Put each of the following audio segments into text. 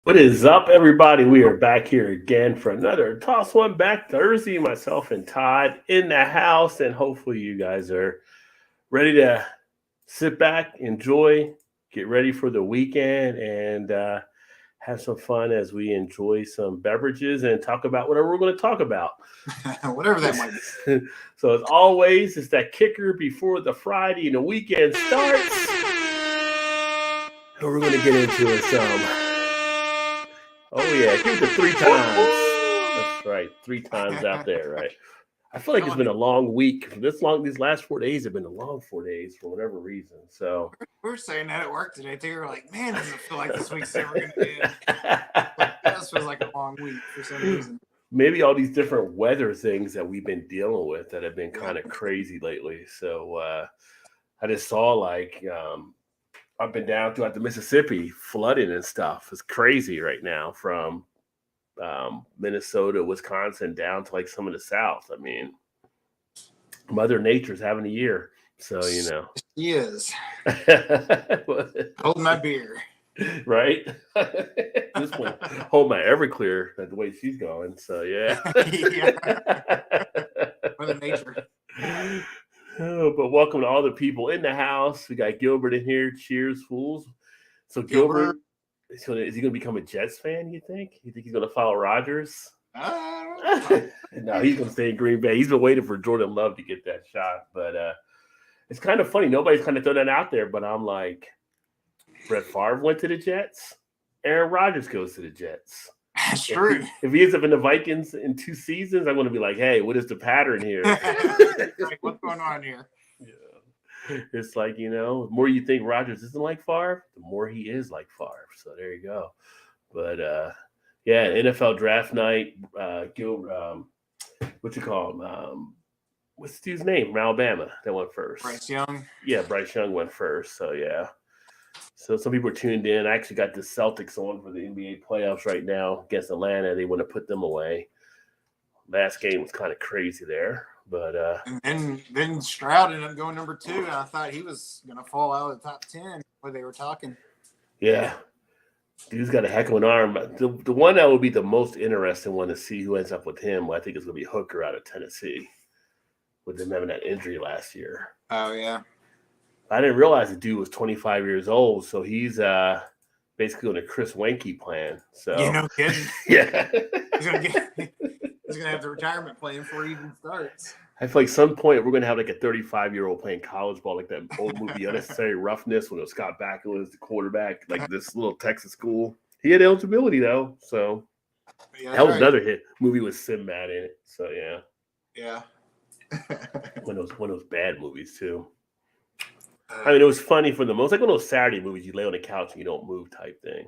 What is up, everybody? We are back here again for another Toss One Back Thursday. Myself and Todd in the house, and hopefully, you guys are ready to sit back, enjoy, get ready for the weekend, and have some fun as we enjoy some beverages and talk about whatever we're going to talk about. Whatever that might be. So, as always, it's that kicker before the Friday and the weekend starts. And we're going to get into it some. Oh yeah, give it the 3 times. That's right, 3 times out there, right? I feel like it's been a long week. These last 4 days have been a long 4 days for whatever reason. So we were saying that at work today too. We were like, man, doesn't feel like this week's ever gonna end. This feels like a long week for some reason. Maybe all these different weather things that we've been dealing with that have been kind of crazy lately. So I just saw like up and down throughout the Mississippi, flooding and stuff. It's crazy right now from Minnesota, Wisconsin, down to like some of the South. I mean, Mother Nature's having a year. So, She is. Hold my beer. Right? This one, hold my Everclear, the way she's going. So, yeah. Mother Nature. Oh, but welcome to all the people in the house. We got Gilbert in here. Cheers, fools. So Gilbert, is he going to become a Jets fan, you think? You think he's going to follow Rodgers? No, he's going to stay in Green Bay. He's been waiting for Jordan Love to get that shot. But it's kind of funny. Nobody's kind of thrown that out there. But I'm like, Brett Favre went to the Jets. Aaron Rodgers goes to the Jets. That's true. If he ends up in the Vikings in 2 seasons, I'm going to be like, hey, what is the pattern here? Like, what's going on here? Yeah. It's like, the more you think Rodgers isn't like Favre, the more he is like Favre. So there you go. But, yeah, NFL draft night, what you call him? What's the dude's name from Alabama that went first? Bryce Young. Yeah, Bryce Young went first. So, yeah. So some people are tuned in. I actually got the Celtics on for the NBA playoffs right now against Atlanta. They want to put them away. Last game was kind of crazy there, but and then Stroud ended up going number 2, and I thought he was gonna fall out of the top 10 where they were talking. Yeah, dude's got a heck of an arm. The one that would be the most interesting one to see who ends up with him, I think, is gonna be Hooker out of Tennessee, with them having that injury last year. Oh yeah. I didn't realize the dude was 25 years old, so he's basically on a Chris Wenke plan. So no kidding. Yeah, he's gonna have the retirement plan before he even starts. I feel like some point we're gonna have like a 35-year-old playing college ball, like that old movie Unnecessary Roughness when it was Scott Bakula was the quarterback, like this little Texas school. He had eligibility though, so that was another hit movie with Sinbad in it. So yeah. one of those bad movies too. I mean, it was funny for the most. Like one of those Saturday movies, you lay on the couch and you don't move type thing.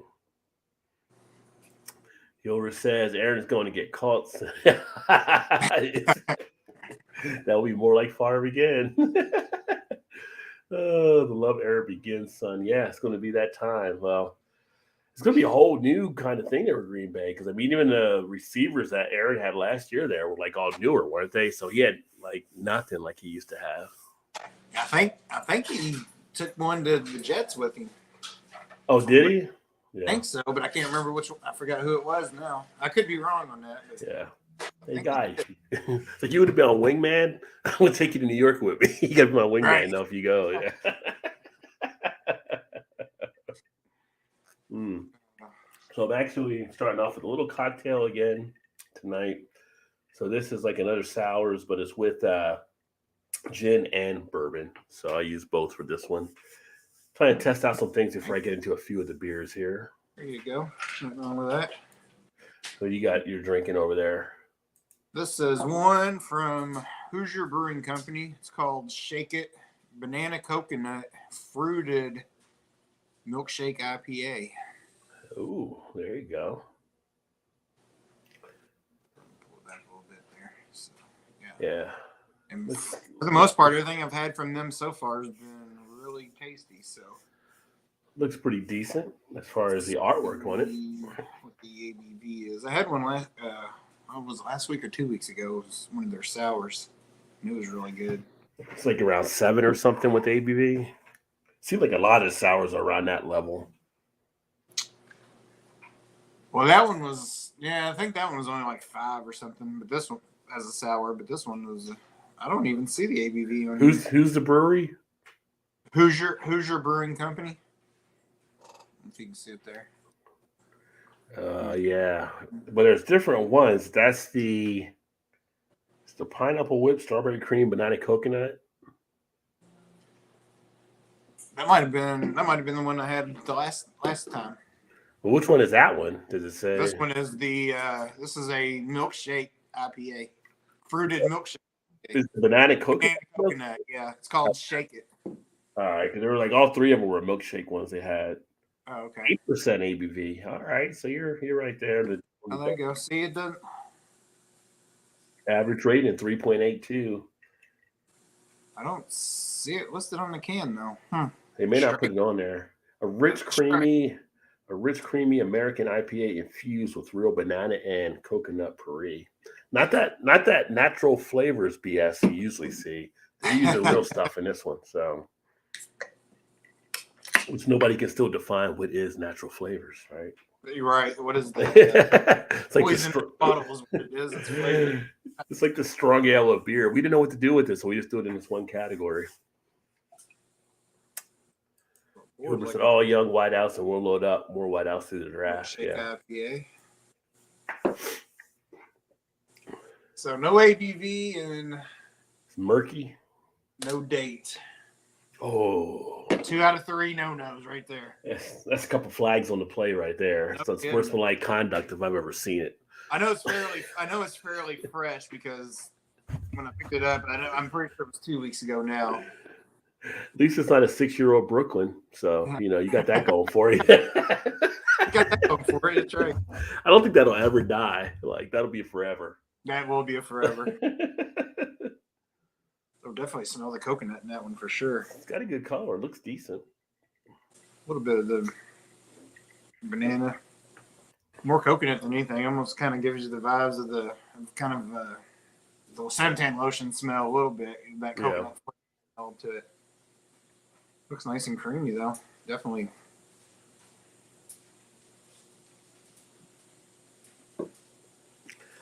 Yoder says Aaron's going to get caught. That will be more like Favre again. Oh, the love era begins, son. Yeah, it's going to be that time. Well, it's going to be a whole new kind of thing there with Green Bay because, I mean, even the receivers that Aaron had last year there were like all newer, weren't they? So he had like nothing like he used to have. I think he took one to the Jets with him. Oh, did he? Yeah. I think so, but I can't remember which one. I forgot who it was now. I could be wrong on that. Yeah. Hey, guys. Like you would have been on Wingman. I would take you to New York with me. You got to be my Wingman now if you go. Yeah. So I'm actually starting off with a little cocktail again tonight. So this is like another sours, but it's with gin and bourbon. So I use both for this one. Trying to test out some things before I get into a few of the beers here. There you go. Nothing wrong with that. So you got your drinking over there. This is one from Hoosier Brewing Company. It's called Shake It Banana Coconut Fruited Milkshake IPA. Ooh, there you go. Pull it back a little bit there. So, yeah. And for the most part, everything I've had from them so far has been really tasty. So looks pretty decent as far as the artwork on it. What the ABV is? I had one last week or 2 weeks ago. It was one of their sours. And it was really good. It's like around 7 or something with ABV. Seems like a lot of sours are around that level. Well, that one was, I think that one was only like 5 or something. But this one has a sour. But this one was, I don't even see the ABV on here. Who's the brewery? Hoosier Brewing Company. If you can see it there. Yeah, but there's different ones. It's the pineapple whip, strawberry cream, banana coconut. That might have been the one I had the last time. Well, which one is that one? Does it say? This one is this is a milkshake IPA, fruited milkshake. Is the banana coconut? Yeah, it's called Shake It. All right, because there were like all 3 of them were milkshake ones they had. Oh, okay. 8% ABV. All right, so you're right there. There you go. See, it doesn't. Average rating 3.82. I don't see it listed on the can though. They may not put it on there. A rich, creamy American IPA infused with real banana and coconut puree. Not that natural flavors BS you usually see. They're using real stuff in this one, so which nobody can still define what is natural flavors, right? You're right. What is that? It's like poison bottle is what it is. It's flavored. It's like the strong ale of beer. We didn't know what to do with it, so we just do it in this one category. Like, oh, young whiteouts, and we'll load up more whiteouts through the draft. IPA. So no ABV and it's murky. No date. Oh, 2 out of 3 no-nos right there. That's a couple flags on the play right there. So it's sportsmanlike conduct if I've ever seen it. I know it's fairly fresh because when I picked it up, I'm pretty sure it was 2 weeks ago now. At least it's not a 6-year-old Brooklyn, so you got that going for you. You got that going for you. That's right. I don't think that'll ever die. Like that'll be forever. That will be a forever. I'll definitely smell the coconut in that one for sure. It's got a good color. It looks decent. A little bit of the banana, more coconut than anything. Almost kind of gives you the vibes of the suntan lotion smell a little bit. That coconut smell to it. Looks nice and creamy though. Definitely.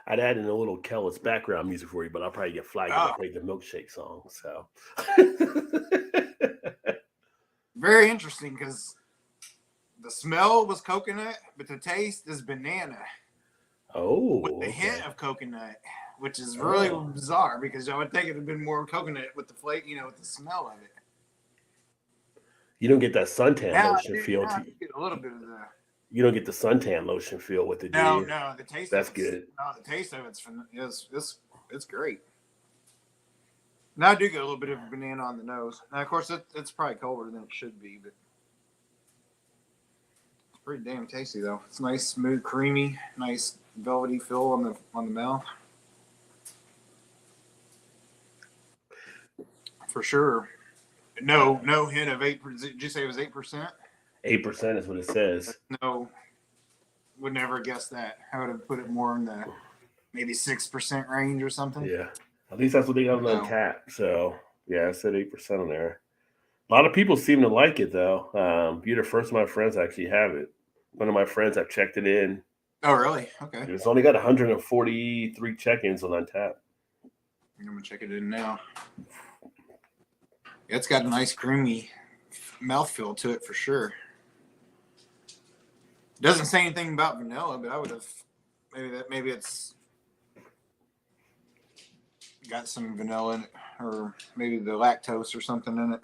I'd add in a little Kellis background music for you, but I'll probably get flagged if I play the milkshake song. So very interesting because the smell was coconut, but the taste is banana. Oh, with the hint of coconut, which is really bizarre because I would think it would have been more coconut with the flavor, with the smell of it. You don't get that suntan lotion feel. You get a little bit of the. You don't get the suntan lotion feel with it. No, the taste. That's good. No, the taste of it's great. Now I do get a little bit of banana on the nose. Now, of course, it's probably colder than it should be, but it's pretty damn tasty though. It's nice, smooth, creamy, nice velvety feel on the mouth. For sure. No hint of 8%. Did you say it was 8%? 8% is what it says. No, would never guess that. I would have put it more in the maybe 6% range or something. Yeah, at least that's what they got on tap. So yeah, I said 8% on there. A lot of people seem to like it though. You're the first of my friends that actually have it. One of my friends, I've checked it in. Oh, really? Okay. It's only got 143 check-ins on Untappd. I'm gonna check it in now. It's got a nice creamy mouthfeel to it for sure. Doesn't say anything about vanilla, but I would have maybe it's got some vanilla in it, or maybe the lactose or something in it.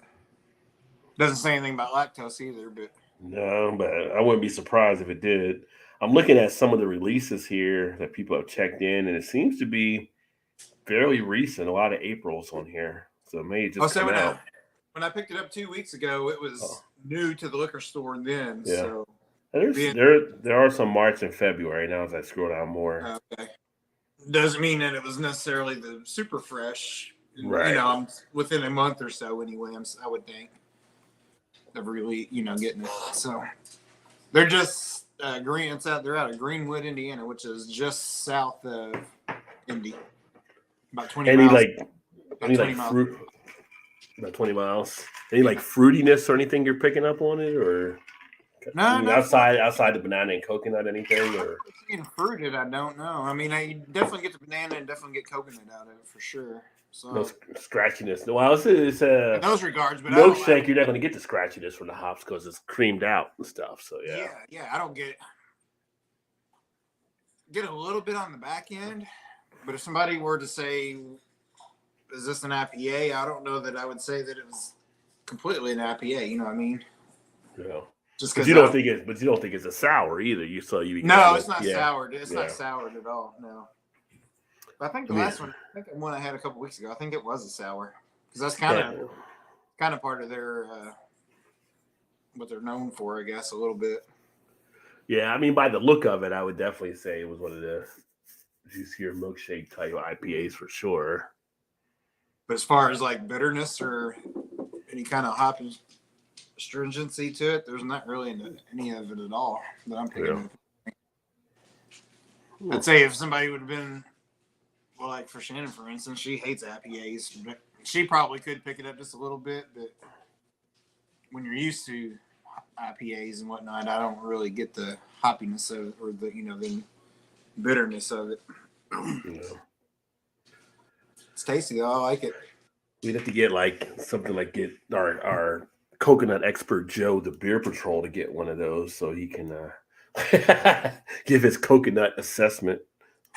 Doesn't say anything about lactose either, but no, but I wouldn't be surprised if it did. I'm looking at some of the releases here that people have checked in, and it seems to be fairly recent. A lot of April's on here, so it may just come out. When I picked it up 2 weeks ago, it was new to the liquor store then. Yeah. So there are some March and February now as I scroll down more. Okay. Doesn't mean that it was necessarily the super fresh. Right. I'm within a month or so anyway, I would think, of really, getting it. So they're just they're out of Greenwood, Indiana, which is just south of Indy. About 20 miles. Fruit? About 20 miles. Any like fruitiness or anything you're picking up on it, or No, I mean, not outside the banana and coconut, anything or being fruited. I don't know. I mean, I definitely get the banana and definitely get coconut out of it for sure. no So scratchiness. Well, it's in a those regards, but I milkshake. don't. You're not going to get the scratchiness from the hops because it's creamed out and stuff. So yeah. Yeah, I don't get a little bit on the back end, but if somebody were to say, "Is this an IPA?" I don't know that I would say that it was completely an IPA. You know what I mean? Yeah. Just But because you don't think it's a sour either. You can no, have it's not yeah, soured. It's yeah. not soured at all. No. But I think the I mean, last one, I think the one I had a couple weeks ago, I think it was a sour because that's yeah. kind of part of their what they're known for, I guess, a little bit. Yeah, I mean, by the look of it, I would definitely say it was one of the juicier milkshake type IPAs for sure. But as far as like bitterness or any kind of hop astringency to it, there's not really any of it at all that I'm picking up. I'd say if somebody would have been, well, like for Shannon, for instance, she hates IPAs. But she probably could pick it up just a little bit, but when you're used to IPAs and whatnot, I don't really get the hoppiness of it or the bitterness of it. It's tasty though. I like it. We'd have to get get our coconut expert Joe, the Beer Patrol, to get one of those so he can give his coconut assessment.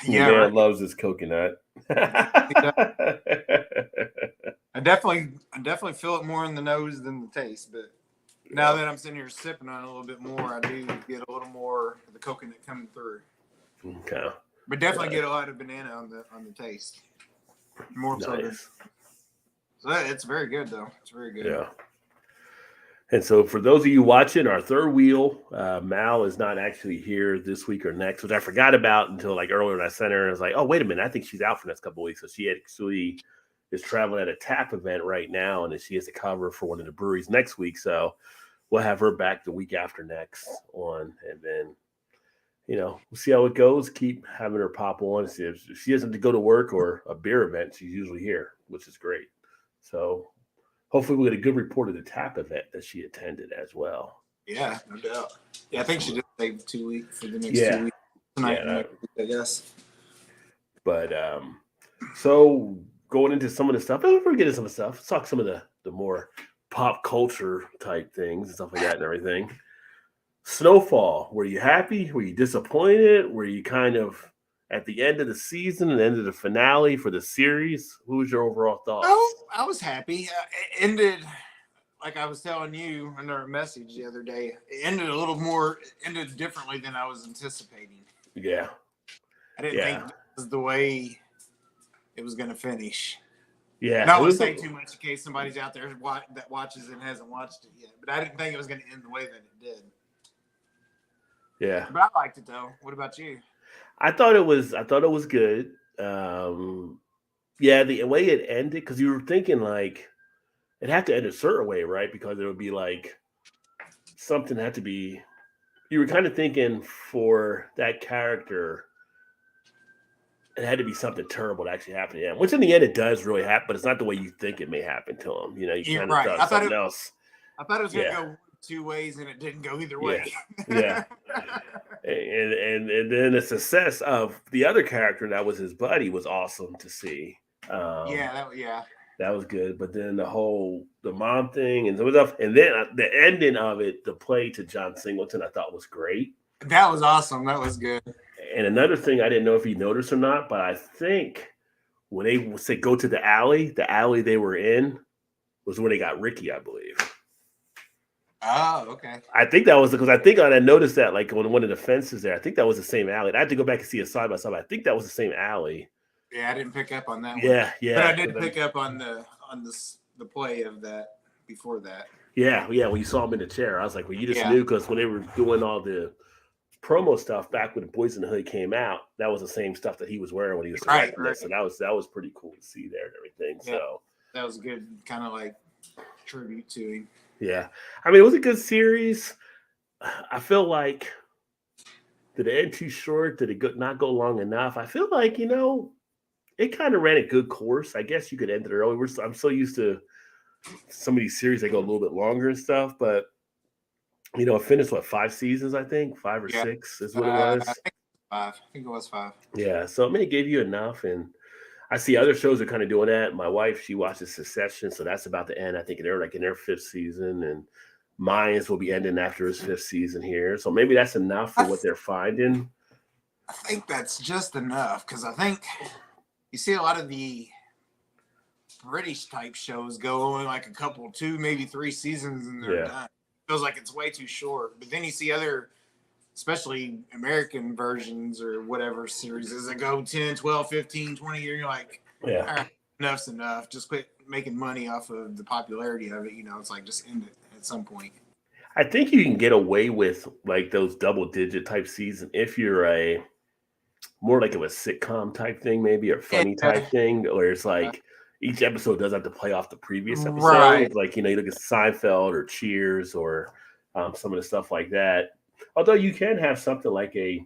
Yeah, man right. loves his coconut. I definitely feel it more in the nose than the taste, but now that I'm sitting here sipping on it a little bit more, I do get a little more of the coconut coming through. Okay. But definitely get a lot of banana on the taste. More so than so it's very good though. It's very good. Yeah. And so for those of you watching, our third wheel, Mal is not actually here this week or next, which I forgot about until like earlier. And I sent her and I was like, oh, wait a minute. I think she's out for the next couple of weeks. So she actually is traveling at a tap event right now. And then she has to cover for one of the breweries next week. So we'll have her back the week after next on. And then, we'll see how it goes. Keep having her pop on. See if she doesn't have to go to work or a beer event. She's usually here, which is great. So hopefully we'll get a good report of the tap event that she attended as well. Yeah, no doubt. Yeah, I think she did save 2 weeks for the next 2 weeks. Tonight and next week, I guess. But so going into some of the stuff, we're getting some of the stuff. Let's talk some of the more pop culture type things and stuff like that and everything. Snowfall, were you happy? Were you disappointed? Were you kind of at the end of the season and end of the finale for the series? What was your overall thoughts? Oh, I was happy. It ended, like I was telling you in our message the other day, it ended differently than I was anticipating. Yeah. I didn't think this was the way it was going to finish. Yeah. Not want to say too much in case somebody's out there that watches and hasn't watched it yet, but I didn't think it was going to end the way that it did. Yeah. But I liked it though. What about you? I thought it was good. Yeah, the way it ended, because you were thinking like it had to end a certain way, right? Because it would be like something had to be. You were kind of thinking for that character, it had to be something terrible to actually happen to him. Which in the end, it does really happen, but it's not the way you think it may happen to him. You kind of thought something else. I thought it was going to go 2 ways, and it didn't go either way. Yeah. and then the success of the other character that was his buddy was awesome to see. That was good. But then the mom thing and some stuff, and then the ending of it, the play to John Singleton, I thought was great. That was awesome. That was good. And another thing I didn't know if you noticed or not, but I think when they say go to the alley they were in was where they got Ricky, I believe. Oh, okay. I think that was because I noticed that like on one of the fences there. I think that was the same alley. I had to go back and see it side by side. I think that was the same alley. Yeah, I didn't pick up on that one. Yeah. But I did pick up on the play of that before that. Yeah. When you saw him in the chair, I was like, well, you just knew because when they were doing all the promo stuff back when the Boys in the Hood came out, that was the same stuff that he was wearing when he was directing this. So that was pretty cool to see there and everything. Yeah. So that was a good kind of like tribute to him. Yeah. I mean, it was a good series. I feel like, did it end too short? Did it not go long enough? I feel like, it kind of ran a good course. I guess you could end it early. I'm so used to some of these series that go a little bit longer and stuff, but It finished 5 seasons, I think 5 or 6 is what it I was. think 5. I think it was 5. Yeah, so I mean, it gave you enough, and I see other shows are kind of doing that. My wife, she watches Succession, so that's about to end. I think they're like in their fifth season, and Mayans will be ending after his fifth season here. So maybe that's enough for what they're finding. I think that's just enough because I think you see a lot of the British type shows go only like a couple, 2, maybe 3 seasons, and they're done. Feels like it's way too short. But then you see other, especially American versions or whatever series that go 10, 12, 15, 20 years. You're like, all right, enough's enough. Just quit making money off of the popularity of it. It's like just end it at some point. I think you can get away with like those double-digit type seasons if you're a more like of a sitcom type thing, maybe, or funny type thing, where it's like each episode doesn't have to play off the previous episode. Right. Like, you look at Seinfeld or Cheers or some of the stuff like that. Although you can have something like a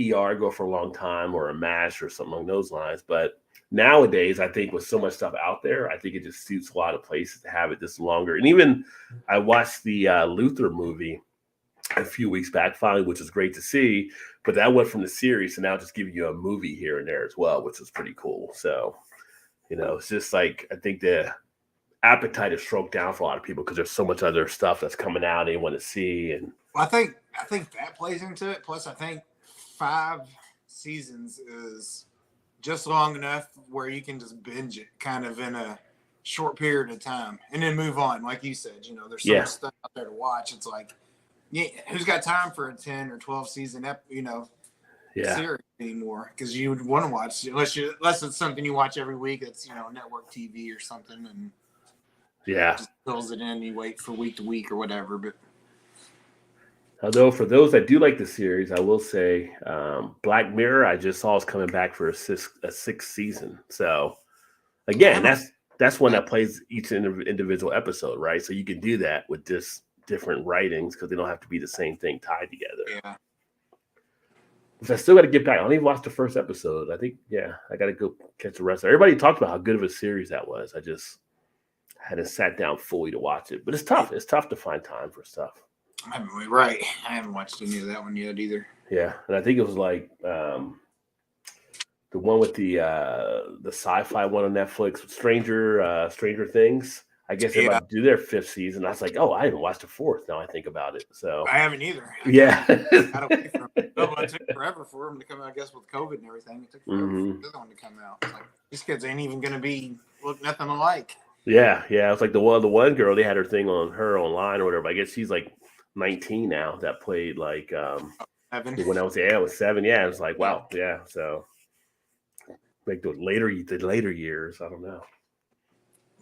ER go for a long time or a MASH or something along those lines. But nowadays, I think with so much stuff out there, I think it just suits a lot of places to have it this longer. And even I watched the Luther movie a few weeks back finally, which was great to see, but that went from the series to now just giving you a movie here and there as well, which was pretty cool. So, it's just like, I think the appetite is shrunk down for a lot of people because there's so much other stuff that's coming out they want to see. And I think that plays into it. Plus, I think 5 seasons is just long enough where you can just binge it kind of in a short period of time and then move on. Like you said, there's so much stuff out there to watch. It's like, who's got time for a 10 or 12 season, series anymore? Because you would want to watch, unless it's something you watch every week. That's network TV or something, and just fills it in. You wait for week to week or whatever. But although for those that do like the series, I will say Black Mirror, I just saw is coming back for a sixth season. So again, that's one that plays each individual episode, right? So you can do that with just different writings because they don't have to be the same thing tied together. Yeah. I still got to get back. I only watched the first episode. I think, I got to go catch the rest. Everybody talked about how good of a series that was. I just hadn't sat down fully to watch it. But it's tough. It's tough to find time for stuff. Right. I haven't watched any of that one yet either. Yeah, and I think it was like the one with the sci-fi one on Netflix, Stranger Things. I guess they're about to do their 5th season. I was like, I haven't watched the 4th. Now I think about it. So I haven't either. It took forever for them to come out. I guess with COVID and everything, it took forever for the other one to come out. Like, these kids ain't even going to look nothing alike. Yeah. It's like the one girl, they had her thing on her online or whatever. I guess she's like 19 now. That played like 7. When I was 7. Yeah, it was like wow. Yeah, so like the later years, I don't know.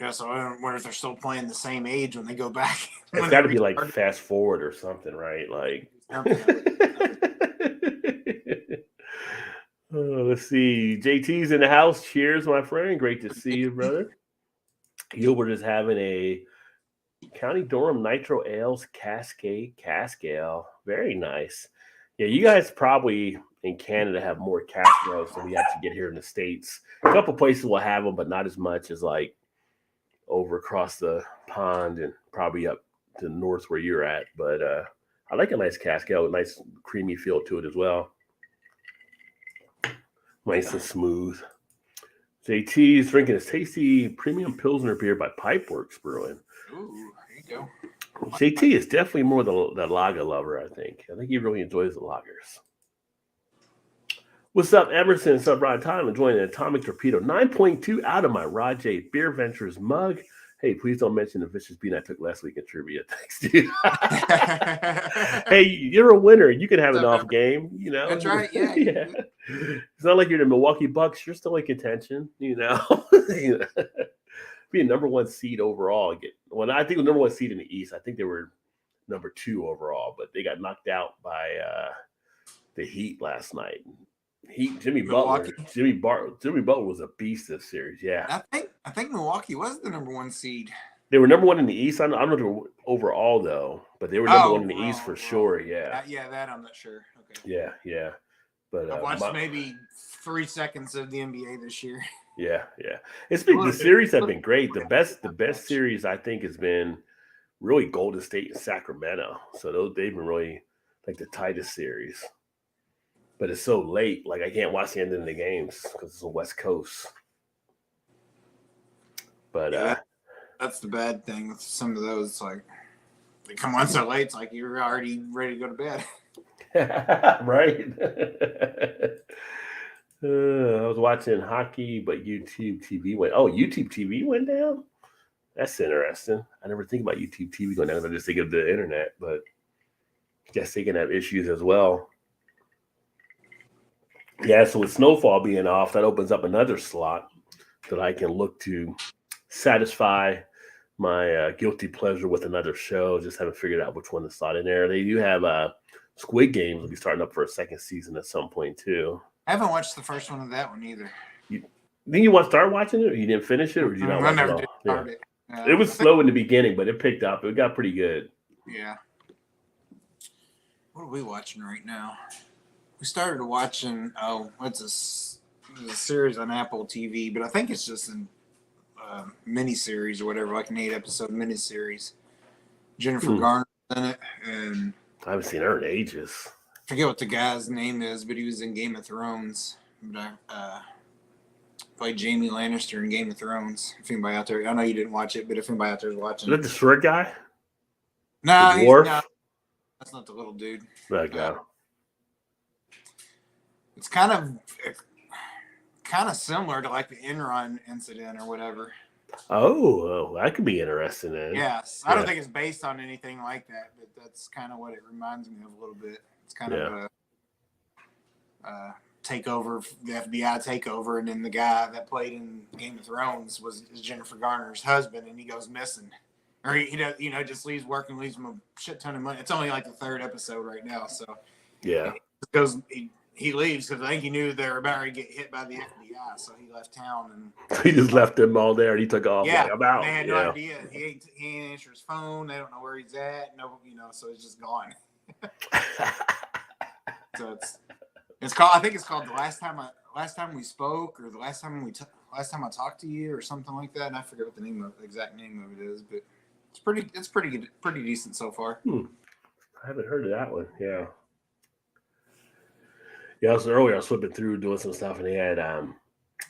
Yeah, so I wonder if they're still playing the same age when they go back. It's got to be like fast forward or something, right? Like, let's see. JT's in the house. Cheers, my friend. Great to see you, brother. Gilbert is having a County Durham Nitro Ales Cascade Cask Ale. Very nice. Yeah, you guys probably in Canada have more cask ales than we actually get here in the States. A couple places will have them, but not as much as like over across the pond and probably up to the north where you're at. But I like a nice cask ale with a nice creamy feel to it as well. Nice and smooth. JT is drinking his tasty premium Pilsner beer by Pipeworks Brewing. Ooh, there you go. JT is definitely more the lager lover, I think. I think he really enjoys the lagers. What's up, Emerson? What's up, Rod Time? Enjoying an Atomic Torpedo 9.2 out of my Rod J BeerVentures mug. Hey, please don't mention the vicious bean I took last week in trivia. Thanks, dude. Hey, you're a winner. You can have an off game, That's right. Yeah. It's not like you're the Milwaukee Bucks. You're still in contention, Being number 1 seed overall. I think the number 1 seed in the East. I think they were number 2 overall, but they got knocked out by the Heat last night. Jimmy Butler was a beast this series. Yeah, I think Milwaukee was the number 1 seed. They were number 1 in the East. I don't know if they were overall though, but they were number 1 in the East for sure. Yeah, that I'm not sure. Okay. Yeah. But I've watched maybe 3 seconds of the NBA this year. Yeah. The series have been great. The best series I think has been really Golden State and Sacramento. So they've been really like the tightest series. But it's so late, like I can't watch the end of the games because it's the West Coast. But Yeah, that's the bad thing with some of those. Like they come on so late, it's like you're already ready to go to bed. right. I was watching hockey, but YouTube TV went. Oh, YouTube TV went down. That's interesting. I never think about YouTube TV going down. I just think of the internet, but I guess they can have issues as well. Yeah, so with Snowfall being off, that opens up another slot that I can look to satisfy my guilty pleasure with another show. Just haven't figured out which one to slot in there. They do have Squid Games will be starting up for a second season at some point too. I haven't watched the first one of that one either. Didn't you want to start watching it, or you didn't finish it, or did you not I watch never it all? did start it. It was slow in the beginning, but it picked up. It got pretty good. Yeah. What are we watching right now? We started watching, what's this? A series on Apple TV, but I think it's just a mini-series or whatever, like an 8-episode mini-series. Jennifer Garner's in it, and I haven't seen her in ages. I forget what the guy's name is, but he was in Game of Thrones. But I played Jaime Lannister in Game of Thrones. If anybody out there, I know you didn't watch it, but if anybody out there is watching, Is that the short guy? No, the dwarf? That's not the little dude. That guy. It's kind of similar to like the Enron incident or whatever. Oh, that could be interesting then. Yes, I don't think it's based on anything like that, but that's kind of what it reminds me of a little bit. It's kind of a takeover, the FBI takeover, and then the guy that played in Game of Thrones is Jennifer Garner's husband, and he goes missing, or he does, just leaves work and leaves him a shit ton of money. It's only like the 3rd episode right now, so yeah, he leaves because I think he knew they were about to get hit by the FBI, so he left town and he just left them all there and he took off. Yeah, like, I'm out. They had no idea. He ain't answer his phone. They don't know where he's at. No, so he's just gone. So it's called. I think it's called the last time we spoke, or the last time I talked to you, or something like that. And I forget what the exact name of it is, but it's pretty decent so far. I haven't heard of that one. Yeah. Yeah, earlier I was flipping through doing some stuff, and they had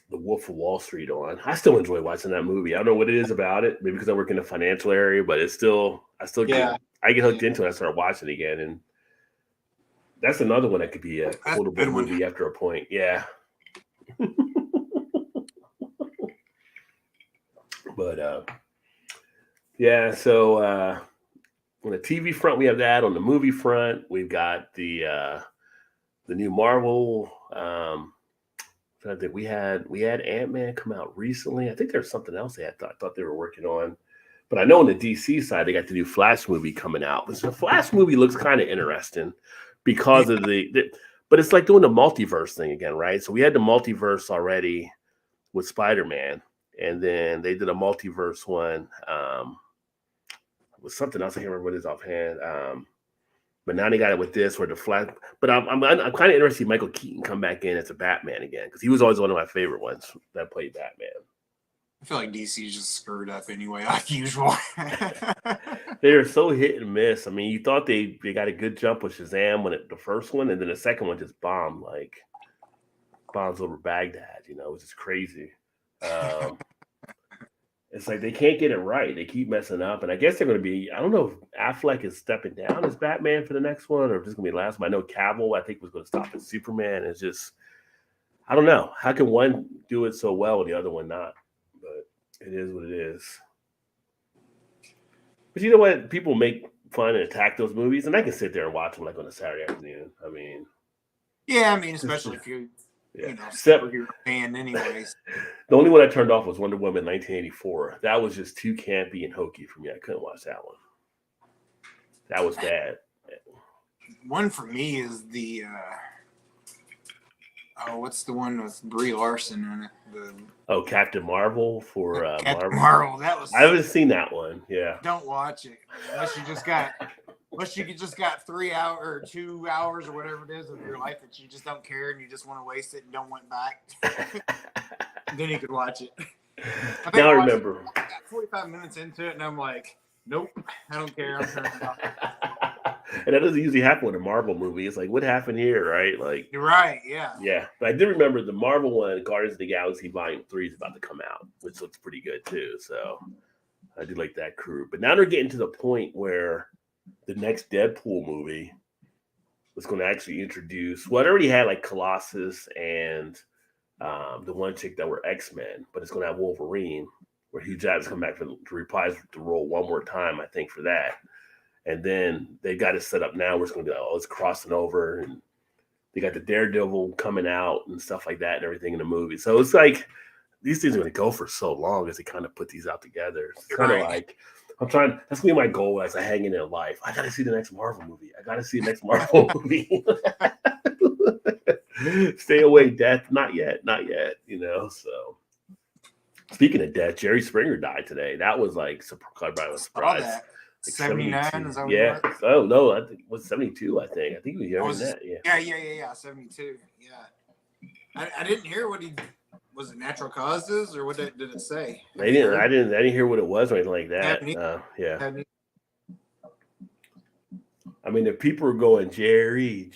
The Wolf of Wall Street on. I still enjoy watching that movie. I don't know what it is about it, maybe because I work in the financial area, but I still get hooked into it. I start watching it again, and that's another one that could be a quotable movie after a point. Yeah. But yeah, so on the TV front we have that. On the movie front, we've got the new Marvel. I think we had Ant-Man come out recently. I think there's something else I thought they were working on. But I know on the DC side, they got the new Flash movie coming out. But the Flash movie looks kind of interesting because of but it's like doing the multiverse thing again, right? So we had the multiverse already with Spider-Man, and then they did a multiverse one with something else. I can't remember what it is offhand. But now they got it with this, where the Flash. But I'm kind of interested to see Michael Keaton come back in as a Batman again, because he was always one of my favorite ones that played Batman. I feel like DC's just screwed up anyway, like usual. They are so hit and miss. I mean, you thought they got a good jump with Shazam the first one, and then the second one just bombs over Baghdad. It was just crazy. It's like they can't get it right. They keep messing up, and I guess they're going to be. I don't know if Affleck is stepping down as Batman for the next one, or if this is going to be the last one. I know Cavill, I think, was going to stop as Superman. It's just, I don't know. How can one do it so well and the other one not? But it is what it is. But you know what? People make fun and attack those movies, and I can sit there and watch them like on a Saturday afternoon. I mean, yeah, especially if you, superhero fan, anyways. The only one I turned off was Wonder Woman 1984. That was just too campy and hokey for me. I couldn't watch that one. That was bad. One for me is the what's the one with Brie Larson in it? Captain Marvel for Captain Marvel. That was. I haven't seen that one. Yeah. Don't watch it unless you just got 3 hours or 2 hours or whatever it is of your life that you just don't care and you just want to waste it and don't want back. Then you could watch it. Now I remember. I got 45 minutes into it and I'm like, Nope, I don't care. I'm turning off. And that doesn't usually happen with a Marvel movie. It's like, what happened here, right? Like, You're right. Yeah. yeah. But I did remember the Marvel one, Guardians of the Galaxy Volume 3 is about to come out, which looks pretty good too. So I do like that crew. But now they're getting to the point where the next Deadpool movie was going to actually introduce, well, it already had like Colossus and the one chick that were X-Men, but it's going to have Wolverine, where Hugh Jackman's come back to reprise the role one more time, I think, for that. And then they got it set up now where it's going to be, it's crossing over, and they got the Daredevil coming out and stuff like that and everything in the movie. So it's like these things are going to go for so long as they kind of put these out together. It's kind of like that's going to be my goal as I hang in life. I got to see the next Marvel movie. I got to see the next Marvel movie. Stay away, death. Not yet. So speaking of death, Jerry Springer died today. That was like surprise. Like 79 is that what yeah. Oh no, I think it was 72. I think he was younger than that. Yeah. 72. Yeah. I didn't hear what he was. It natural causes or what did it say? I didn't hear what it was or anything like that. Yeah. I mean, if people were going Jerry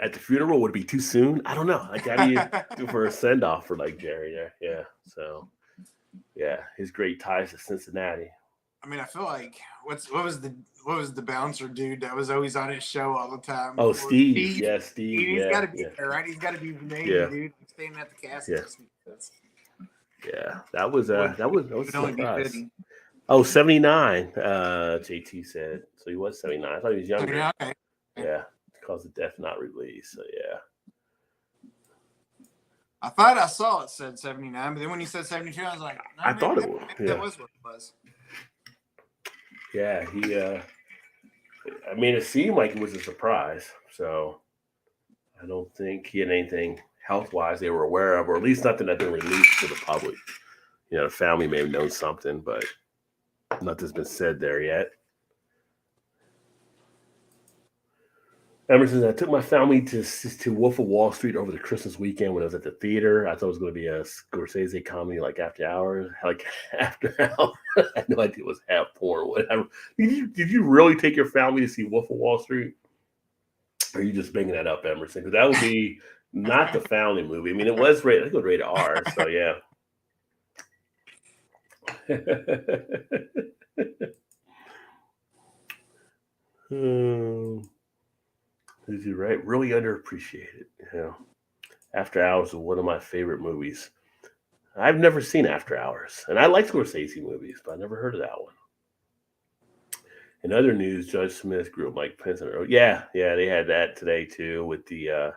at the funeral, would it be too soon? I don't know. Like, how do you do for a send off for like Jerry there? Yeah. So, yeah, his great ties to Cincinnati. I mean, I feel like what was the bouncer dude that was always on his show all the time? Oh, Steve. Yeah, Steve. He's got to be there, right? He's got to be the main dude standing at the casket. Yeah, that was a surprise. Oh, 79, JT said. So he was 79. I thought he was younger. Okay. Yeah, because of death not released. So, yeah. I thought I saw it said 79, but then when you said 72, I was like, no, I thought it was. That was what it was. Yeah, I mean, it seemed like it was a surprise. So I don't think he had anything health-wise they were aware of, or at least nothing that been released to the public. You know, the family may have known something, but nothing's been said there yet. Emerson, I took my family to Wolf of Wall Street over the Christmas weekend when I was at the theater. I thought it was going to be a Scorsese comedy like After Hours. I had no idea it was half porn. Whatever. Did you really take your family to see Wolf of Wall Street? Or are you just bringing that up, Emerson? Because that would be not the family movie. I mean, it was rated R, so yeah. Is he right? Really underappreciated. You know, After Hours is one of my favorite movies. I've never seen After Hours, and I like Scorsese movies, but I never heard of that one. In other news, Judge Smith grew up Mike Pence. Yeah, they had that today too with the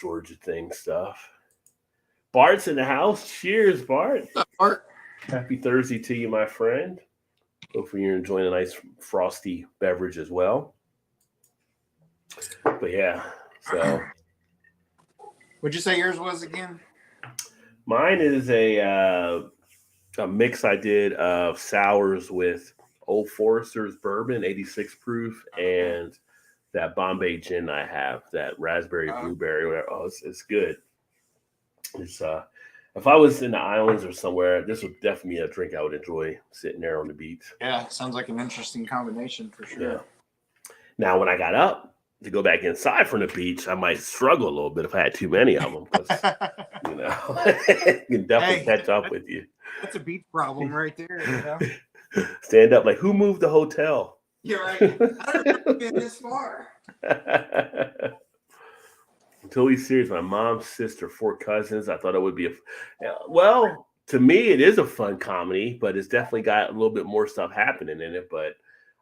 Georgia thing stuff. Bart's in the house. Cheers, Bart. What's up, Bart? Happy Thursday to you, my friend. Hopefully you're enjoying a nice frosty beverage as well. But yeah, so. What'd you say yours was again? Mine is a mix I did of sours with Old Forester's bourbon, 86 proof, and that Bombay gin I have, that raspberry blueberry. Whatever. Oh, it's good. It's if I was in the islands or somewhere, this would definitely be a drink I would enjoy sitting there on the beach. Yeah, sounds like an interesting combination for sure. Yeah. Now, when I got up to go back inside from the beach, I might struggle a little bit if I had too many of them. You know, it can definitely catch up with you. That's a beach problem right there. You know? Stand up like, who moved the hotel? You're right. I don't know been this far. I'm totally serious. My mom's sister, 4 cousins. I thought it would be well, to me, it is a fun comedy, but it's definitely got a little bit more stuff happening in it. But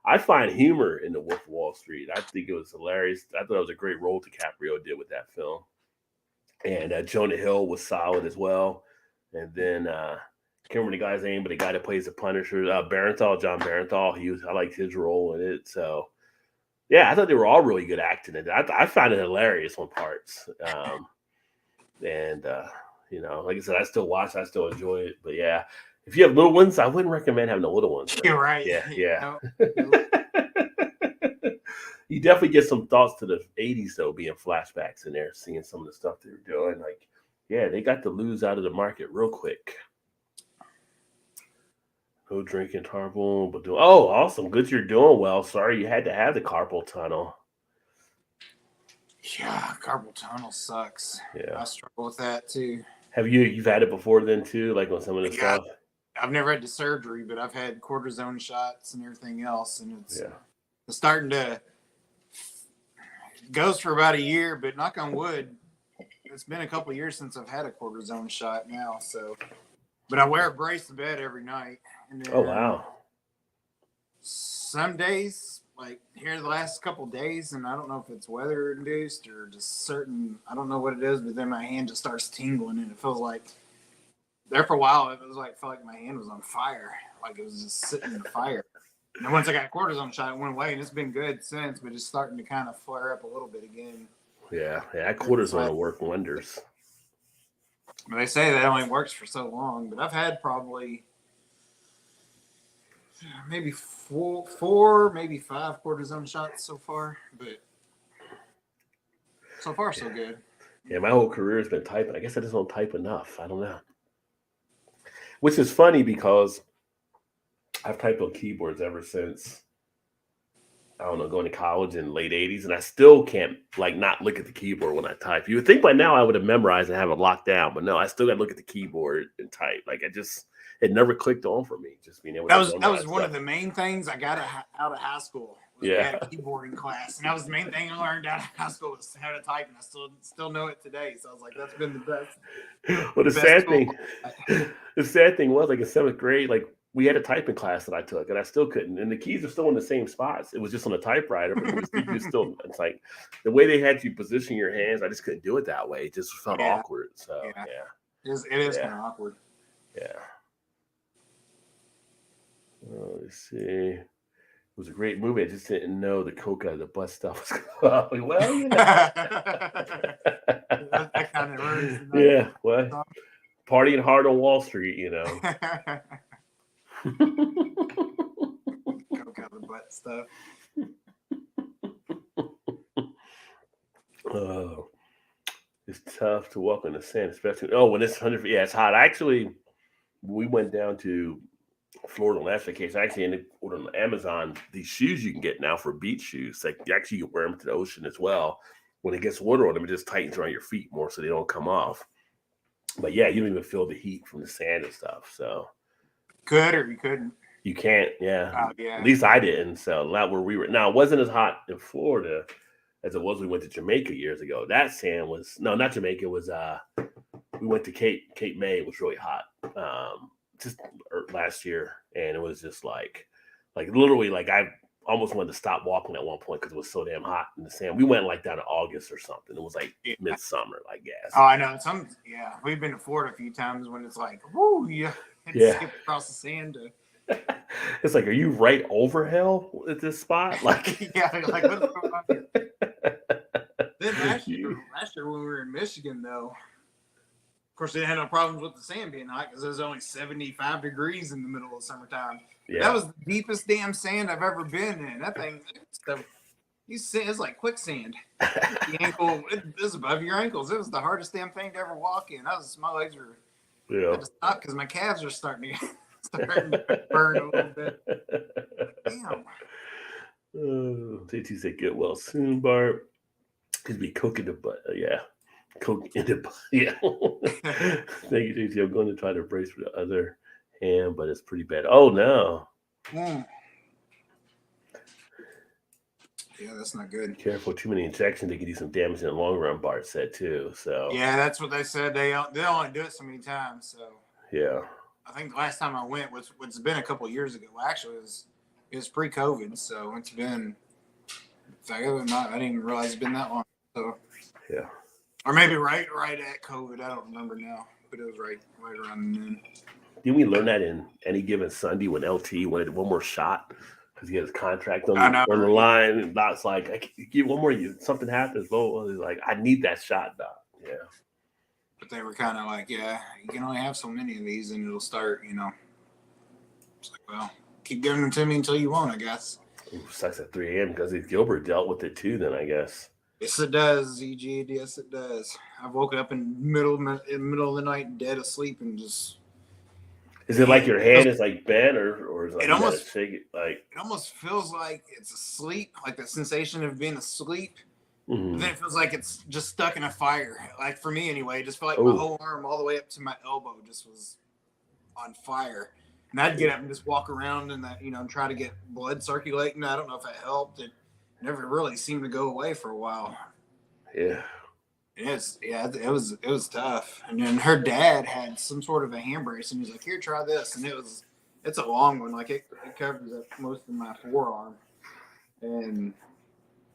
I find humor in The Wolf of Wall Street. I think it was hilarious. I thought it was a great role DiCaprio did with that film. And Jonah Hill was solid as well. And then I can't remember the guy's name, but the guy that plays the Punisher, John Barenthal. I liked his role in it. So, yeah, I thought they were all really good acting. And I found it hilarious on parts. You know, like I said, I still watch. I still enjoy it. But, yeah. If you have little ones, I wouldn't recommend having the little ones. Though. You're right. Yeah. You definitely get some thoughts to the 80s, though, being flashbacks in there, seeing some of the stuff they were doing. Like, yeah, they got to lose out of the market real quick. No drinking carpal, but do oh, awesome. Good you're doing well. Sorry you had to have the carpal tunnel. Yeah, carpal tunnel sucks. Yeah. I struggle with that too. Have you've had it before then too, like on some of the Yeah, stuff? I've never had the surgery, but I've had cortisone shots and everything else, and Yeah. it's starting to it goes for about a year. But knock on wood, it's been a couple of years since I've had a cortisone shot now. So, but I wear a brace to bed every night, and Oh then wow. some days, like here the last couple of days, and I don't know if it's weather induced or just certain, I don't know what it is, but then my hand just starts tingling, and it feels like there for a while it was like I felt like my hand was on fire, like it was just sitting in the fire. And then once I got cortisone shot, it went away, and it's been good since, but it's starting to kind of flare up a little bit again. Yeah. Yeah, that So cortisone will work wonders. but they say that only works for so long. But I've had probably maybe four, maybe five cortisone shots so far. But so far, so good. Yeah, my whole career has been typing. I guess I just don't type enough. I don't know. Which is funny because I've typed on keyboards ever since I don't know, going to college in the late '80s, and I still can't like not look at the keyboard when I type. You would think by now I would have memorized and have it locked down, but no, I still got to look at the keyboard and type. Like it never clicked on for me. Just being able to That memorize was one stuff. of the main things I got out of high school. We Yeah. had a keyboarding class, and that was the main thing I learned out of high school was how to type, and I still know it today. So I was like, that's been the best. Well, the Best sad tool. thing was like in seventh grade, like we had a typing class that I took, and I still couldn't. And the keys are still in the same spots. It was just on a typewriter, but you just still. It's like the way they had you position your hands. I just couldn't do it that way. It just felt Yeah. awkward. So Yeah. yeah, It is Yeah. kind of awkward. yeah. Oh, let's see. It was a great movie. I just didn't know the coke out of the butt stuff was going. Well, you know. that kind of ruins the night. Yeah. Well, partying hard on Wall Street, you know. Coke out of the butt stuff. Oh, it's tough to walk in the sand, especially when it's 100. Yeah, it's hot. Actually, we went down to Florida last vacation. I actually ended up ordering on Amazon these shoes you can get now for beach shoes. Like you can wear them to the ocean as well. When it gets water on them, it just tightens around your feet more so they don't come off. But yeah, you don't even feel the heat from the sand and stuff. So Could or you couldn't. you can't. Yeah. Oh, yeah. At least I didn't. So not where we were. Now it wasn't as hot in Florida as it was. We went to Jamaica years ago. That sand was not Jamaica. It was we went to Cape May. It was really hot. Just last year, and it was just like literally like I almost wanted to stop walking at one point because it was so damn hot in the sand. We went like down to August or something. It was like midsummer, I guess. Oh, I know. We've been to Florida a few times when it's like, whoo, yeah, skip across the sand to. It's like, are you right over hell at this spot? Like, yeah, like what's going on here? Then last year when we were in Michigan, though, of course, they had no problems with the sand being hot because it was only 75 degrees in the middle of summertime. Yeah. That was the deepest damn sand I've ever been in. That thing, it's like quicksand. The ankle, it was above your ankles. It was the hardest damn thing to ever walk in. My legs were had to stop because my calves are starting to burn a little bit. Damn. Oh, JT said, get well soon, Bart. Could be coke in the butt. Yeah. Coke in the butt. Yeah. Thank you, JT. I'm going to try to brace for the other hand, but it's pretty bad. Oh, no. Yeah, that's not good. Careful, too many injections. They can do some damage in the long run, Bart said, too. So yeah, that's what they said. They only do it so many times. So yeah. I think the last time I went was it's been a couple of years ago. Well, actually, it was pre-COVID, so it's been. I didn't even realize it's been that long. So yeah, or maybe right at COVID. I don't remember now, but it was right around then. Didn't we learn that in Any Given Sunday when LT wanted one more shot because he had his contract on the line, and Doc's like, I can give one more. Something happens, but he's like, I need that shot, Doc. Yeah. But they were kind of like, yeah, you can only have so many of these, and it'll start, It's like, well, keep giving them to me until you won't, I guess. It sucks at 3 a.m. because Gilbert dealt with it too. Then I guess. Yes, it does, EG. Yes, it does. I've woken up in the middle of the night, dead asleep, and just. Is it like your hand is like bent, or is it like It you gotta almost shake it? Like, it almost feels like it's asleep, like the sensation of being asleep. But then mm-hmm. it feels like it's just stuck in a fire. Like for me anyway, it just felt like my Oh, whole arm all the way up to my elbow just was on fire. And I'd get up and just walk around and that, and try to get blood circulating. I don't know if it helped. It never really seemed to go away for a while. yeah. It was tough. And then her dad had some sort of a hand brace, and he's like, "Here, try this." And it's a long one, like it covers up most of my forearm. And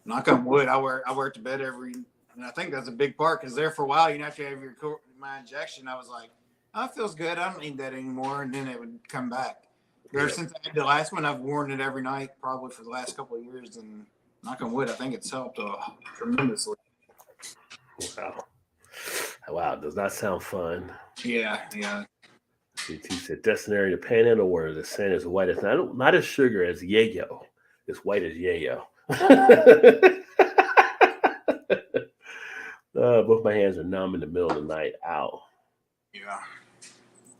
knock on wood, I wear it to bed and I think that's a big part because there for a while, after you have my injection, I was like, "Oh, it feels good. I don't need that anymore," and then it would come back. Ever Yeah. since I had the last one, I've worn it every night, probably for the last couple of years, and knock on wood, I think it's helped tremendously. Wow. Wow. Does not sound fun. Yeah, yeah. He said, "Destinary to Panhandle, where the sand is white as not as sugar as yayo. It's white as yayo." Both my hands are numb in the middle of the night. Ow. Yeah.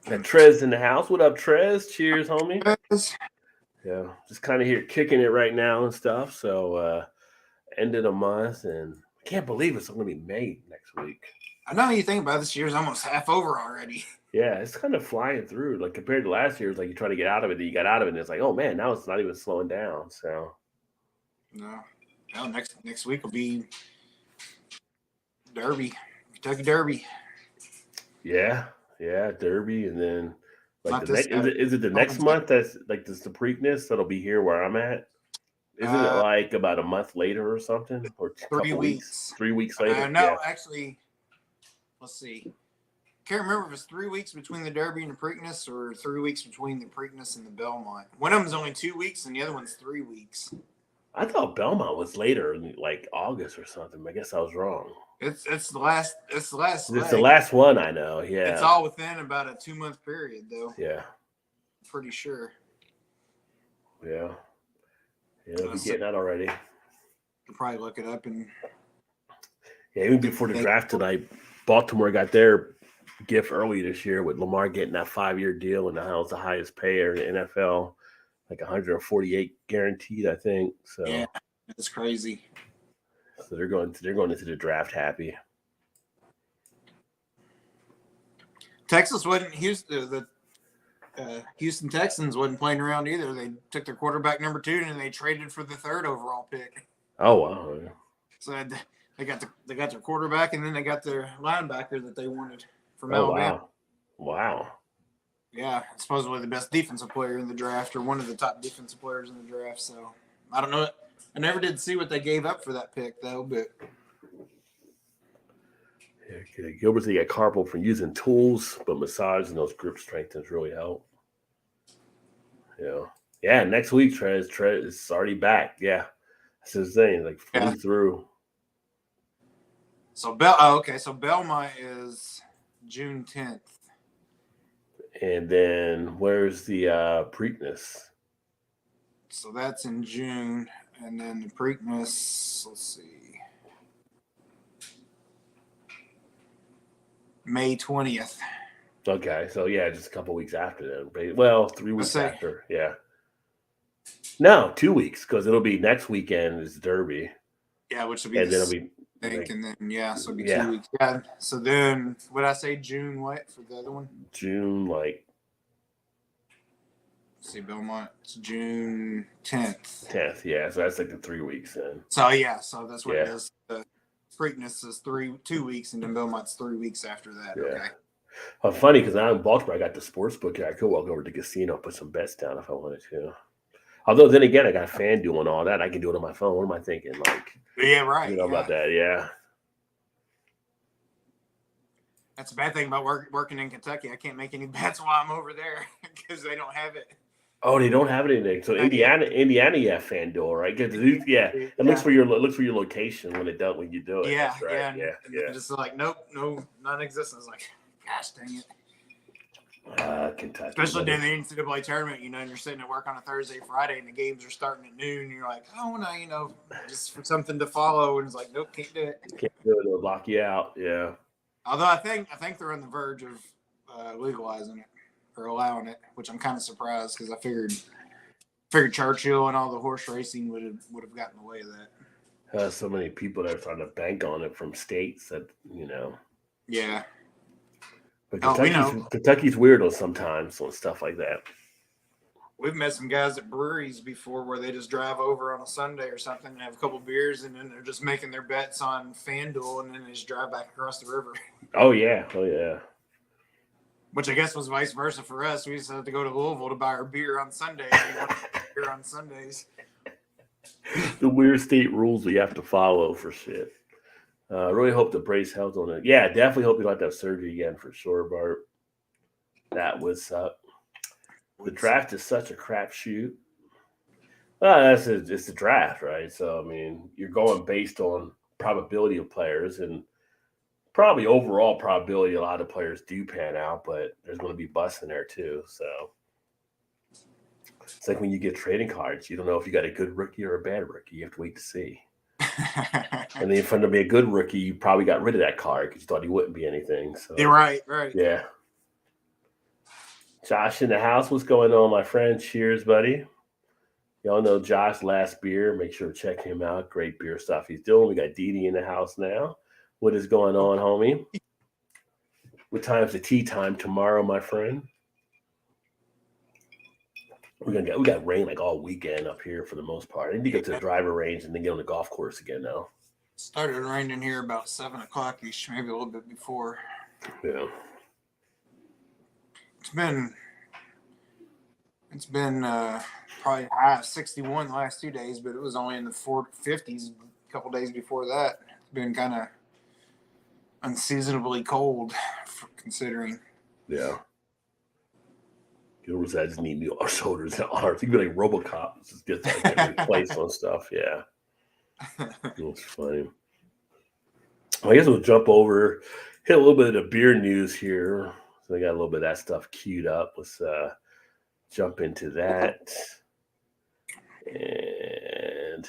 And Trez in the house. What up, Trez? Cheers, homie. Yes. Yeah, just kind of here kicking it right now and stuff. So end of the month, and I can't believe it's going to be May next week. I know you think about this year's almost half over already. Yeah, it's kind of flying through. Like compared to last year, it's like you try to get out of it, then you got out of it, and it's like, oh man, now it's not even slowing down. So No, next week will be Derby, Kentucky Derby. yeah, Derby, and then like Not the this next is it the next Wednesday. month that's like this the Preakness that'll be here where I'm at? Isn't it like about a month later or something, or a 3 couple weeks? weeks. 3 weeks later? No, Yeah. actually, let's see. Can't remember if it's 3 weeks between the Derby and the Preakness or 3 weeks between the Preakness and the Belmont. One of them's only 2 weeks and the other one's 3 weeks. I thought Belmont was later, like August or something. I guess I was wrong. It's the last It's the leg. last one I know. Yeah. It's all within about a 2-month period though. Yeah. Pretty sure. Yeah. Yeah, we're getting that already. You'll probably look it up and yeah, even before the draft tonight, Baltimore got their gift early this year with Lamar getting that 5-year deal, and now it's the highest payer in the NFL, like 148 guaranteed, I think. So yeah, it's crazy. So they're going into the draft happy. Texas wasn't Houston. The Houston Texans wasn't playing around either. They took their quarterback number 2 and they traded for the 3rd overall pick. Oh wow! So they got their quarterback and then they got their linebacker that they wanted from Oh Alabama. wow! Yeah, supposedly the best defensive player in the draft or one of the top defensive players in the draft. So I don't know. I never did see what they gave up for that pick though, but. Yeah, Gilbert said he got carpal from using tools, but massage and those grip strengthens really help. Yeah. Next week, Trez is already back. Yeah, that's his thing. Like flew through. So So Belmont is June 10th. And then where's the Preakness? So that's in June, and then the Preakness. Let's see. May 20th. Okay, so yeah, just a couple weeks after then. Well, 3 weeks after, yeah. No, 2 weeks because it'll be next weekend is Derby. Yeah, which will be and then it'll be. And then so it'll be 2 weeks. Yeah. So then, what did I say? June what for the other one? June like. Let's see, Belmont. It's June 10th. 10th, yeah. So that's like the 3 weeks then. So that's what it is. The Preakness is 2 weeks, and then Belmont's 3 weeks after that. Yeah. Okay. Well, funny because now in Baltimore, I got the sports book here. I could walk over to the casino, put some bets down if I wanted to. Although then again, I got FanDuel and all that. I can do it on my phone. What am I thinking? Like, yeah, right. About that, yeah. That's a bad thing about working in Kentucky. I can't make any bets while I'm over there because they don't have it. Oh, they don't have it in there. So Indiana, yeah, FanDuel, right? It looks for your location when you do it. Yeah, that's right. Yeah. Just like no, non-existent. It's like, gosh, dang it. Kentucky, especially during the NCAA tournament, and you're sitting at work on a Thursday, Friday, and the games are starting at noon. And you're like, I want to, just for something to follow, and it's like, nope, can't do it. Can't do it. It'll block you out. Yeah. Although I think they're on the verge of legalizing it. are allowing it, which I'm kind of surprised because I figured Churchill and all the horse racing would have gotten away of that. So many people that are starting to bank on it from states that Yeah. But Oh, we know. Kentucky's weird on sometimes on stuff like that. We've met some guys at breweries before where they just drive over on a Sunday or something and have a couple beers, and then they're just making their bets on FanDuel, and then they just drive back across the river. Oh yeah. Which I guess was vice versa for us. We just had to go to Louisville to buy our beer on Sundays. We wanted beer on Sundays. The weird state rules we have to follow for shit. I really hope the brace helps on it. Yeah, definitely hope you don't have to have surgery again for sure, Bart. That would suck. The draft is such a crapshoot. It's the draft, right? So I mean, you're going based on probability of players and probably overall probability. A lot of players do pan out, but there's going to be busts in there too. So it's like when you get trading cards, you don't know if you got a good rookie or a bad rookie. You have to wait to see. And then if to be a good rookie, you probably got rid of that card because you thought he wouldn't be anything. So you're right. Yeah. Josh in the house, what's going on, my friend? Cheers, buddy. Y'all know Josh Last Beer. Make sure to check him out. Great beer stuff he's doing. We got Dee Dee in the house now. What is going on, homie? What time's the tea time tomorrow, my friend? We got rain like all weekend up here for the most part. I need to get to the driver range and then get on the golf course again now. Started raining here about 7 o'clock-ish, maybe a little bit before. Yeah. It's been probably high 61 the last 2 days, but it was only in the 50s a couple days before that. It's been kind of unseasonably cold considering. Yeah. Gilbert said, I just need new shoulders and arms. You can be like RoboCop. Just get replaced on stuff. Yeah. That's funny. Well, I guess we'll jump over, hit a little bit of the beer news here. So I got a little bit of that stuff queued up. Let's jump into that. And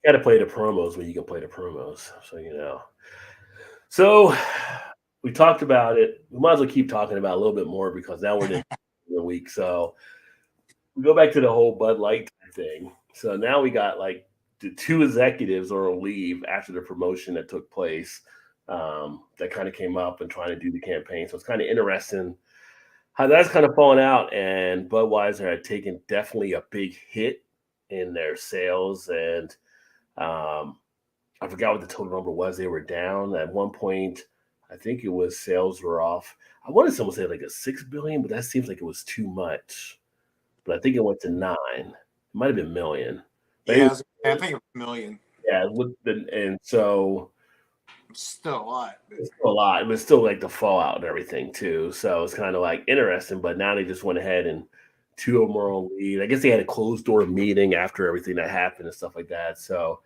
got to play the promos when you can play the promos. So, So we talked about it. We might as well keep talking about it a little bit more because now we're in the week. So we go back to the whole Bud Light thing. So now we got like the 2 executives are on leave after the promotion that took place that kind of came up and trying to do the campaign. So it's kind of interesting how that's kind of fallen out. And Budweiser had taken definitely a big hit in their sales. And I forgot what the total number was. They were down at one point. I think it was sales were off. I wanted someone to say like a $6 billion, but that seems like it was too much. But I think it went to 9. It might have been million. Yeah, I think it was million. Yeah, and so it's still a lot. It's still a lot, but it's still like the fallout and everything too. So it's kind of like interesting. But now they just went ahead and 2 of them are on lead. I guess they had a closed door meeting after everything that happened and stuff like that. So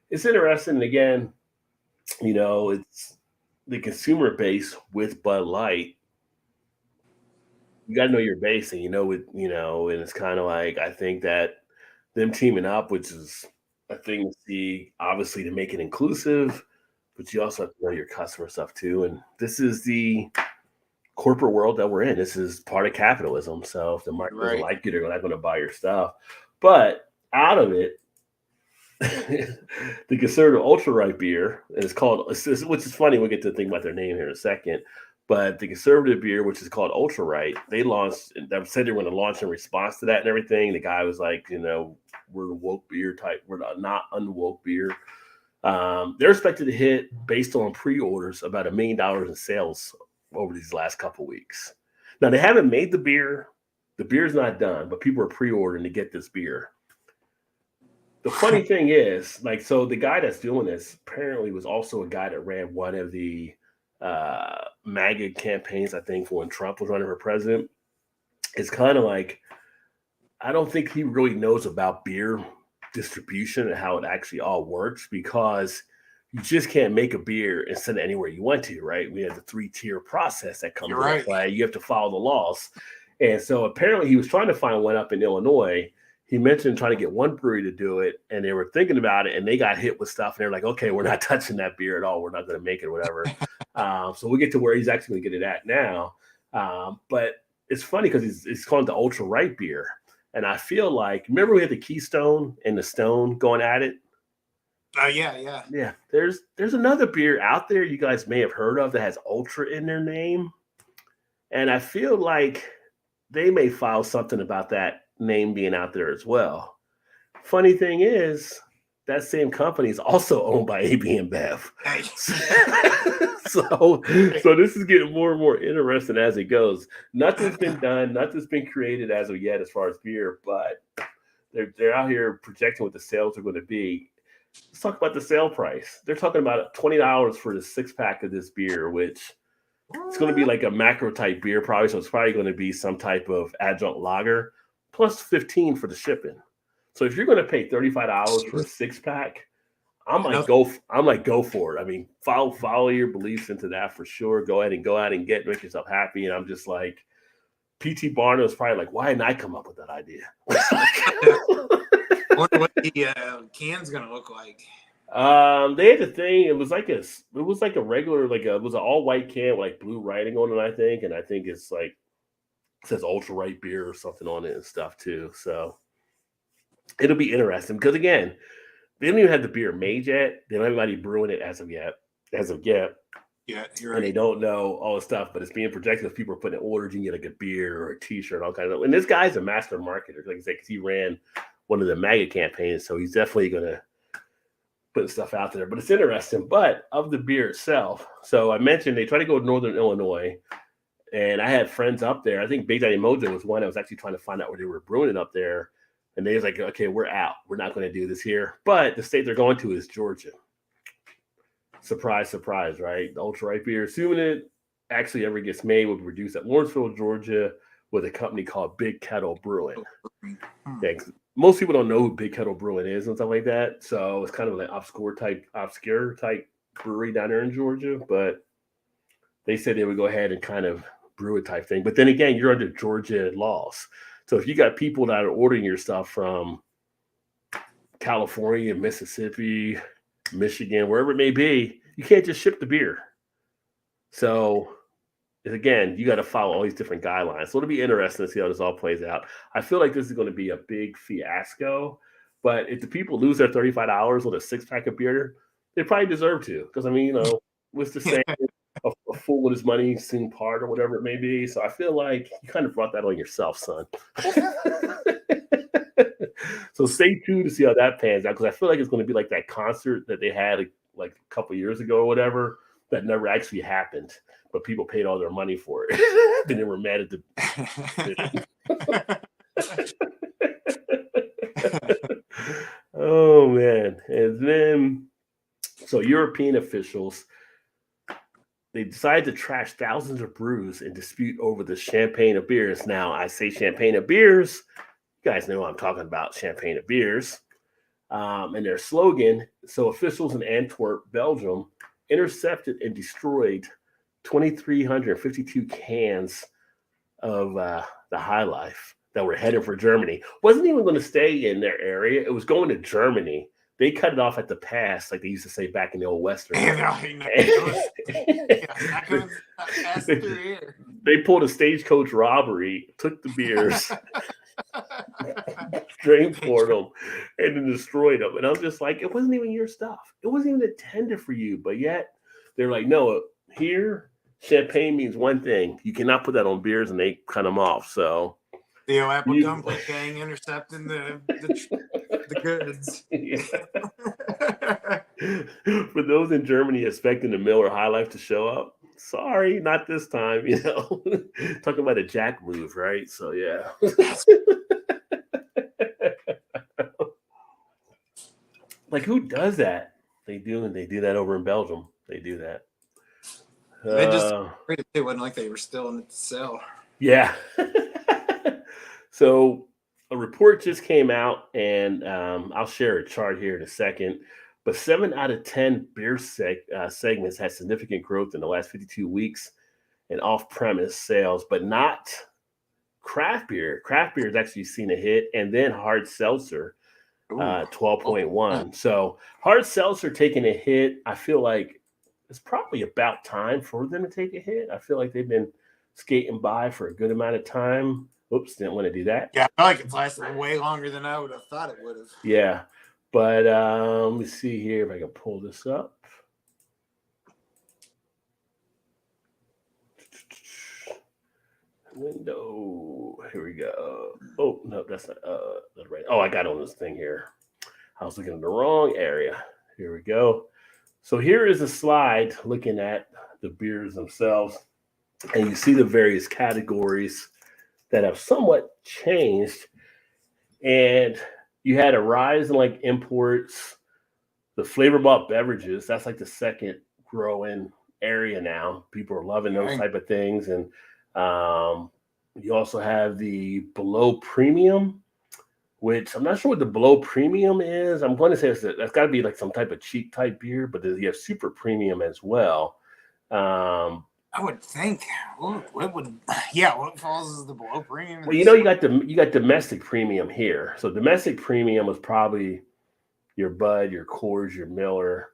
it's interesting. And again, it's the consumer base with Bud Light. You got to know your base, and and it's kind of like I think that them teaming up, which is a thing to see, obviously to make it inclusive, but you also have to know your customer stuff too. And this is the corporate world that we're in. This is part of capitalism. So if the market doesn't like you, they're not going to buy your stuff. But out of it, the conservative ultra right beer, and it's called, which is funny, we'll get to think about their name here in a second. But the conservative beer, which is called Ultra Right, they launched. They said they were going to launch in response to that and everything. The guy was like, we're the woke beer type. We're not unwoke beer. They're expected to hit, based on pre-orders, about $1 million in sales over these last couple weeks. Now they haven't made the beer. The beer's not done, but people are pre-ordering to get this beer. The funny thing is, so the guy that's doing this apparently was also a guy that ran one of the MAGA campaigns, I think, for when Trump was running for president. It's kind of like, I don't think he really knows about beer distribution and how it actually all works, because you just can't make a beer and send it anywhere you want to, right? We have the 3-tier process that comes into play. You have to follow the laws. And so apparently he was trying to find one up in Illinois. he mentioned trying to get one brewery to do it, and they were thinking about it, and they got hit with stuff, and they're like, okay, we're not touching that beer at all. We're not going to make it, or whatever. So we'll get to where he's actually going to get it at now. But it's funny because it's called the ultra right beer, and I feel like, remember we had the Keystone and the Stone going at it. Yeah. There's another beer out there you guys may have heard of that has ultra in their name, and I feel like they may file something about that name being out there as well. Funny thing is, that same company is also owned by AB InBev. so this is getting more and more interesting as it goes. Nothing's been done, nothing's been created as of yet as far as beer, but they're out here projecting what the sales are going to be. Let's talk about the sale price. They're talking about $20 for the 6-pack of this beer, which it's going to be like a macro type beer, probably. So it's probably going to be some type of adjunct lager, plus $15 for the shipping. So if you're going to pay $35 for a 6-pack, I'm like go for it. I mean, follow your beliefs into that for sure. Go ahead and make yourself happy. And I'm just like, PT Barnum was probably like, why didn't I come up with that idea? I wonder what the can's gonna look like. They had the thing. It was like a regular, it was an all white can with like blue writing on it, I think, and I think it's like, it says ultra right beer or something on it and stuff too. So it'll be interesting because, again, they don't even have the beer made yet. They don't have anybody brewing it as of yet. Yeah, you're right. And they don't know all the stuff, but it's being projected. If people are putting in orders, you can get like a beer or a T-shirt, all kinds of. And this guy's a master marketer, like I said, because he ran one of the MAGA campaigns, so he's definitely going to put stuff out there. But it's interesting. But of the beer itself, so I mentioned they try to go to Northern Illinois, and I had friends up there. I think Big Daddy Mojo was one. I was actually trying to find out where they were brewing it up there, and they was like, "Okay, we're out. We're not going to do this here." But the state they're going to is Georgia. Surprise, surprise, right? The ultra right beer, assuming it actually ever gets made, will be produced at Lawrenceville, Georgia, with a company called Big Kettle Brewing. Yeah, most people don't know who Big Kettle Brewing is and stuff like that, so it's kind of like obscure type brewery down there in Georgia. But they said they would go ahead and kind of brew it type thing. But then again, you're under Georgia laws, so if you got people that are ordering your stuff from California, Mississippi, Michigan, wherever it may be, you can't just ship the beer. So again, you got to follow all these different guidelines. So it'll be interesting to see how this all plays out. I feel like this is going to be a big fiasco, but if the people lose their $35 on a 6-pack of beer, they probably deserve to. Because, I mean, what's the saying? A fool with his money soon part, or whatever it may be. So I feel like you kind of brought that on yourself, son. So stay tuned to see how that pans out, because I feel like it's going to be like that concert that they had like a couple years ago or whatever that never actually happened, but people paid all their money for it. Then they were mad at the. Oh man! And then, so European officials, they decided to trash thousands of brews and dispute over the champagne of beers. Now, I say champagne of beers. You guys know what I'm talking about, champagne of beers. And their slogan, so officials in Antwerp, Belgium, intercepted and destroyed 2,352 cans of the High Life that were headed for Germany. Wasn't even going to stay in their area. It was going to Germany. They cut it off at the pass, like they used to say back in the old Western. They pulled a stagecoach robbery, took the beers, drain poured them, and then destroyed them. And I'm just like, it wasn't even your stuff. It wasn't even intended for you. But yet they're like, no, here champagne means one thing. You cannot put that on beers, and they cut them off. So Theo Apple Dumpling gang intercepting the goods. For those in Germany expecting the Miller High Life to show up, sorry, not this time. Talking about a jack move, right? So yeah. Like, who does that? They do, and they do that over in Belgium. They do that. They just it wasn't like they were still in the cell. Yeah. So a report just came out, and I'll share a chart here in a second. But 7 out of 10 beer segments had significant growth in the last 52 weeks in off-premise sales, but not craft beer. Craft beer has actually seen a hit, and then hard seltzer, Ooh. 12.1. So hard seltzer taking a hit. I feel like it's probably about time for them to take a hit. I feel like they've been skating by for a good amount of time. Oops, didn't want to do that. Yeah, I feel like it's lasted way longer than I would have thought it would have. Yeah, but let me see here if I can pull this up. Window. Here we go. Oh no, that's not right. Oh, I got on this thing here. I was looking in the wrong area. Here we go. So here is a slide looking at the beers themselves, and you see the various categories that have somewhat changed. And you had a rise in like imports, the flavor malt beverages. That's like the second growing area now. People are loving those type of things, and you also have the below premium, which I'm not sure what the below premium is. I'm going to say that's got to be like some type of cheap type beer, but you have super premium as well. I would think what falls as the below premium? Well, you got domestic premium here. So domestic premium was probably your Bud, your Coors, your Miller.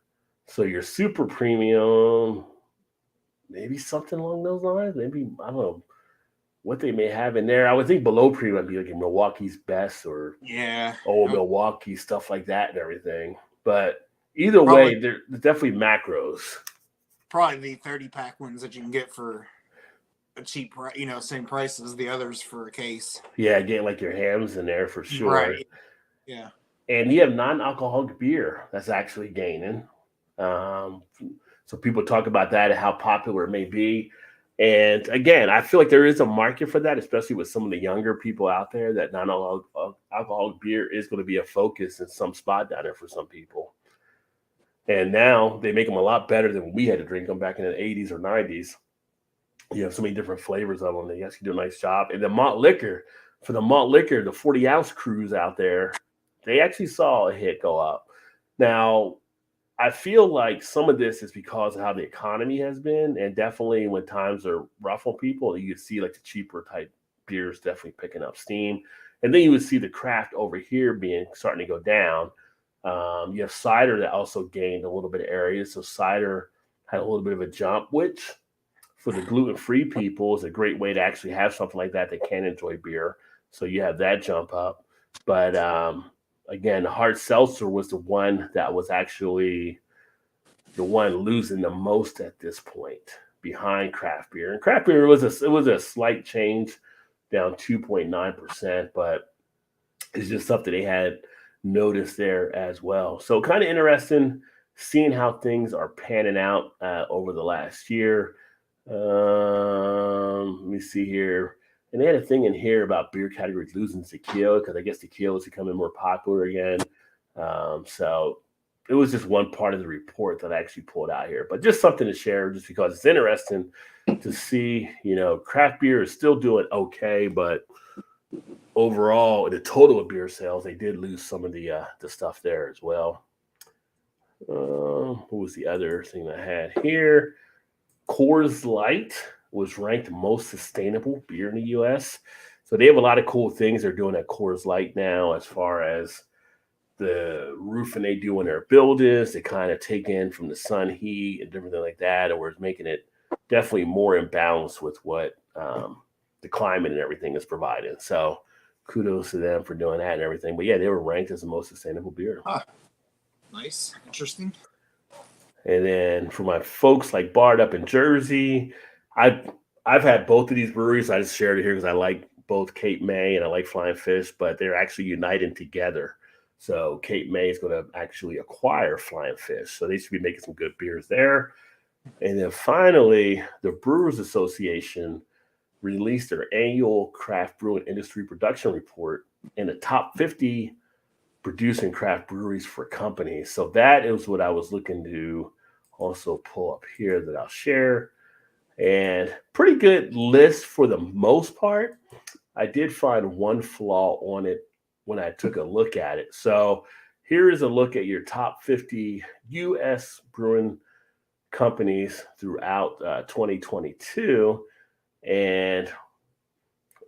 So your super premium, maybe something along those lines. Maybe I don't know what they may have in there. I would think below premium would be like in Milwaukee's Best or old Milwaukee, stuff like that and everything. But either way, there's definitely macros. Probably the 30-pack ones that you can get for a cheap price, same price as the others for a case. Yeah, getting like your hams in there for sure. Right. Yeah. And you have non-alcoholic beer that's actually gaining. So people talk about that and how popular it may be. And again, I feel like there is a market for that, especially with some of the younger people out there, that non-alcoholic beer is going to be a focus in some spot down there for some people. And now they make them a lot better than we had to drink them back in the 80s or 90s. You have so many different flavors of them. They actually do a nice job. And the malt liquor, the 40-ounce crews out there, they actually saw a hit go up. Now, I feel like some of this is because of how the economy has been, and definitely when times are rough on people, you see like the cheaper type beers definitely picking up steam, and then you would see the craft over here starting to go down. You have cider that also gained a little bit of area, so cider had a little bit of a jump, which for the gluten-free people is a great way to actually have something like that can enjoy beer. So you have that jump up, but again, hard seltzer was the one that was actually the one losing the most at this point behind craft beer. And craft beer was a slight change, down 2.9%, but it's just something they had noticed there as well. So kind of interesting seeing how things are panning out over the last year. Let me see here. And they had a thing in here about beer categories losing tequila because I guess tequila is becoming more popular again. So it was just one part of the report that I actually pulled out here, but just something to share just because it's interesting to see, craft beer is still doing okay, but overall, the total of beer sales, they did lose some of the stuff there as well. What was the other thing I had here? Coors Light was ranked most sustainable beer in the U.S. So they have a lot of cool things they're doing at Coors Light now as far as the roofing they do in their buildings. They kind of take in from the sun heat and different things like that, or it's making it definitely more in balance with what the climate and everything is providing. So kudos to them for doing that and everything. But yeah, they were ranked as the most sustainable beer. Nice. Interesting. And then for my folks like Bard up in Jersey, I've had both of these breweries. I just shared it here because I like both Cape May and I like Flying Fish, but they're actually uniting together. So Cape May is going to actually acquire Flying Fish. So they should be making some good beers there. And then finally, the Brewers Association released their annual craft brewing industry production report in the top 50 producing craft breweries for companies. So that is what I was looking to also pull up here that I'll share. And pretty good list for the most part. I did find one flaw on it when I took a look at it. So here is a look at your top 50 U.S. brewing companies throughout 2022. And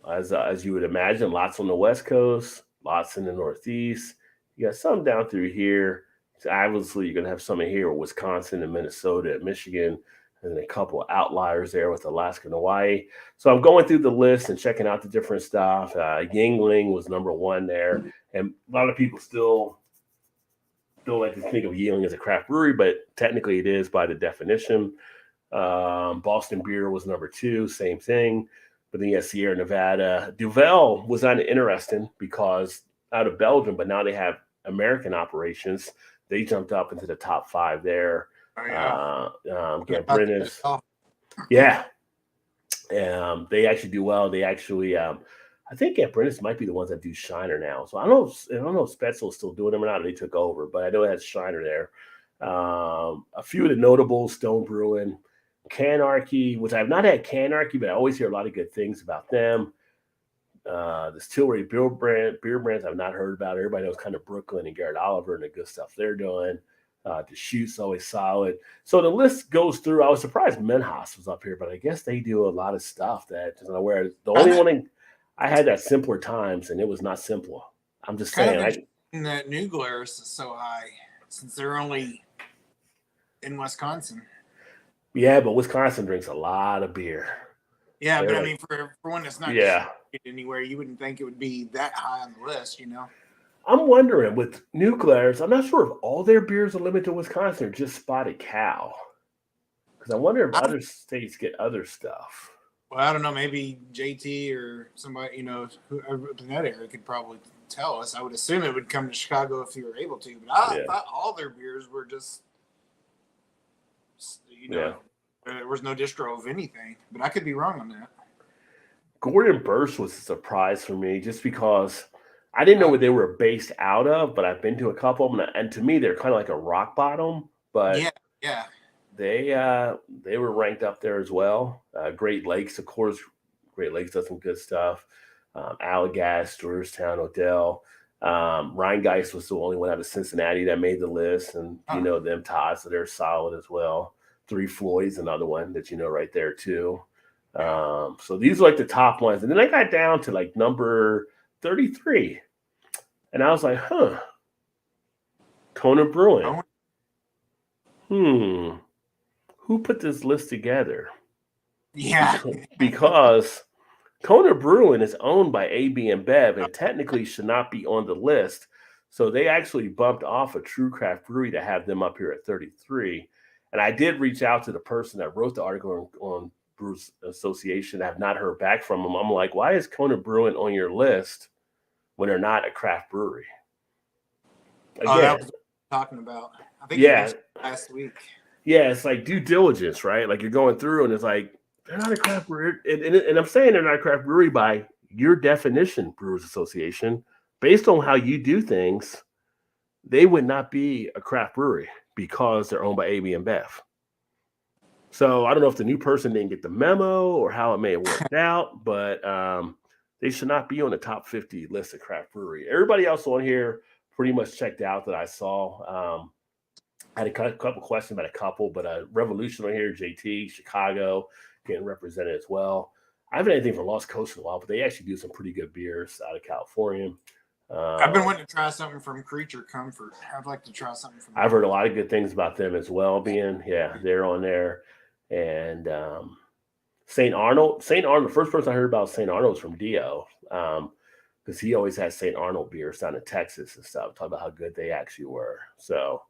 as you would imagine. Lots on the West Coast, lots in the Northeast. You got some down through here. So obviously, you're gonna have some in here, Wisconsin and Minnesota and Michigan, and then a couple of outliers there with Alaska and Hawaii. So I'm going through the list and checking out the different stuff. Yingling was number one there, and a lot of people still don't like to think of Yingling as a craft brewery, but technically it is by the definition. Boston Beer was number two, same thing. But then you have Sierra Nevada. Duvel was kind of interesting because out of Belgium, but now they have American operations. They jumped up into the top five there. Oh, yeah. Gambrinus. Yeah. They actually do well. They actually, I think Gambrinus might be the ones that do Shiner now. So I don't know if Spetzel is still doing them or not. Or they took over, but I know it has Shiner there. A few of the notables, Stone Brewing, Canarchy, which I've not had Canarchy, but I always hear a lot of good things about them. The Stillery beer brands I've not heard about. Everybody knows kind of Brooklyn and Garrett Oliver and the good stuff they're doing. The shoot's always solid. So the list goes through. I was surprised Menhaus was up here, but I guess they do a lot of stuff that I'm aware. The only one I had that Simpler Times, and it was not simple. I'm just saying. That New Glarus is so high since they're only in Wisconsin. Yeah, but Wisconsin drinks a lot of beer. Yeah, but I mean, for one that's not anywhere, you wouldn't think it would be that high on the list, you know? I'm wondering with New Glarus, I'm not sure if all their beers are limited to Wisconsin or just Spotted Cow. Because I wonder if other states get other stuff. Well, I don't know. Maybe JT or somebody, you know, whoever in that area could probably tell us. I would assume it would come to Chicago if you were able to. But I thought all their beers were just, you know, there was no distro of anything. But I could be wrong on that. Gordon Burst was a surprise for me just because I didn't know where they were based out of, but I've been to a couple of them. And to me, they're kind of like a rock bottom. But yeah. They were ranked up there as well. Great Lakes, of course. Great Lakes does some good stuff. Allagash, Georgetown, Odell. Rheingeist was the only one out of Cincinnati that made the list. And you know them, Todd, so they're solid as well. Three Floyd's another one that you know right there too. So these are like the top ones. And then I got down to like number 33. And I was like, Kona Brewing. Who put this list together? Yeah. Because Kona Brewing is owned by AB InBev and technically should not be on the list. So they actually bumped off a True Craft Brewery to have them up here at 33. And I did reach out to the person that wrote the article on Brewers Association. I have not heard back from them. I'm like, why is Kona Brewing on your list when they're not a craft brewery? Again, that was what I'm talking about. I think it was last week. Yeah, it's like due diligence, right? Like you're going through and it's like, they're not a craft brewery. And I'm saying they're not a craft brewery by your definition, Brewers Association. Based on how you do things, they would not be a craft brewery because they're owned by AB InBev. So I don't know if the new person didn't get the memo or how it may have worked out, but they should not be on the top 50 list of craft brewery. Everybody else on here pretty much checked out that I saw. I had a couple questions about a couple, but Revolution on here, JT, Chicago, getting represented as well. I haven't had anything from Lost Coast in a while, but they actually do some pretty good beers out of California. I've been wanting to try something from Creature Comfort. I'd like to try something from them. I've heard a lot of good things about them as well, they're on there. And St. Arnold, the first person I heard about St. Arnold was from Dio, because he always has St. Arnold beers down in Texas and stuff, talk about how good they actually were. So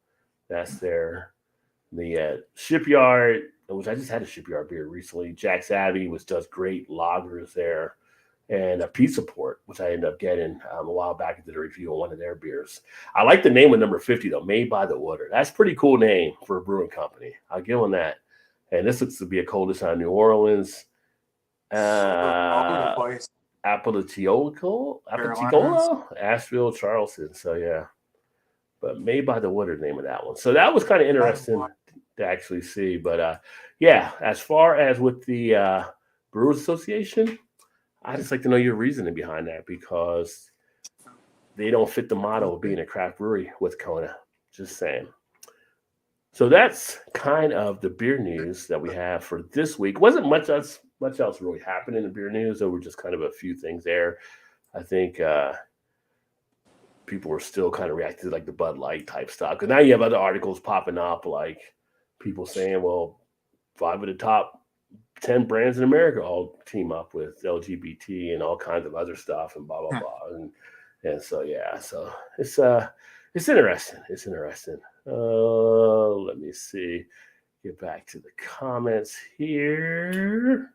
that's there. The Shipyard, which I just had a Shipyard beer recently. Jack's Abbey, which does great lagers there. And a Pizza Port, which I ended up getting a while back. I did a review on one of their beers. I like the name of number 50, though, Made by the Water. That's a pretty cool name for a brewing company. I'll give them that. And this looks to be a coldest out of New Orleans. Apalachicola, Asheville, Charleston. So, yeah. But Made by the Water, the name of that one. So that was kind of interesting to actually see. But, as far as with the Brewers Association, I just like to know your reasoning behind that because they don't fit the motto of being a craft brewery with Kona. Just saying. So that's kind of the beer news that we have for this week. Wasn't much else much else really happened in the beer news. There were just kind of a few things there. I think people were still kind of reacting to like the Bud Light type stuff. Because now you have other articles popping up, like people saying, well, 5 of the top 10 brands in America all team up with LGBT and all kinds of other stuff and blah blah Huh. blah. And so yeah, so it's interesting. It's interesting. Let me see. Get back to the comments here.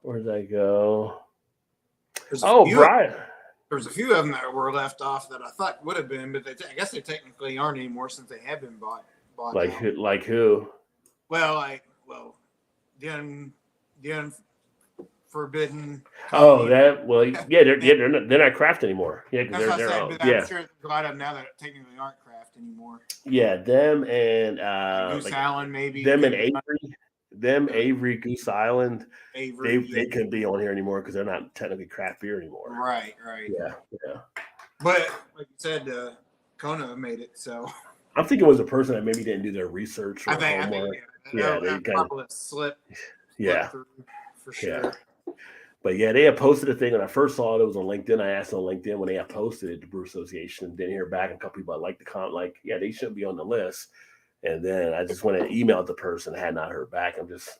Where did I go? There's a Oh, few. Brian. There's a few of them that were left off that I thought would have been, but I guess they technically aren't anymore since they have been bought Like out. who? Like who? Well, the unforbidden. Oh, Coffee. that. Well, yeah, they're not craft anymore. Yeah, because That's what I they're said, all, but yeah, I'm sure there's a lot of them now that technically aren't craft anymore. yeah, them and Like Goose like Island, maybe. them and could be Avery, Goose Island. Avery. They couldn't be on here anymore because they're not technically craft beer anymore. Right. Yeah. But like you said, Kona made it, so I'm thinking it was a person that maybe didn't do their research or homework. yeah, They that kind of probably slipped yeah. through for sure. Yeah. But yeah, they had posted a thing when I first saw it. It was on LinkedIn. I asked on LinkedIn when they had posted it, the Brew Association. Didn't hear back. A couple people I like the comment, like, yeah, they shouldn't be on the list. And then I just went and emailed the person, had not heard back. I'm just,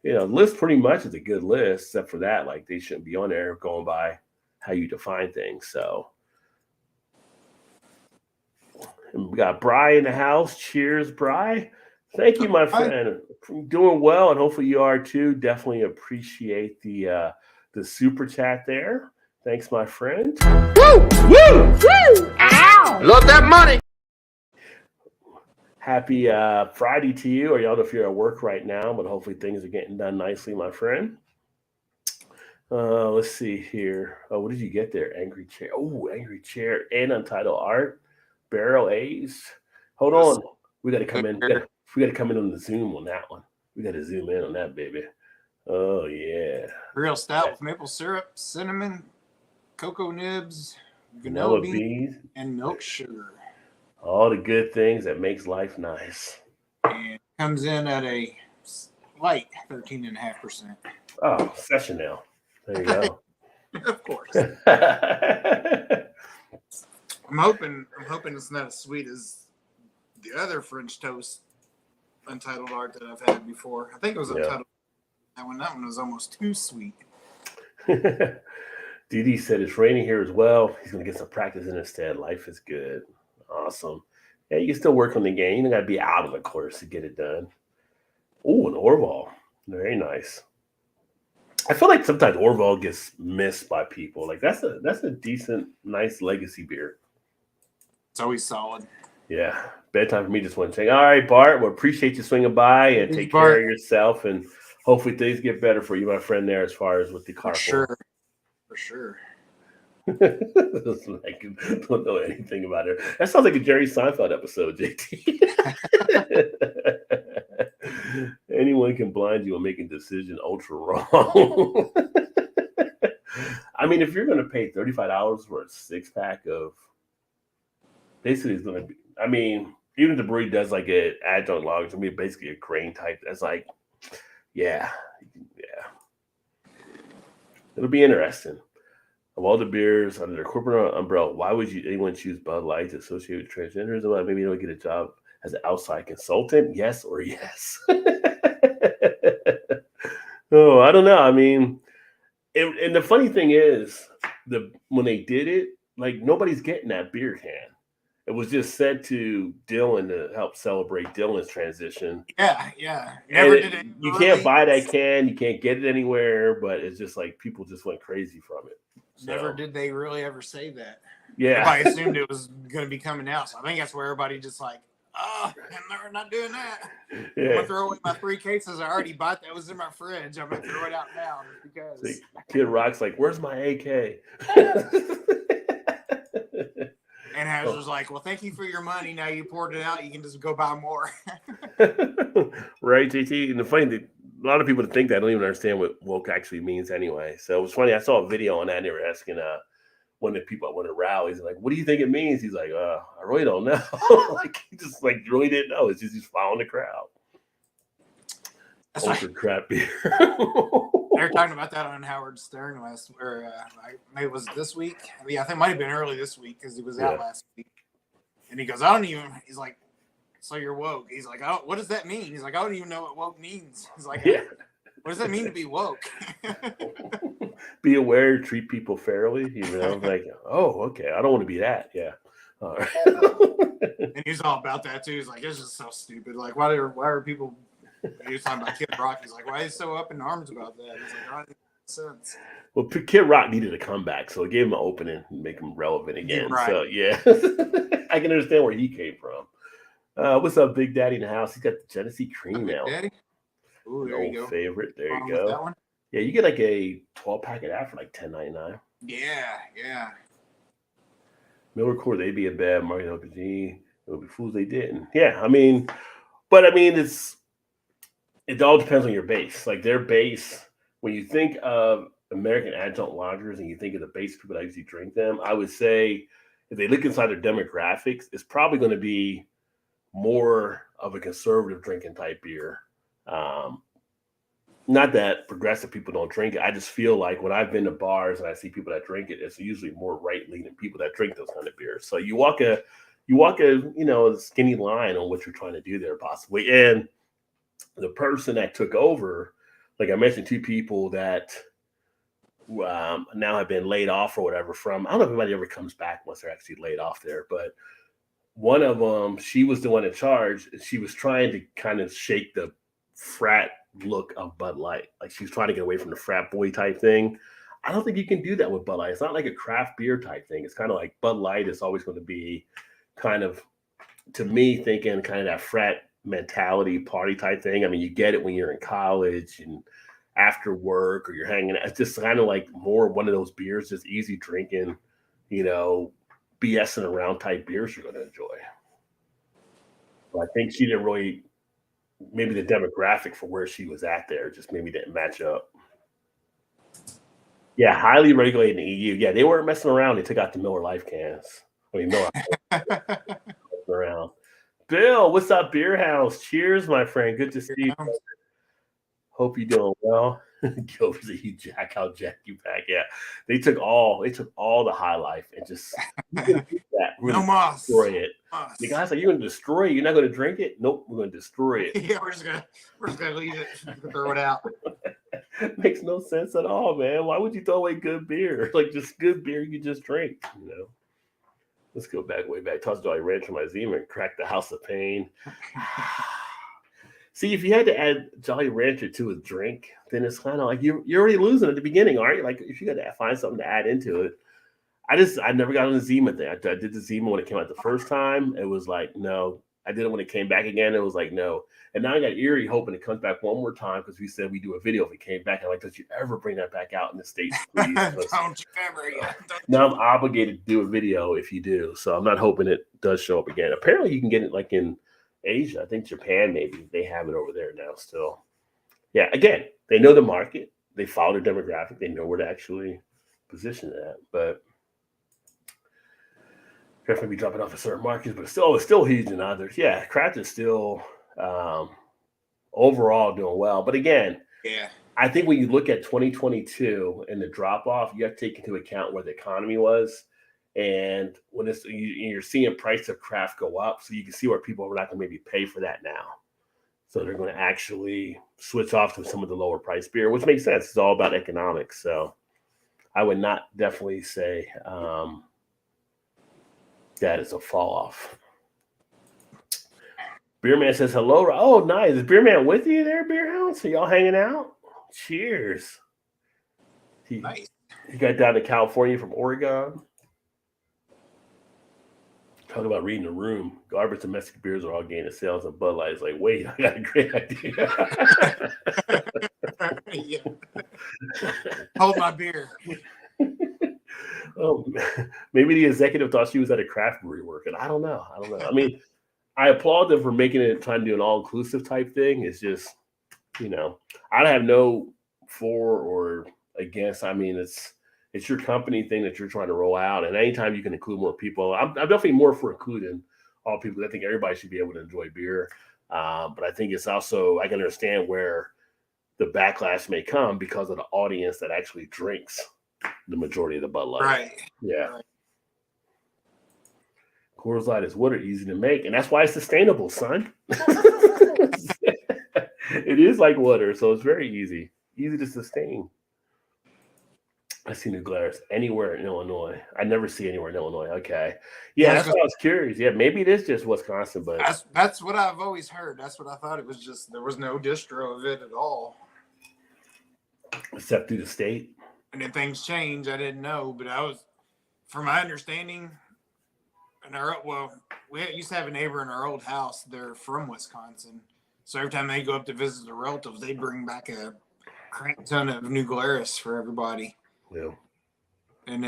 list pretty much is a good list, except for that, like they shouldn't be on there going by how you define things. So and we got Bry in the house. Cheers, Bry. Thank you, my friend. Doing well, and hopefully you are too. Definitely appreciate the super chat there. Thanks, my friend. Woo! Woo! Woo! Ow! Love that money. Happy Friday to you, or y'all know if you're at work right now, but hopefully things are getting done nicely, my friend. Let's see here. Oh, what did you get there? Angry chair. Oh, angry chair and untitled art. Barrel A's. Hold on. We got to come in. We got to come in on the Zoom on that one. We got to zoom in on that, baby. Oh yeah. Real stout with maple syrup, cinnamon, cocoa nibs, vanilla beans, and milk sugar. All the good things that makes life nice. And comes in at a light 13.5%. Oh, session now. There you go. Of course. I'm hoping it's not as sweet as the other French toast untitled art that I've had before. I think it was untitled. That one was almost too sweet. Didi said it's raining here as well. He's gonna get some practice in instead. Life is good. Awesome. Yeah, you can still work on the game. You don't gotta be out of the course to get it done. Oh, an Orval. Very nice. I feel like sometimes Orval gets missed by people. Like that's a decent, nice legacy beer. It's always solid. Yeah. Bedtime for me just one thing. All right, Bart. Well, appreciate you swinging by and take care of yourself, and hopefully things get better for you, my friend. There, as far as with the car. For sure. Like, don't know anything about it. That sounds like a Jerry Seinfeld episode, JT. Anyone can blind you on making decision ultra wrong. I mean, if you're going to pay $35 for a 6-pack of, basically, it's going to be. I mean, even if the brewery does like an adjunct lager, it's going to be basically a grain type. That's like, yeah. It'll be interesting. Of all the beers under their corporate umbrella, why would anyone choose Bud Light to associate with transgenderism? Well, maybe they'll get a job as an outside consultant. Yes or yes. Oh, I don't know. I mean, and the funny thing is, when they did it, like nobody's getting that beer can. It was just sent to Dylan to help celebrate Dylan's transition. Yeah. Never did it. You can't buy that can. You can't get it anywhere. But it's just like people just went crazy from it. So, never did they really ever say that. Yeah. Everybody assumed it was going to be coming out. So I think that's where everybody just like, and they're not doing that. Yeah. I'm going to throw away my 3 cases I already bought that was in my fridge. I'm going to throw it out now because. Like, Kid Rock's like, where's my AK? And Haz was like, well, thank you for your money. Now you poured it out. You can just go buy more. Right, JT? And the funny thing, a lot of people think that don't even understand what woke actually means anyway. So it was funny. I saw a video on that. And they were asking one of the people at one of the rallies, like, what do you think it means? He's like, I really don't know. Like, he just like really didn't know. It's just he's following the crowd. That's ultra crap beer. They were talking about that on Howard Stern maybe it was this week. I think it might have been early this week because he was out last week. And he goes, he's like, so you're woke. He's like, what does that mean? He's like, I don't even know what woke means. He's like, what does that mean to be woke? Be aware, treat people fairly. Like, oh, okay, I don't want to be that. Yeah. All right. And he's all about that too. He's like, it's just so stupid. Like, why are people? He was talking about Kid Rock. He's like, why is he so up in arms about that? He's like, oh, it makes sense. Well, Kid Rock needed a comeback, so it gave him an opening and make him relevant again. Right. So yeah, I can understand where he came from. What's up, Big Daddy in the house? He's got the Genesee Cream now. Daddy? Ooh, there you go. Favorite. There you That go. one? Yeah, you get like a 12-pack of that for like $10.99. Yeah. Miller Coors, they'd be a bad market. LPG. It would be fools they didn't. Yeah, but it all depends on your base. Like their base, when you think of American adjunct lagers and you think of the base people that usually drink them, I would say if they look inside their demographics, it's probably going to be more of a conservative drinking type beer. Not that progressive people don't drink it. I just feel like when I've been to bars and I see people that drink it, it's usually more right-leaning people that drink those kind of beers. So you walk a skinny line on what you're trying to do there possibly. And the person that took over, like I mentioned, two people that now have been laid off or whatever from, I don't know if anybody ever comes back once they're actually laid off there, but one of them, she was the one in charge. She was trying to kind of shake the frat look of Bud Light. Like she was trying to get away from the frat boy type thing. I don't think you can do that with Bud Light. It's not like a craft beer type thing. It's kind of like Bud Light is always going to be kind of, to me, thinking kind of that frat mentality party type thing. I mean, you get it when you're in college and after work or you're hanging out. It's just kind of like more one of those beers, just easy drinking, BSing around type beers you're going to enjoy. So I think she didn't really, maybe the demographic for where she was at there just maybe didn't match up. Yeah, highly regulated in the EU. Yeah, they weren't messing around. They took out the Miller Life cans. Miller around. Bill, what's up, Beer House? Cheers, my friend. Good to see you. Hope you're doing well. Gilbert's a huge jack you back. Yeah, they took all the High Life and just really destroy it. The guy's like, "You're going to destroy it. You're not going to drink it? Nope, we're going to destroy it." Yeah, we're just gonna leave it, throw it out. Makes no sense at all, man. Why would you throw away good beer? Like just good beer you just drink, Let's go way back. Toss Jolly Rancher my Zima and crack the House of Pain. See, if you had to add Jolly Rancher to a drink, then it's kind of like you're already losing at the beginning, aren't you? Like if you got to find something to add into it. I never got on the Zima thing. I did the Zima when it came out the first time. It was like, no. I did it when it came back again. It was like, no. And now I got eerie hoping it comes back one more time because we said we do a video if it came back. I'm like, don't you ever bring that back out in the States, please? Don't you ever. Now I'm obligated to do a video if you do. So I'm not hoping it does show up again. Apparently you can get it like in Asia. I think Japan, maybe. They have it over there now still. Yeah, again, they know the market. They follow their demographic. They know where to actually position that. But definitely be dropping off at certain markets, but it's still huge in others. Yeah, craft is still overall doing well. But again, I think when you look at 2022 and the drop off, you have to take into account where the economy was. And when you're seeing price of craft go up, so you can see where people are not going to maybe pay for that now. So they're going to actually switch off to some of the lower price beer, which makes sense. It's all about economics. So I would not definitely say that is a fall off. Beerman says hello. Oh, nice. Is Beerman with you there, Beer House? Are y'all hanging out? Cheers. Nice. He got down to California from Oregon. Talk about reading the room. Garbage domestic beers are all gaining sales, and Bud Light is like, wait, I got a great idea. Hold my beer. Maybe the executive thought she was at a craft brewery working. I don't know. I mean, I applaud them for making it, trying to do an all-inclusive type thing. It's just, I have no for or against. I mean, it's your company thing that you're trying to roll out. And anytime you can include more people, I'm definitely more for including all people. I think everybody should be able to enjoy beer. But I think it's also, I can understand where the backlash may come because of the audience that actually drinks the majority of the Bud Light. Right. Yeah. Right. Coors Light is water, easy to make, and that's why it's sustainable, son. It is like water, so it's very easy to sustain. I see New Glarus anywhere in Illinois. I never see anywhere in Illinois. Okay, yeah, that's why I was curious. Yeah, maybe it is just Wisconsin, but that's what I've always heard. That's what I thought. It was just there was no distro of it at all, except through the state. And then things change. I didn't know, but from my understanding, we used to have a neighbor in our old house. They're from Wisconsin, so every time they go up to visit their relatives, they bring back a crap ton of New Glarus for everybody. Yeah. And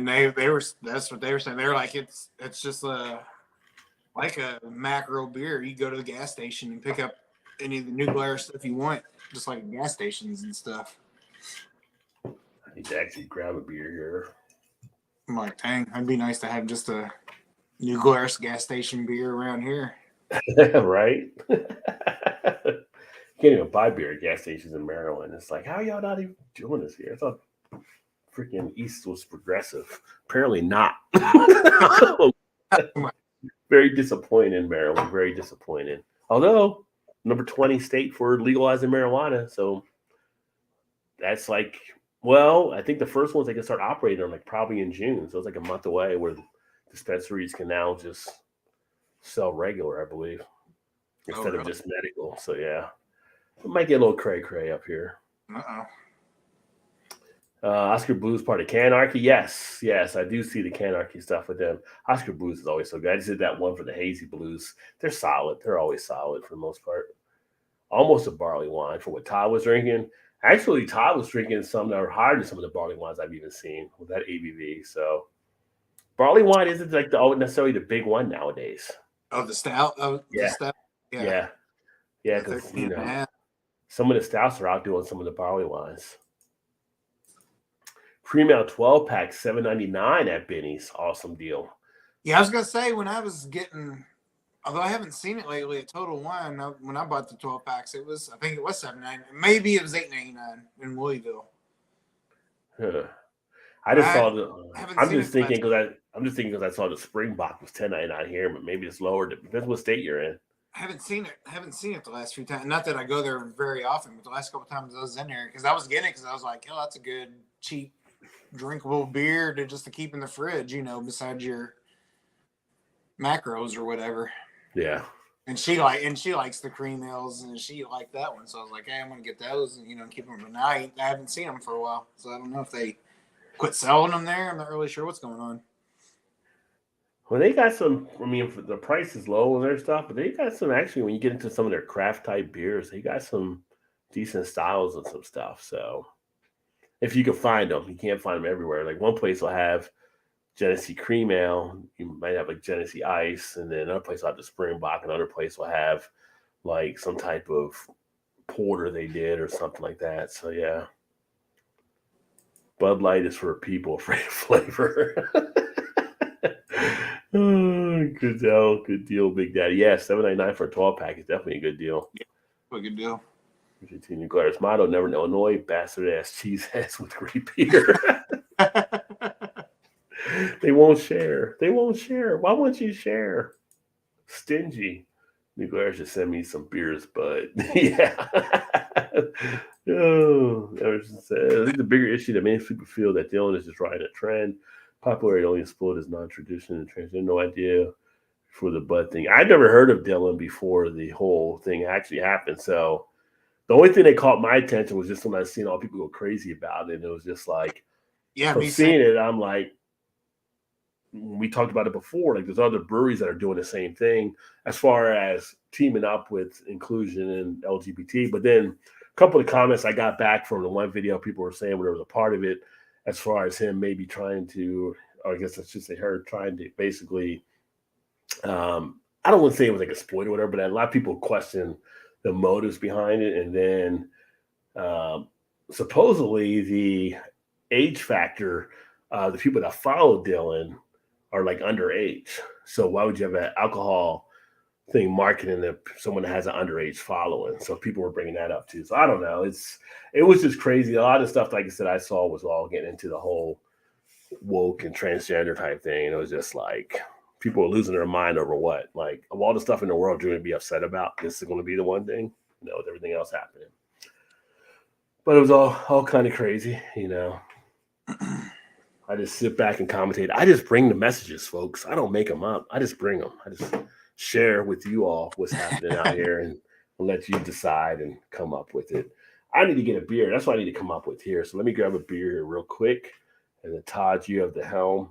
that's what they were saying. They're like it's just like a macro beer. You go to the gas station and pick up any of the New Glarus stuff you want, just like at gas stations and stuff. I need to actually grab a beer here. I'm like, dang, it'd be nice to have just a New Glarus gas station beer around here. Right? You can't even buy beer at gas stations in Maryland. It's like, how are y'all not even doing this here? I thought freaking East was progressive. Apparently not. Very disappointing in Maryland. Very disappointing. Although, number 20 state for legalizing marijuana. So that's like, well, I think the first ones they can start operating on like probably in June. So it's like a month away where dispensaries can now just sell regular, I believe, instead of just medical. So yeah, it might get a little cray up here. Oscar Blues part of Canarchy. Yes, I do see the Canarchy stuff with them. Oscar Blues is always so good. I just did that one for the Hazy Blues. They're solid. They're always solid for the most part. Almost a barley wine for what Todd was drinking. Actually, Todd was drinking some that are higher than some of the barley wines I've even seen with that ABV. So barley wine isn't like necessarily the big one nowadays. Oh, the stout? Yeah. The stout? Yeah. Because some of the stouts are outdoing some of the barley wines. Premium 12-pack, $7.99 at Benny's. Awesome deal. Yeah, I was going to say, when I was getting, although I haven't seen it lately at Total Wine, when I bought the 12-packs, I think it was $7.99. Maybe it was $8.99 in Louisville. Huh. I'm just thinking because I saw the Springbok was $10.99 here, but maybe it's lower. Depends what state you're in. I haven't seen it the last few times. Not that I go there very often, but the last couple of times I was in there because I was getting it because I was like, oh, that's a good cheap drinkable beer to keep in the fridge, besides your macros or whatever. Yeah. And she likes the cream ales, and she liked that one. So I was like, hey, I'm gonna get those and keep them. But now I haven't seen them for a while, so I don't know if they quit selling them there. I'm not really sure what's going on. Well, they got some. I mean, the price is low on their stuff, but they got some actually. When you get into some of their craft type beers, they got some decent styles and some stuff. So if you can find them, you can't find them everywhere. Like one place will have Genesee Cream Ale, you might have like Genesee Ice, and then another place will have the Springbok, another place will have like some type of porter they did or something like that. So yeah, Bud Light is for people afraid of flavor. Oh, good deal, Big Daddy. Yeah, $7.99 for a 12-pack is definitely a good deal. Yeah, a good deal. Continue Gladys motto: never in Illinois, bastard ass cheese heads with great beer. They won't share. Why won't you share? Stingy. New Glarus should send me some beers, but yeah. Emerson says, I think the bigger issue that many people feel that Dylan is just riding a trend. Popularity only exploded as non-tradition and transgender. No idea for the Bud thing. I'd never heard of Dylan before the whole thing actually happened. So the only thing that caught my attention was just when I seen all people go crazy about it. And it was just like, from seeing it, I'm like, we talked about it before, like there's other breweries that are doing the same thing as far as teaming up with inclusion and LGBT. But then a couple of comments I got back from the one video, people were saying when there was a part of it, as far as him maybe trying to, or I guess I should say her trying to basically, I don't want to say it was like exploit or whatever, but a lot of people question the motives behind it. And then supposedly the age factor, the people that follow Dylan are like underage. So why would you have an alcohol thing marketing to someone that has an underage following. So people were bringing that up too. So I don't know. It was just crazy. A lot of stuff, like I said, I saw was all getting into the whole woke and transgender type thing. And it was just like people were losing their mind over what? Like, of all the stuff in the world you're going to be upset about, this is going to be the one thing, with everything else happening. But it was all kind of crazy, I just sit back and commentate. I just bring the messages, folks. I don't make them up. I just bring them. I just share with you all what's happening out here and let you decide and come up with it. I need to get a beer. That's what I need to come up with here. So let me grab a beer here real quick. And then Todd, you have the helm.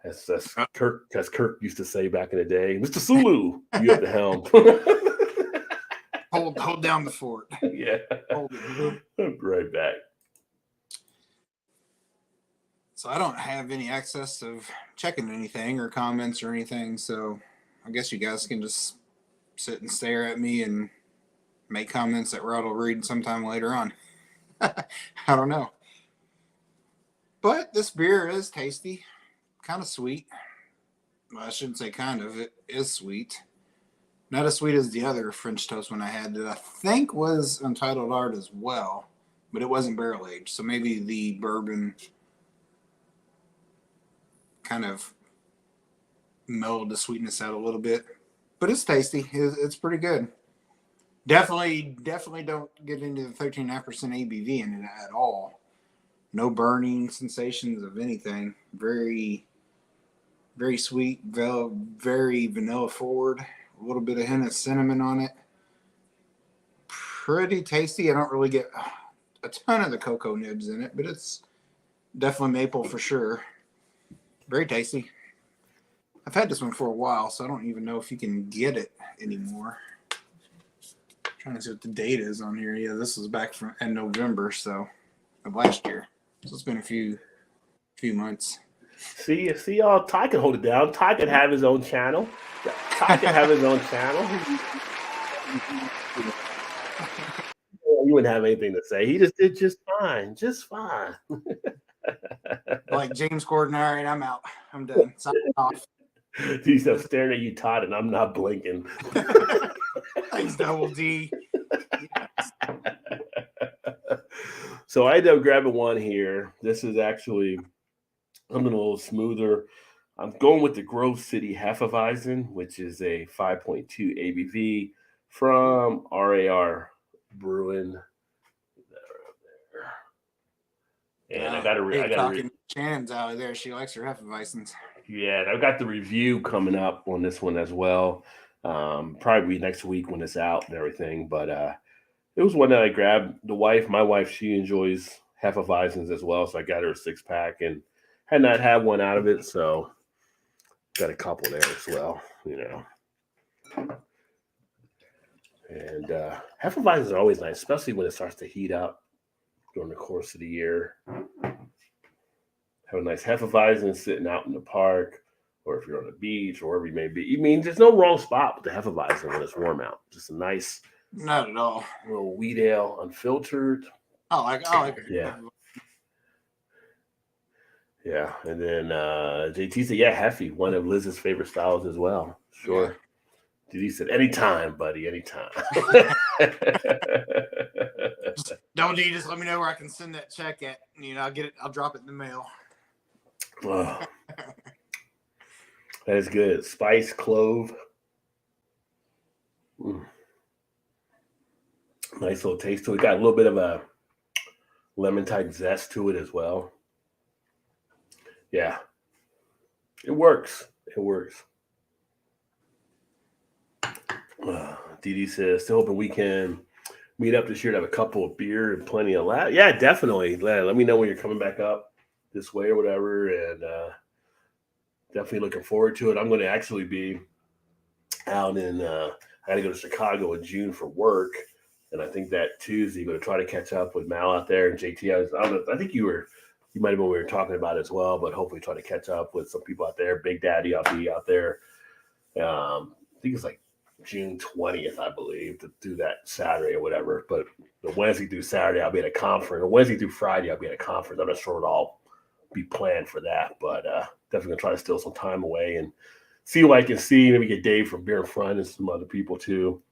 As Kirk used to say back in the day, Mr. Sulu, you have the helm. hold down the fort. Yeah. Hold it. I'll be right back. So I don't have any access of checking anything or comments or anything. So I guess you guys can just sit and stare at me and make comments that Rod will read sometime later on. I don't know. But this beer is tasty, kind of sweet. Well, I shouldn't say kind of. It is sweet. Not as sweet as the other French toast one I had that I think was Untitled Art as well, but it wasn't barrel aged. So maybe the bourbon kind of mellowed the sweetness out a little bit. But it's tasty. It's pretty good. Definitely don't get into the 13.5% ABV in it at all. No burning sensations of anything. Very, very sweet, very vanilla forward. A little bit of hint of cinnamon on it. Pretty tasty. I don't really get a ton of the cocoa nibs in it, but it's definitely maple for sure. Very tasty. I've had this one for a while, so I don't even know if you can get it anymore. I'm trying to see what the date is on here. Yeah, this was back from in November, so of last year. So it's been a few months. See y'all. Ty can hold it down. Ty can have his own channel. Ty can have his own channel. You wouldn't have anything to say. He just did just fine. Like James Corden, all right, I'm out. I'm done. Signing off. He's still staring at you, Todd, and I'm not blinking. Thanks, Double D. Yes. So I ended up grabbing one here. This is actually something a little smoother. I'm going with the Grove City Hefeweizen, which is a 5.2 ABV from RAR Brewing. And I got to Shannon's out of there. She likes her Hefeweizens. Yeah, I've got the review coming up on this one as well. Probably next week when it's out and everything. But it was one that I grabbed. My wife, she enjoys Hefeweizens as well, so I got her a 6-pack and had not had one out of it, so got a couple there as well, And Hefeweizens are always nice, especially when it starts to heat up during the course of the year. Have a nice Hefeweizen sitting out in the park, or if you're on the beach or wherever you may be. I mean, there's no wrong spot with the Hefeweizen when it's warm out. Just a nice, not at all, little wheat ale, unfiltered. I like it. Yeah, and then JT said, Heffy, one of Liz's favorite styles as well. Sure. Yeah. JT said, anytime, buddy, anytime. Don't you just let me know where I can send that check at? I'll get it. I'll drop it in the mail. Oh, that is good. Spice, clove. Nice little taste to it. Got a little bit of a lemon type zest to it as well. Yeah, it works. Dee says, still hoping we can meet up this year to have a couple of beer and plenty of laugh. Yeah, definitely. Let me know when you're coming back up this way or whatever, and definitely looking forward to it. I'm going to actually be out in I got to go to Chicago in June for work, and I think that Tuesday going to try to catch up with Mal out there and JT. I think you might have been we were talking about as well, but hopefully try to catch up with some people out there. Big Daddy, I'll be out there. I think it's like June 20th, I believe, to do that Saturday or whatever. But the Wednesday through Saturday, I'll be at a conference. Or Wednesday through Friday, I'll be at a conference. I'm not sure it'll all be planned for that, but definitely going to try to steal some time away and see what I can see. Maybe get Dave from Beer Front and some other people too,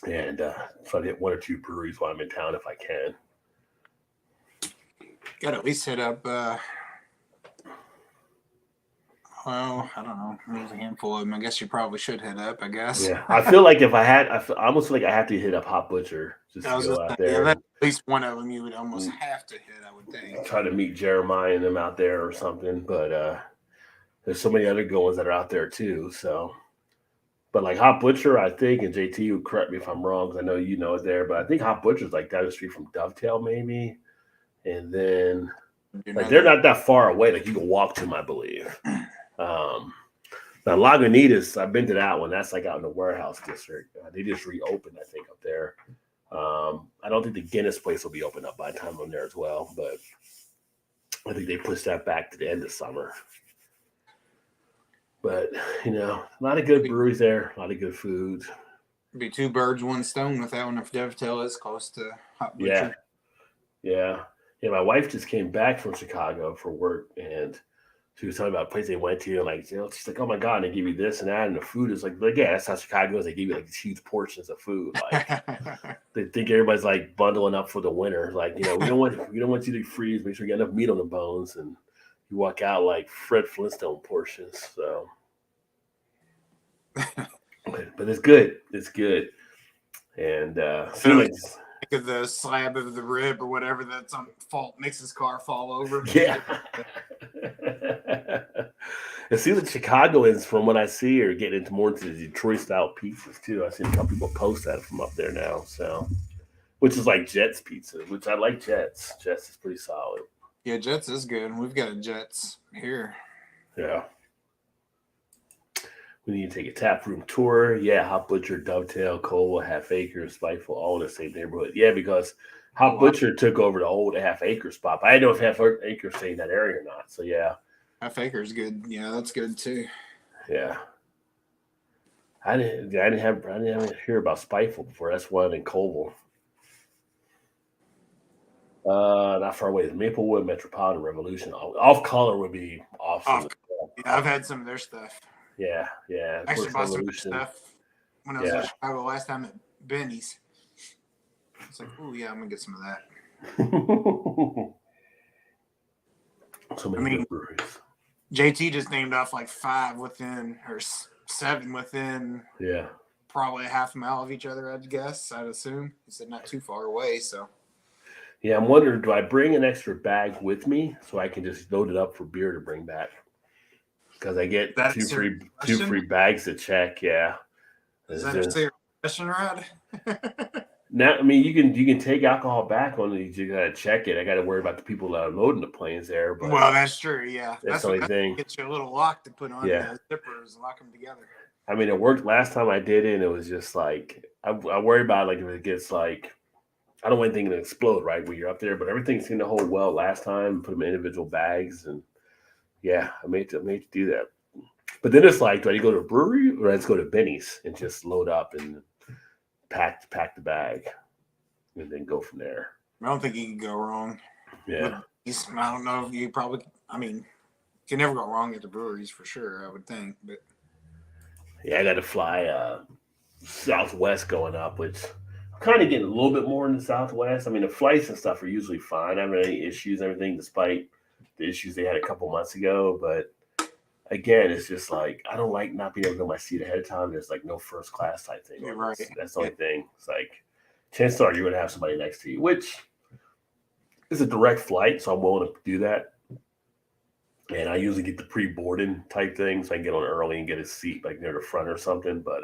and try to hit 1 or 2 breweries while I'm in town if I can. Got to at least hit up. Well, I don't know. There's a handful of them. I guess you probably should hit up. I guess. Yeah, I feel like if I had, I almost feel like I have to hit up Hot Butcher just to go out there. Yeah, at least one of them you would almost have to hit. I would think. Try to meet Jeremiah and them out there or something, but there's so many other good ones that are out there too. So, but like Hot Butcher, I think, and JT would correct me if I'm wrong because I know you know it there, but I think Hot Butcher's like down the street from Dovetail maybe, and then like they're not that far away. Like you can walk to them, I believe. Now Lagunitas, I've been to that one. That's like out in the warehouse district. They just reopened, I think, up there. I don't think the Guinness place will be open up by the time I'm there as well, but I think they pushed that back to the end of summer. But a lot of good breweries there, a lot of good food. Be 2 birds, 1 stone with that one. If Dovetail is close to Hot Butcher. Yeah. My wife just came back from Chicago for work, and she was talking about a place they went to, and like, she's like, "Oh my god!" And they give you this and that, and the food is like, yeah, that's how Chicago is. They give you like these huge portions of food. Like, they think everybody's like bundling up for the winter. Like, we don't want you to freeze. Make sure you get enough meat on the bones, and you walk out like Fred Flintstone portions. So, but it's good. It's good, and think of the slab of the rib or whatever that's on fault makes his car fall over. Yeah. And see, the Chicagoans, from what I see, are getting more into the Detroit style pizzas too. I've seen a couple people post that from up there now. So, which is like Jets pizza, which I like. Jets is pretty solid. Yeah, Jets is good. We've got a Jets here. Yeah. We need to take a tap room tour. Yeah, Hot Butcher, Dovetail, Colwell, Half Acre, Spiteful, all in the same neighborhood. Yeah, because Hot Butcher took over the old Half Acre spot. But I didn't know if Half Acre stayed in that area or not. So yeah. Half Acre is good. Yeah, that's good too. Yeah. I didn't hear about Spiteful before. That's one in Colville. Not far away. Maplewood, Metropolitan, Revolution. Off Color would be awesome. Yeah, I've had some of their stuff. Yeah. Actually bought some of their stuff when I was in Chicago last time at Benny's. It's like, oh yeah, I'm gonna get some of that. So many good breweries. JT just named off like 5 within, or 7 within. Yeah. Probably a half mile of each other, I'd guess. I'd assume. He said not too far away, so. Yeah, I'm wondering, do I bring an extra bag with me so I can just load it up for beer to bring back? Because I get two free bags to check. Yeah. Is that a serious question, Rod? Now, I mean, you can take alcohol back on these. You gotta check it. I gotta worry about the people that are loading the planes there. But well, that's true. Yeah, that's the only thing. Get you a little lock to put on the zippers and lock them together. I mean, it worked last time I did it, and it was just like I worry about like if it gets like I don't want anything to explode right when you're up there, but everything seemed to hold well last time. Put them in individual bags, and yeah, I made to do that. But then it's like, do I go to a brewery or let's go to Benny's and just load up and pack the bag and then go from there? I don't think you can go wrong. Yeah. I don't know if you probably. I mean, you can never go wrong at the breweries for sure. I would think, but yeah, I got to fly Southwest going up, which I'm kind of getting a little bit more in the Southwest. I mean, the flights and stuff are usually fine. I haven't had any issues, everything, despite the issues they had a couple months ago. But again, it's just like I don't like not being able to go my seat ahead of time. There's like no first class type thing. Yeah, right. That's the only thing. It's like chances are you're going to have somebody next to you, which is a direct flight, so I'm willing to do that. And I usually get the pre-boarding type thing, so I can get on early and get a seat like near the front or something. But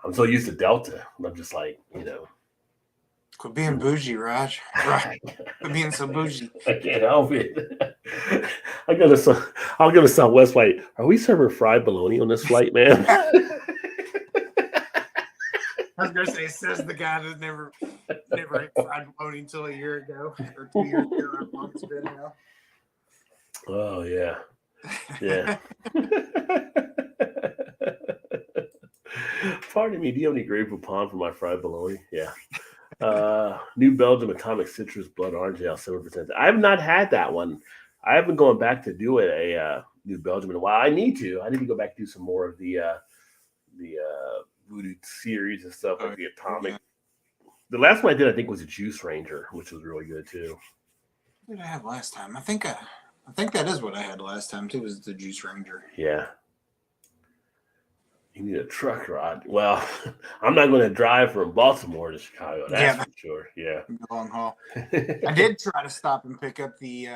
I'm so used to Delta, I'm just like, quit being bougie, Raj. Right. Quit being so bougie. I can't help it. I'll go to Southwest flight. Are we serving fried bologna on this flight, man? I was gonna say, says the guy that never ate fried bologna until a year ago or 2 years ago. How long it's been now? Oh yeah. Pardon me. Do you have any Grey Poupon for my fried bologna? Yeah. New Belgium Atomic Citrus Blood Orange Ale 7%. I have not had that one. I haven't gone back to do it. do Belgium in a while. I need to go back and do some more of the Voodoo series and stuff like the Atomic. Yeah. The last one I did, I think, was a Juice Ranger, which was really good too. What did I have last time? I think that is what I had last time too. Was the Juice Ranger? Yeah. You need a truck rod. Well, I'm not going to drive from Baltimore to Chicago. That's for sure. Yeah. Long haul. I did try to stop and pick up the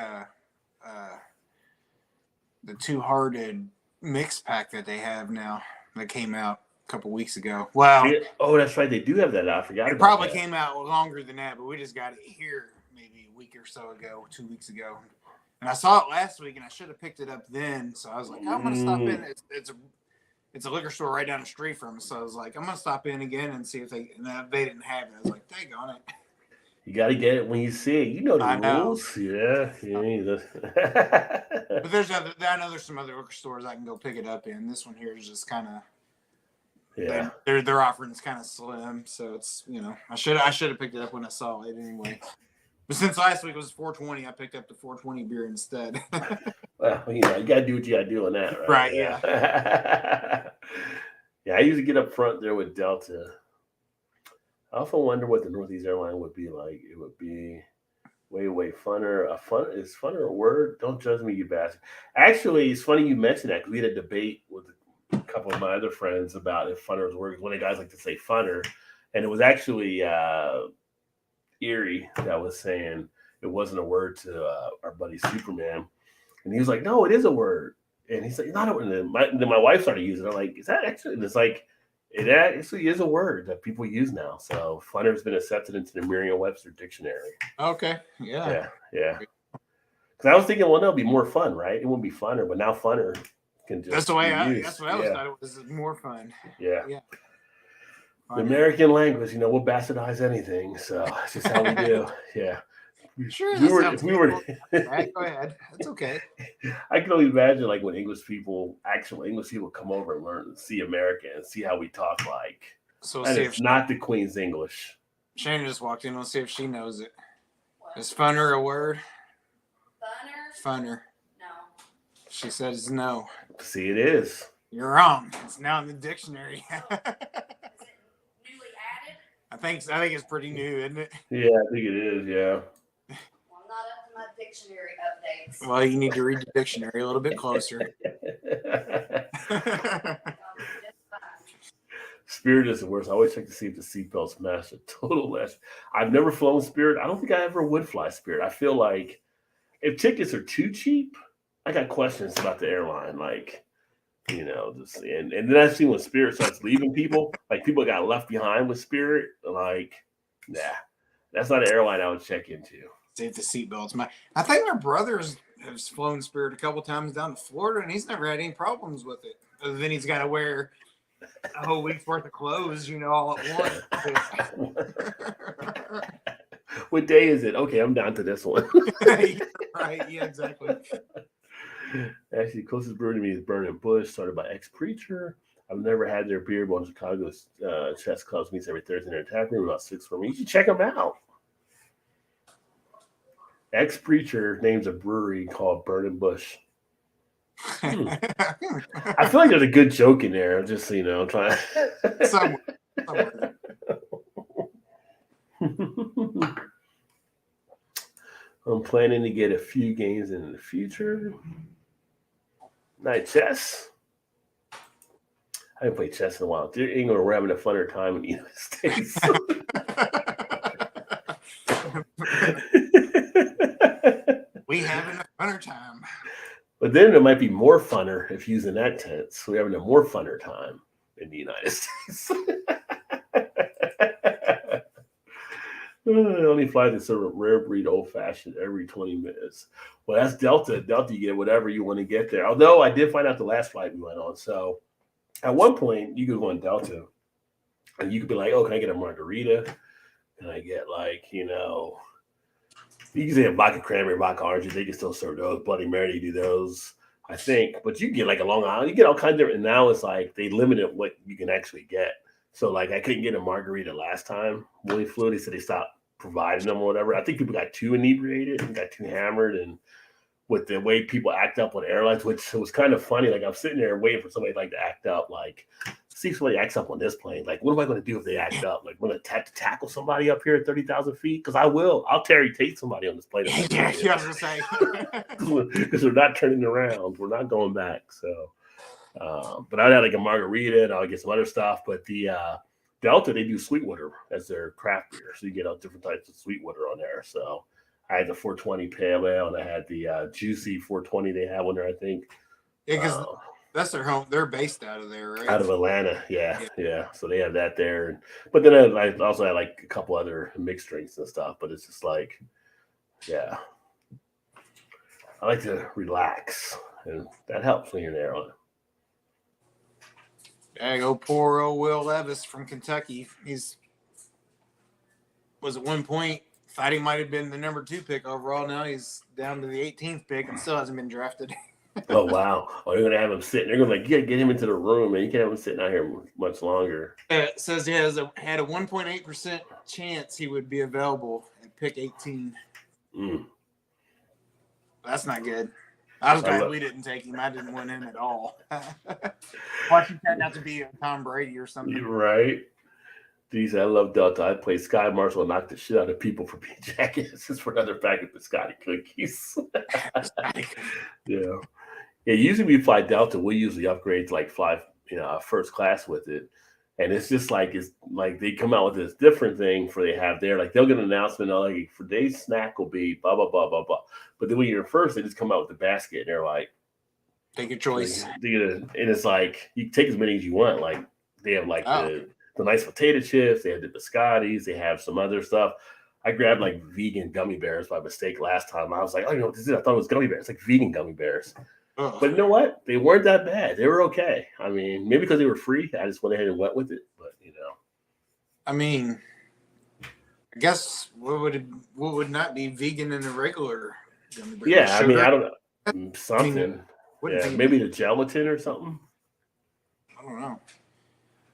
two-hearted mix pack that they have now that came out a couple weeks ago. Well, oh, that's right. They do have that. I forgot. It probably came out longer than that, but we just got it here maybe a week or so ago, 2 weeks ago. And I saw it last week, and I should have picked it up then. So I was like, I'm gonna stop in. It's a liquor store right down the street from us. So I was like, I'm gonna stop in again and see if they didn't have it. I was like, dang on it. You got to get it when you see it. You know the rules. Yeah. But I know there's some other liquor stores I can go pick it up in. This one here is just kind of. Yeah. Their offering is kind of slim, so it's I should have picked it up when I saw it anyway. But since last week was 420, I picked up the 420 beer instead. Well, you gotta do what you gotta do on that, right? Right. Yeah. Yeah, I usually get up front there with Delta. I often wonder what the Northeast airline would be like. It would be way funner. Is funner a word? Don't judge me, you bastard. Actually, it's funny you mentioned that because we had a debate with a couple of my other friends about if funner was a word. One of the guys like to say funner, and it was actually Erie that was saying it wasn't a word to our buddy Superman, and he was like, "No, it is a word." And he's like, "Not a word." And then my wife started using it. I'm like, "Is that actually?" And it's like, it actually is a word that people use now. So funner has been accepted into the Merriam-Webster dictionary. Okay. Yeah. Yeah. Because I was thinking, well, no, it'd be more fun, right? It wouldn't be funner, but now funner can just. That's the way that's what I always thought it was more fun. Yeah. The American language, we'll bastardize anything. So that's just how we do. Yeah. Sure. If we were right, go ahead. That's okay. I can only imagine like when actual English people come over and learn, see America and see how we talk like. So that is not the Queen's English. Shannon just walked in. We'll see if she knows it. What? Is funner a word? Funner. No. She says no. See, it is. You're wrong. It's now in the dictionary. Is it newly added? I think it's pretty new, isn't it? Yeah, I think it is. Yeah. Well, I'm not up to my dictionary updates. Well, you need to read the dictionary a little bit closer. Spirit is the worst. I always check to see if the seatbelt's match a total less. I've never flown Spirit. I don't think I ever would fly Spirit. I feel like if tickets are too cheap, I got questions about the airline. Like, just and then I see when Spirit starts leaving people, like people got left behind with Spirit. Like, nah, that's not an airline I would check into. See if the seatbelt's match. I think my brother has flown Spirit a couple times down to Florida, and he's never had any problems with it. Other than he's got to wear a whole week's worth of clothes, all at once. What day is it? Okay, I'm down to this one. Right, yeah, exactly. Actually, the closest brewery to me is Burning Bush, started by ex-preacher. I've never had their beer, but in Chicago's Chess Clubs meets every Thursday in their tap room, about 6 for me. You should check them out. Ex-preacher names a brewery called Burning Bush. I feel like there's a good joke in there. Just I'm trying. Somewhere. I'm planning to get a few games in the future. Night chess. I haven't played chess in a while. Dear England, we're having a funner time in the United States. We having a funner time. But then it might be more funner if using that tense. We're having a more funner time in the United States. Only fly the sort of rare breed old fashioned every 20 minutes. Well, that's Delta. Delta, you get whatever you want to get there. Although I did find out the last flight we went on. So at one point, you could go on Delta and you could be like, oh, can I get a margarita? Can I get you can say a vodka cranberry, vodka orange. They can still serve those. Bloody Mary, you do those, I think. But you get like a Long Island. You get all kinds of, and now it's like they limited what you can actually get. So I couldn't get a margarita last time when we flew. They said they stopped providing them or whatever. I think people got too inebriated and got too hammered and with the way people act up on airlines, which was kind of funny. Like I'm sitting there waiting for somebody like to act up. Like, see if somebody acts up on this plane. Like, what am I going to do if they act up? Like, I'm going to tackle somebody up here at 30,000 feet? Because I will. I'll Tate somebody on this plane. Yeah, I was gonna say. Because we're not turning around. We're not going back. So, but I'd have like a margarita and I'll get some other stuff. But the Delta, they do Sweetwater as their craft beer. So you get all different types of Sweetwater on there. So I had the 420 Pale Ale and I had the Juicy 420 they have on there, I think. Yeah, because that's their home. They're based out of there, right? Out of Atlanta, yeah. So they have that there. But then I also had like a couple other mixed drinks and stuff. But it's just like, yeah. I like to relax. And that helps when you're there on it. There you go, poor old Will Levis from Kentucky. Was at one point, thought he might have been the number 2 pick overall. Now he's down to the 18th pick and still hasn't been drafted. Oh, wow. Oh, they're going to have him sitting. They're going to you got to get him into the room, man. You can't have him sitting out here much longer. It says he had a 1.8% chance he would be available at pick 18. That's not good. I was glad we didn't take him. I didn't want him at all. Watch him turn out to be a Tom Brady or something. Right. Geez, I love Delta. I played Sky Marshall and knocked the shit out of people for being jackasses for another packet of Scotty cookies. Yeah. Usually we fly Delta. We usually upgrade to like fly, first class with it. And it's just like they come out with this different thing for they have there. Like they'll get an announcement like for today's snack will be blah blah blah blah blah. But then when you're first, they just come out with the basket and they're like, take your choice. And it's like you take as many as you want. Like they have like the nice potato chips, they have the biscottis, they have some other stuff. I grabbed like vegan gummy bears by mistake last time. I was like, oh, what this is? I thought it was gummy bears. It's like vegan gummy bears. But you know what? They weren't that bad. They were okay. I mean, maybe because they were free, I just went ahead and went with it. But I mean, I guess what would not be vegan in a regular gummy bear? Yeah, Sugar? I mean, I don't know. Something. Maybe maybe the gelatin or something. I don't know.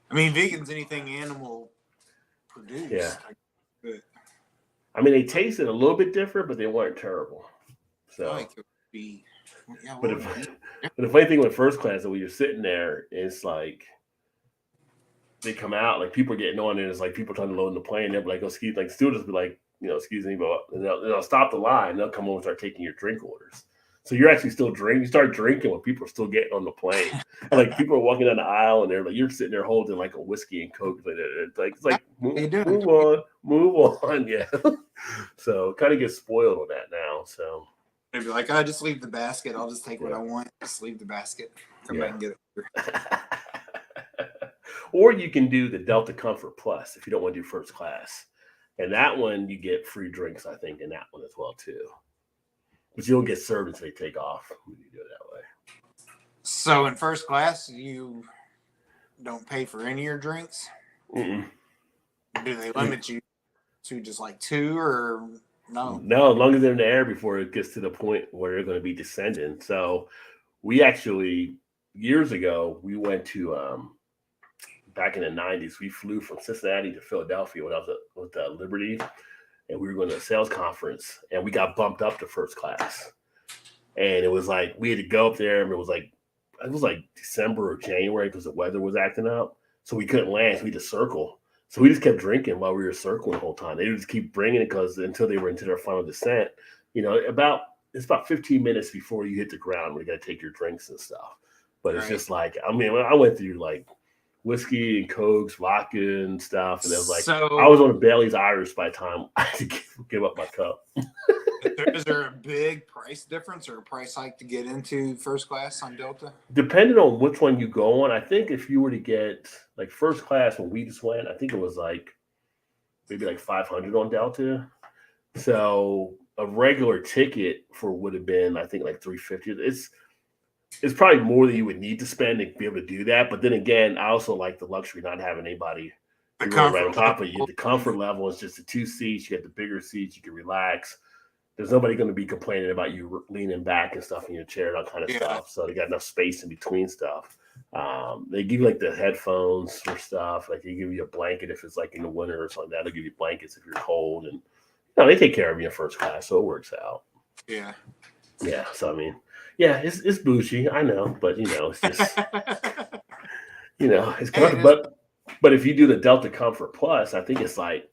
I mean, vegan's anything animal produced. Yeah. I mean, they tasted a little bit different, but they weren't terrible. So. Like it would be. Yeah, but the funny thing with first class is when you're sitting there, it's like they come out, like people are getting on it. It's like people trying to load in the plane. They'll be like, excuse, like students be like, excuse me, but and they'll stop the line. They'll come over and start taking your drink orders. So you're actually still drinking. You start drinking when people are still getting on the plane. And like people are walking down the aisle and they're like, you're sitting there holding like a whiskey and Coke. It's like move on. Yeah. So kind of get spoiled on that now. So. They'd be like, I just leave the basket. I'll just take what I want. Just leave the basket. Come back and get it. Or you can do the Delta Comfort Plus if you don't want to do first class. And that one, you get free drinks, I think, in that one as well, too. But you don't get served until they take off when you do it that way. So in first class, you don't pay for any of your drinks? Mm-mm. Do they limit you to just like 2 or... No, as long as they're in the air before it gets to the point where they're going to be descending. So we actually, years ago, we went to, back in the 90s, we flew from Cincinnati to Philadelphia when I was with Liberty, and we were going to a sales conference, and we got bumped up to first class. And it was like, we had to go up there, and it was like December or January because the weather was acting up. So we couldn't land, so we had to circle. So we just kept drinking while we were circling the whole time. They would just keep bringing it until they were into their final descent. It's about 15 minutes before you hit the ground when you got to take your drinks and stuff. But it's just like, I mean, I went through like whiskey and Cokes, vodka and stuff. And it was like, I was on a Bailey's Irish by the time I had to give up my cup. Is there a big price difference or a price hike to get into first class on Delta? Depending on which one you go on, I think if you were to get like first class when we just went, I think it was like maybe like $500 on Delta. So a regular ticket would have been, I think, like $350. It's probably more than you would need to spend to be able to do that. But then again, I also like the luxury not having anybody right on top of you. The comfort level is just the 2 seats. You get the bigger seats. You can relax. There's nobody going to be complaining about you leaning back and stuff in your chair and all kind of stuff. So they got enough space in between stuff. They give you like the headphones for stuff. Like they give you a blanket if it's like in the winter or something. They'll give you blankets if you're cold. And they take care of you in first class, so it works out. Yeah. Yeah. So I mean, yeah, it's bougie. I know, but it's just it's Hey, comfortable. But if you do the Delta Comfort Plus, I think it's like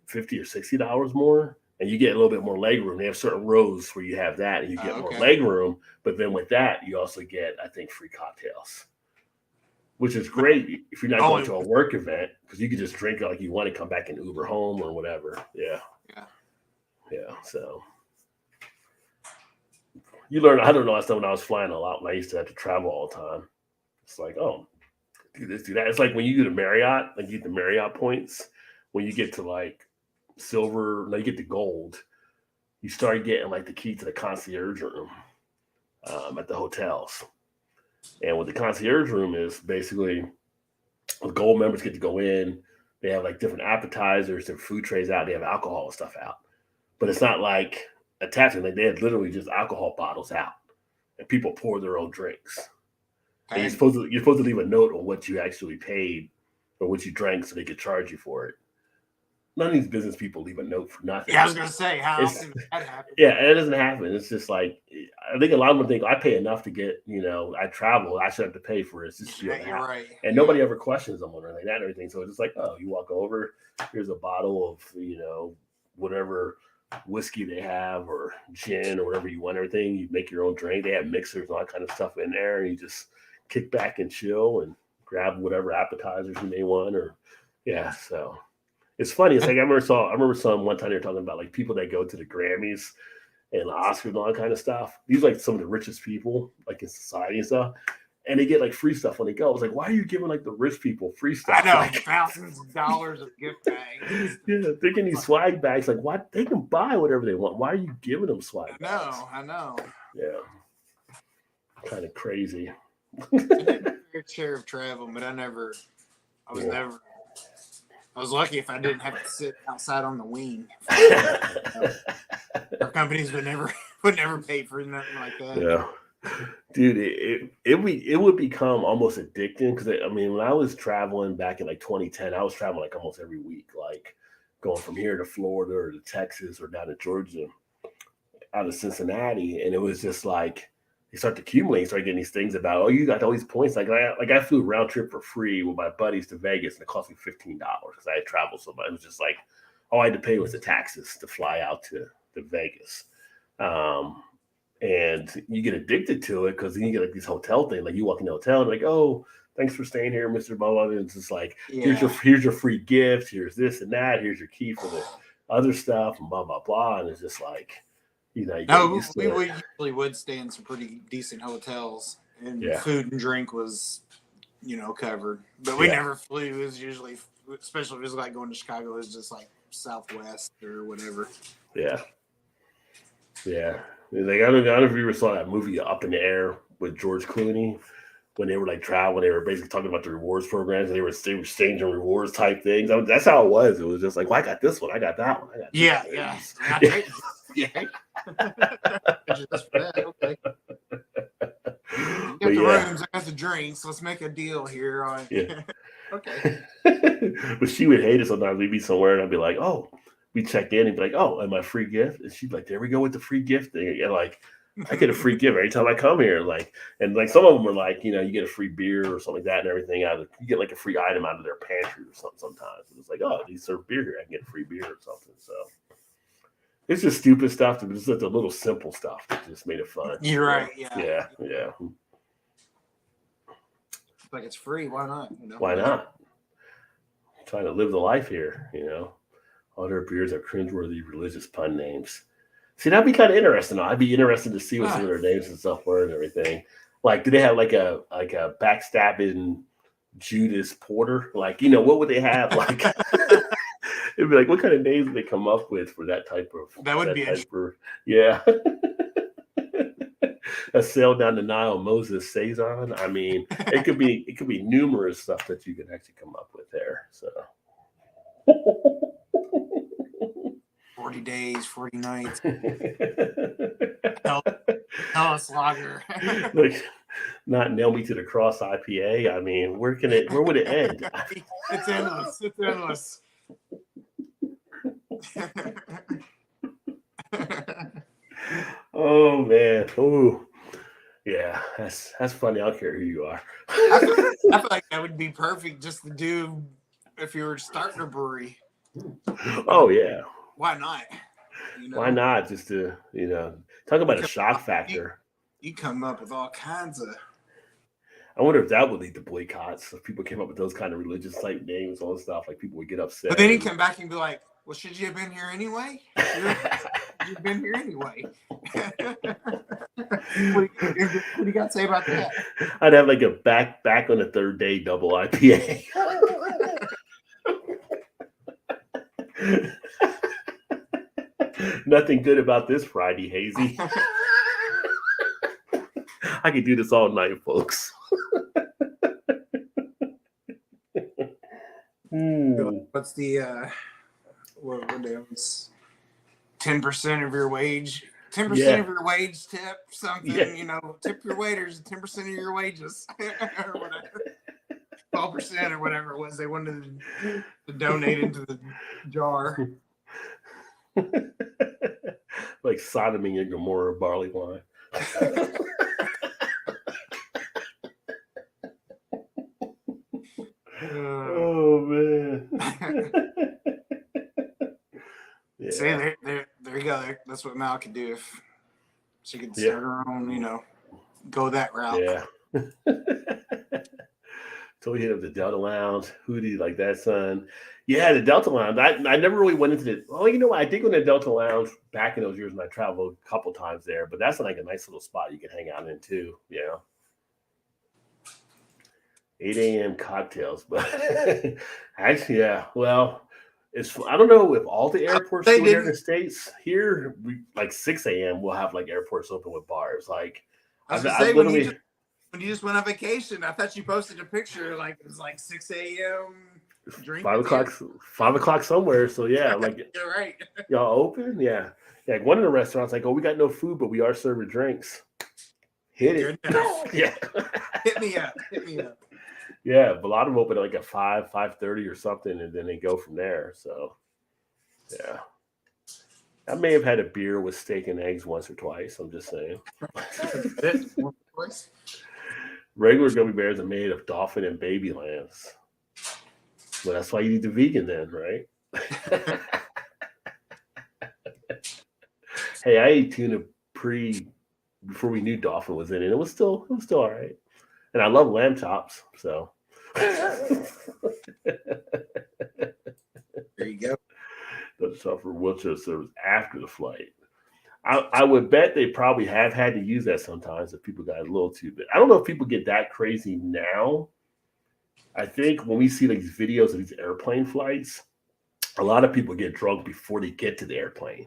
$50 or $60 more, and you get a little bit more leg room. They have certain rows where you have that, and you get more okay. leg room. But then with that, you also get, I think, free cocktails, which is great if you're not going to a work event because you can just drink it like you want to come back and Uber home or whatever. Yeah. Yeah. So you learn. I don't know. Last time when I was flying a lot, when I used to have to travel all the time, it's like, oh, do this, do that. It's like when you do the Marriott, like you get the Marriott points. When you get to like silver, no, you get to gold. You start getting like the key to the concierge room at the hotels. And what the concierge room is basically, the gold members get to go in. They have like different appetizers, their food trays out. They have alcohol and stuff out, but it's not like attaching. Like they have literally just alcohol bottles out, and people pour their own drinks. And you're supposed to leave a note on what you actually paid or what you drank, so they could charge you for it. None of these business people leave a note for nothing. Yeah, I was gonna say, how often does that happen? Yeah, it doesn't happen. It's just like, I think a lot of them think I pay enough to get, I travel, I should have to pay for it. It's just You're right. And nobody ever questions them or anything like that and everything. So it's just like, oh, you walk over, here's a bottle of, whatever whiskey they have or gin or whatever you want, everything. You make your own drink. They have mixers and all that kind of stuff in there, and you just kick back and chill and grab whatever appetizers you may want. Or so it's funny. It's like I remember some one time they were talking about like people that go to the Grammys and the Oscars and all that kind of stuff. These are like some of the richest people like in society and stuff. And they get like free stuff when they go. I was like, why are you giving like the rich people free stuff? I know, like, thousands of dollars of gift bags. Yeah, they're getting these swag bags. Like, why? They can buy whatever they want. Why are you giving them swag bags? I know. Yeah, kind of crazy. I did a fair share of travel, but I was lucky if I didn't have to sit outside on the wing. Our companies would never pay for nothing like that. Yeah. Dude, it would become almost addicting because when I was traveling back in like 2010, I was traveling like almost every week, like going from here to Florida or to Texas or down to Georgia, out of Cincinnati, and it was just like you start to accumulate, start getting these things about, oh, you got all these points. Like I flew round trip for free with my buddies to Vegas, and it cost me $15 because I had traveled so much. It was just like all I had to pay was the taxes to fly out to Vegas. And you get addicted to it because then you get like these hotel things. Like you walk in the hotel and like, oh, thanks for staying here, Mr. Blah. And it's just like, here's your free gift. Here's this and that. Here's your key for the other stuff and blah, blah, blah. And it's just like, we usually would stay in some pretty decent hotels, and food and drink was, covered. But we never flew. It was usually, especially if it was like going to Chicago, it was just like Southwest or whatever. Yeah. Yeah. Like, I don't know if you ever saw that movie Up in the Air with George Clooney when they were like traveling. They were basically talking about the rewards programs, and they were exchanging rewards type things. That's how it was. It was just like, well, I got this one, I got that one, I got yeah. Just for that, okay. You got the rooms, I got the drinks. Let's make a deal here. Okay. But she would hate it sometimes. We'd be somewhere, and I'd be like, oh. We check in and be like, oh, and my free gift? And she'd be like, there we go with the free gift thing. And like, I get a free gift every time I come here. Like, and like some of them are like, you get a free beer or something like that and everything. You get like a free item out of their pantry or something sometimes. And it's like, oh, they serve beer here. I can get a free beer or something. So it's just stupid stuff. It's just the little simple stuff that just made it fun. You're right. Yeah. Like it's free. Why not? Why not? I'm trying to live the life here, All their beers are cringeworthy religious pun names. See, that'd be kind of interesting. I'd be interested to see what some of their names and stuff were and everything. Like, do they have like a backstabbing Judas Porter? Like, what would they have? Like, it'd be like, what kind of names would they come up with for that type of? That would be yeah. A sail down the Nile, Moses Saison. I mean, it could be numerous stuff that you can actually come up with there. So. 40 days, 40 nights. Tell us lager. Like, not nail me to the cross IPA. I mean, where would it end? It's endless. Oh man. Oh yeah. That's funny. I don't care who you are. I feel like that would be perfect just to do if you were starting a brewery. Oh yeah. Why not? Why not? Just to talk about a shock You, factor. you come up with all kinds of. I wonder if that would lead to boycotts. If people came up with those kind of religious type names, all this stuff, like people would get upset. But then he come back and be like, "Well, should you have been here anyway? You've been here anyway." What do you got to say about that? I'd have like a back on the third day double IPA. Nothing good about this Friday, Hazy. I could do this all night, folks. What's the what is 10% of your wage? 10% of your wage tip something. Yeah. Tip your waiters 10% of your wages or whatever. 12% or whatever it was they wanted to donate into the jar. Like sodomy and Gomorrah barley wine. Oh man. Yeah. See, there you go. That's what Mal could do if she could start her own, go that route. Yeah. So we hit up the Delta Lounge. Who do you like that, son? Yeah, the Delta Lounge. I never really went into it. Oh, you know what? I did go to the Delta Lounge back in those years when I traveled a couple times there, but that's like a nice little spot you can hang out in too. 8 a.m. cocktails, but actually, yeah. Well, I don't know if all the airports do here in the States. Here, we like 6 a.m. We'll have like airports open with bars. Like I was gonna say when you just went on vacation, I thought you posted a picture like it was like 6 a.m. drink 5 o'clock somewhere. So yeah, like you're right. Y'all open? Yeah. Like one of the restaurants, like, oh, we got no food, but we are serving drinks. Hit it. Yeah. Hit me up. Yeah, but a lot of them open at like at 5:30 or something, and then they go from there. So yeah. I may have had a beer with steak and eggs once or twice. I'm just saying. Regular gummy bears are made of dolphin and baby lambs. Well, that's why you need the vegan then, right? Hey, I ate tuna before we knew dolphin was in it. It was still all right. And I love lamb chops, so there you go. The suffer wheelchair service after the flight. I would bet they probably have had to use that sometimes if people got a little too bit. I don't know if people get that crazy now. I think when we see like these videos of these airplane flights, a lot of people get drunk before they get to the airplane.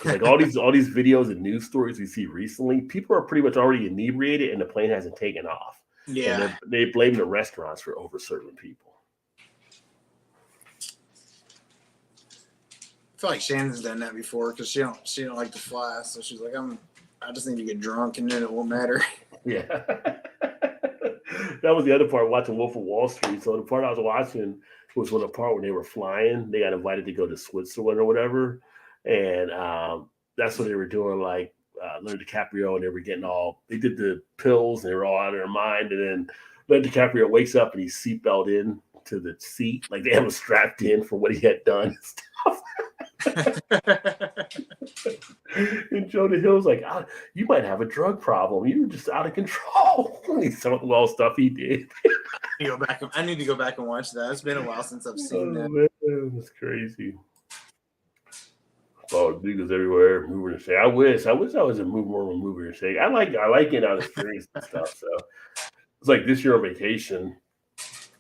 Like all these videos and news stories we see recently, people are pretty much already inebriated and the plane hasn't taken off. Yeah, and they blame the restaurants for over serving people. I feel like Shannon's done that before because she don't like to fly, so she's like, I just need to get drunk and then it won't matter. Yeah. That was the other part watching Wolf of Wall Street. So the part I was watching was when the part when they were flying, they got invited to go to Switzerland or whatever. And that's what they were doing, like Leonardo DiCaprio, and they did the pills and they were all out of their mind. And then Leonardo DiCaprio wakes up and he's seatbelt in to the seat. Like they have him strapped in for what he had done and stuff. And Jonah Hill's like, you might have a drug problem. You were just out of control. He's talking all stuff he did. I need to go back and watch that. It's been a while since I've seen that. Man, that's crazy. Oh, niggas everywhere, moving and shake. I wish I was a more moving and shake. I like getting out of experience and stuff. So it's like this year on vacation.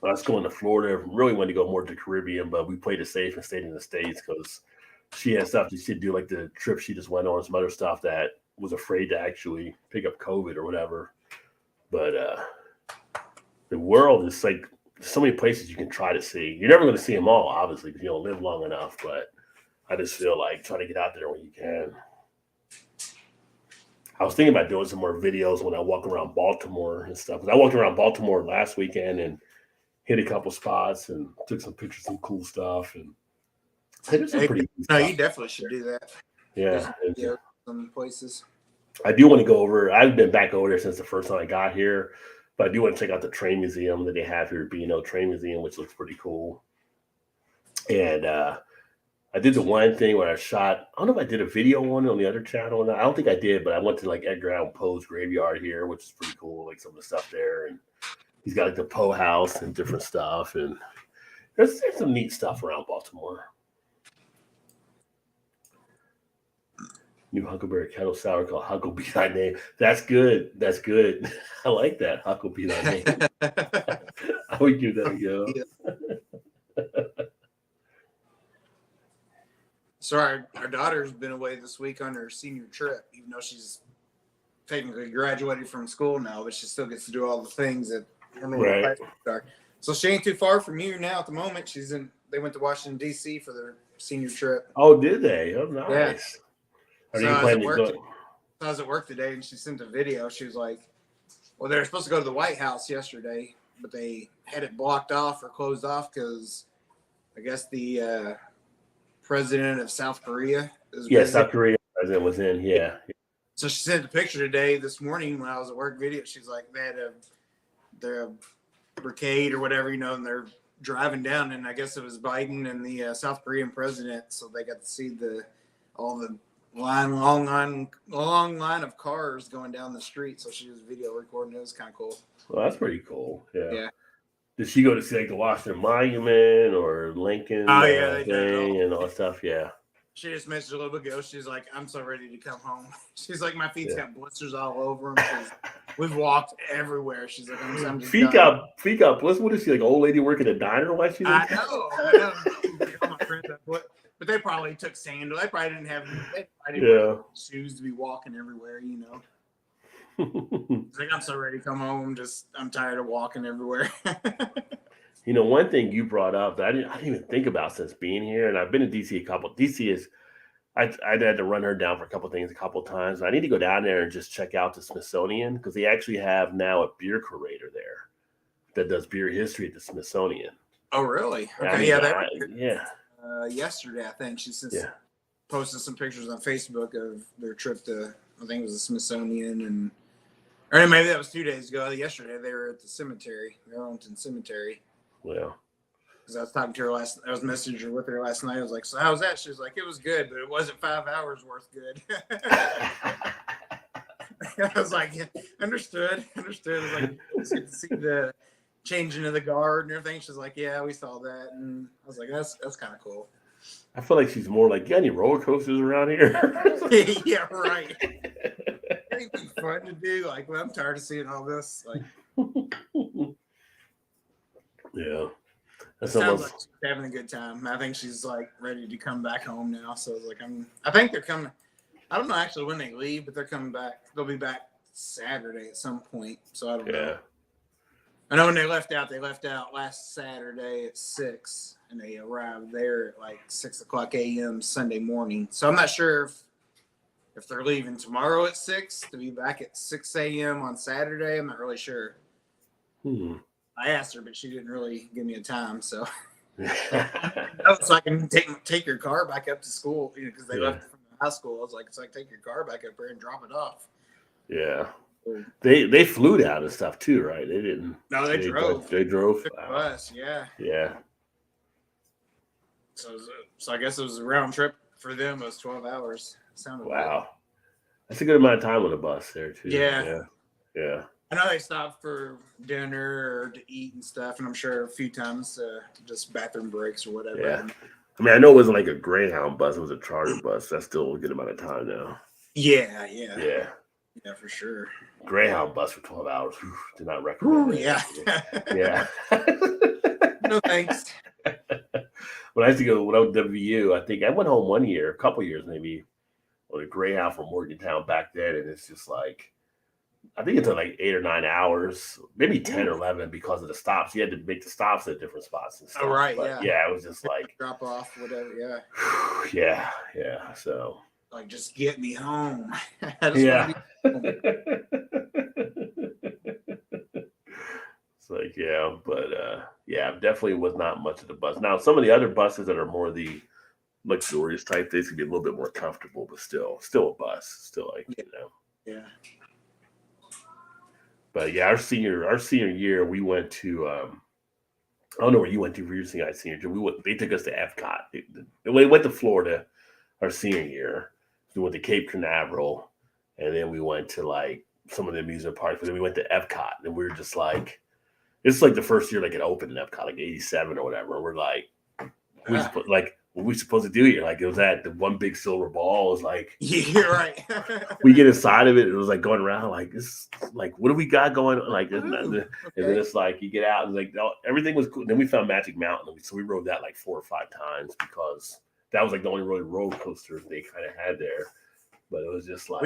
I was going to Florida. Really wanted to go more to the Caribbean, but we played it safe and stayed in the States because she had stuff that she'd do, like the trip she just went on, some other stuff that was afraid to actually pick up COVID or whatever. But the world is like so many places you can try to see. You're never going to see them all, obviously, because you don't live long enough. But I just feel like try to get out there when you can. I was thinking about doing some more videos when I walk around Baltimore and stuff. Because I walked around Baltimore last weekend and hit a couple spots and took some pictures, some cool stuff. And I think some pretty no, you definitely should do that. Yeah. Some places. I do want to go over. I've been back over there since the first time I got here, but I do want to check out the train museum that they have here, B&O Train Museum, which looks pretty cool. And I did the one thing where I shot. I don't know if I did a video on the other channel or not. I don't think I did, but I went to like Edgar Allan Poe's graveyard here, which is pretty cool. Like some of the stuff there, and he's got like the Poe house and different stuff, and there's some neat stuff around Baltimore. New Huckleberry Kettle Sour called Huckle Be Thy Name. That's good. That's good. I like that. Huckle Be Thy Name. I would give that a go. So our daughter's been away this week on her senior trip, even though she's technically graduated from school now, but she still gets to do all the things that her normal Right. are. So she ain't too far from you now at the moment. They went to Washington, D.C. for their senior trip. Oh, did they? Oh, nice. Yeah. Are So you planning to go? So I was at work today, and she sent a video. She was like, well, they were supposed to go to the White House yesterday, but they had it blocked off or closed off because I guess the president of South Korea is Yeah, visiting. South Korea president was in. Yeah. So she sent a picture this morning when I was at work video. She's like, they had their brigade or whatever, and they're driving down, and I guess it was Biden and the South Korean president. So they got to see all the long line of cars going down the street. So she was video recording. It was kind of cool. Well, that's pretty cool. Yeah. Yeah. Did she go to see like the Washington Monument or Lincoln? Oh, yeah, they did it all. thing and all that stuff. Yeah. She just messaged a little bit ago. She's like, I'm so ready to come home. She's like, my feet's got blisters all over them. We've walked everywhere. She's like, I'm just Feet got blisters. What is she, like an old lady working a diner? Why she's I like know. All my friends, but they probably took sandals. They probably didn't have shoes to be walking everywhere, It's like, I'm so ready to come home. I'm tired of walking everywhere. One thing you brought up that I didn't even think about since being here, and I've been to DC a couple. DC is, I had to run her down for a couple things a couple of times. I need to go down there and just check out the Smithsonian because they actually have now a beer curator there that does beer history at the Smithsonian. Oh, really? Okay, yesterday, I think she posted some pictures on Facebook of their trip to, I think it was the Smithsonian, or maybe that was 2 days ago. Yesterday, they were at the cemetery, the Arlington Cemetery. Well, because I was talking to her I was messaging with her last night. I was like, so how was that? She was like, it was good, but it wasn't 5 hours worth good. I was like, yeah, understood. I was like, it's good to see the changing of the guard and everything. She's like, yeah, we saw that. And I was like, that's kind of cool. I feel like she's more like, you got any roller coasters around here? Yeah, right. Anything fun to do? Like, well, I'm tired of seeing all this. Like, yeah. That sounds like she's having a good time. I think she's like ready to come back home now. So I was like, I think they're coming. I don't know actually when they leave, but they're coming back. They'll be back Saturday at some point. So I don't know. I know when they left out last Saturday at 6, and they arrived there at like 6:00 a.m. Sunday morning. So I'm not sure if they're leaving tomorrow at 6 to be back at 6 a.m. on Saturday. I'm not really sure. I asked her, but she didn't really give me a time. So, so I can take your car back up to school, because they left from the high school. I was like, take your car back up there and drop it off. Yeah. They flew down and stuff too, right? They didn't. No, they drove. They drove. The bus, yeah. Yeah. So I guess it was a round trip for them. It was 12 hours. Sounded wow. That's a good amount of time on the bus there too. Yeah. Yeah. I know they stopped for dinner or to eat and stuff, and I'm sure a few times just bathroom breaks or whatever. Yeah. I mean, I know it wasn't like a Greyhound bus; it was a charter bus. That's still a good amount of time now. Yeah, for sure. Greyhound bus for 12 hours. Whew, did not recommend. Ooh, yeah. Yeah. No thanks. When I used to go when I was WVU, I think I went home a couple years maybe, on a Greyhound from Morgantown back then, and it's just like, I think it took like 8 or 9 hours, maybe 10 or 11 because of the stops. You had to make the stops at different spots and stuff. Oh, right, but yeah. It was just like drop off, whatever, yeah. Yeah. So like, just get me home. Yeah. It's like, yeah, but definitely was not much of the bus. Now, some of the other buses that are more the luxurious type things can be a little bit more comfortable, but still a bus. Still like, Yeah. But yeah, our senior year, we went to I don't know where you went to for your senior year. They took us to Epcot. We went to Florida our senior year. We went to Cape Canaveral, and then we went to like some of the amusement parks. But then we went to Epcot, and we were just like, it's like the first year like it opened in Epcot, like '87 or whatever. And we're like, what we supposed to do here? Like it was at the one big silver ball. It was like, Yeah, you're right. we get inside of it. It was like going around like this, like what do we got going on? Like, and then it's like you get out and like everything was cool. Then we found Magic Mountain, so we rode that like 4 or 5 times because that was like the only roller coaster they kind of had there. But it was just like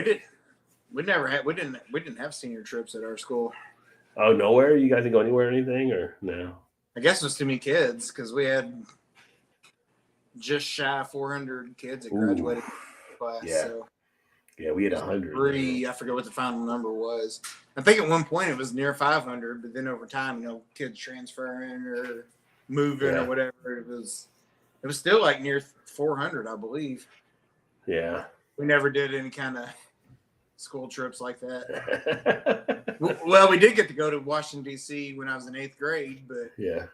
we didn't have senior trips at our school. Oh, nowhere? You guys didn't go anywhere or anything, or no? I guess it was too many kids because we had just shy of 400 kids that graduated class. Yeah. So yeah, we had 100. I forget what the final number was. I think at one point it was near 500, but then over time, kids transferring or moving or whatever, it was still like near 400, I believe. Yeah. We never did any kind of school trips like that. Well, we did get to go to Washington, D.C. when I was in 8th grade, but yeah.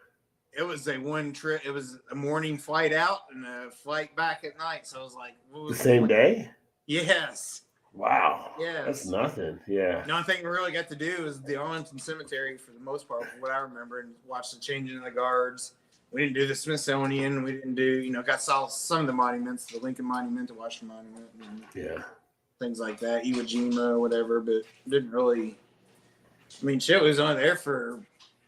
It was a one trip. It was a morning flight out and a flight back at night. So it was like the same day. Yes. Wow. Yes. That's nothing. Yeah. The only thing we really got to do is the Arlington Cemetery for the most part, from what I remember, and watch the changing of the guards. We didn't do the Smithsonian. We didn't do, saw some of the monuments, the Lincoln Monument, the Washington Monument, and things like that, Iwo Jima, whatever. But didn't really. I mean, shit was only there for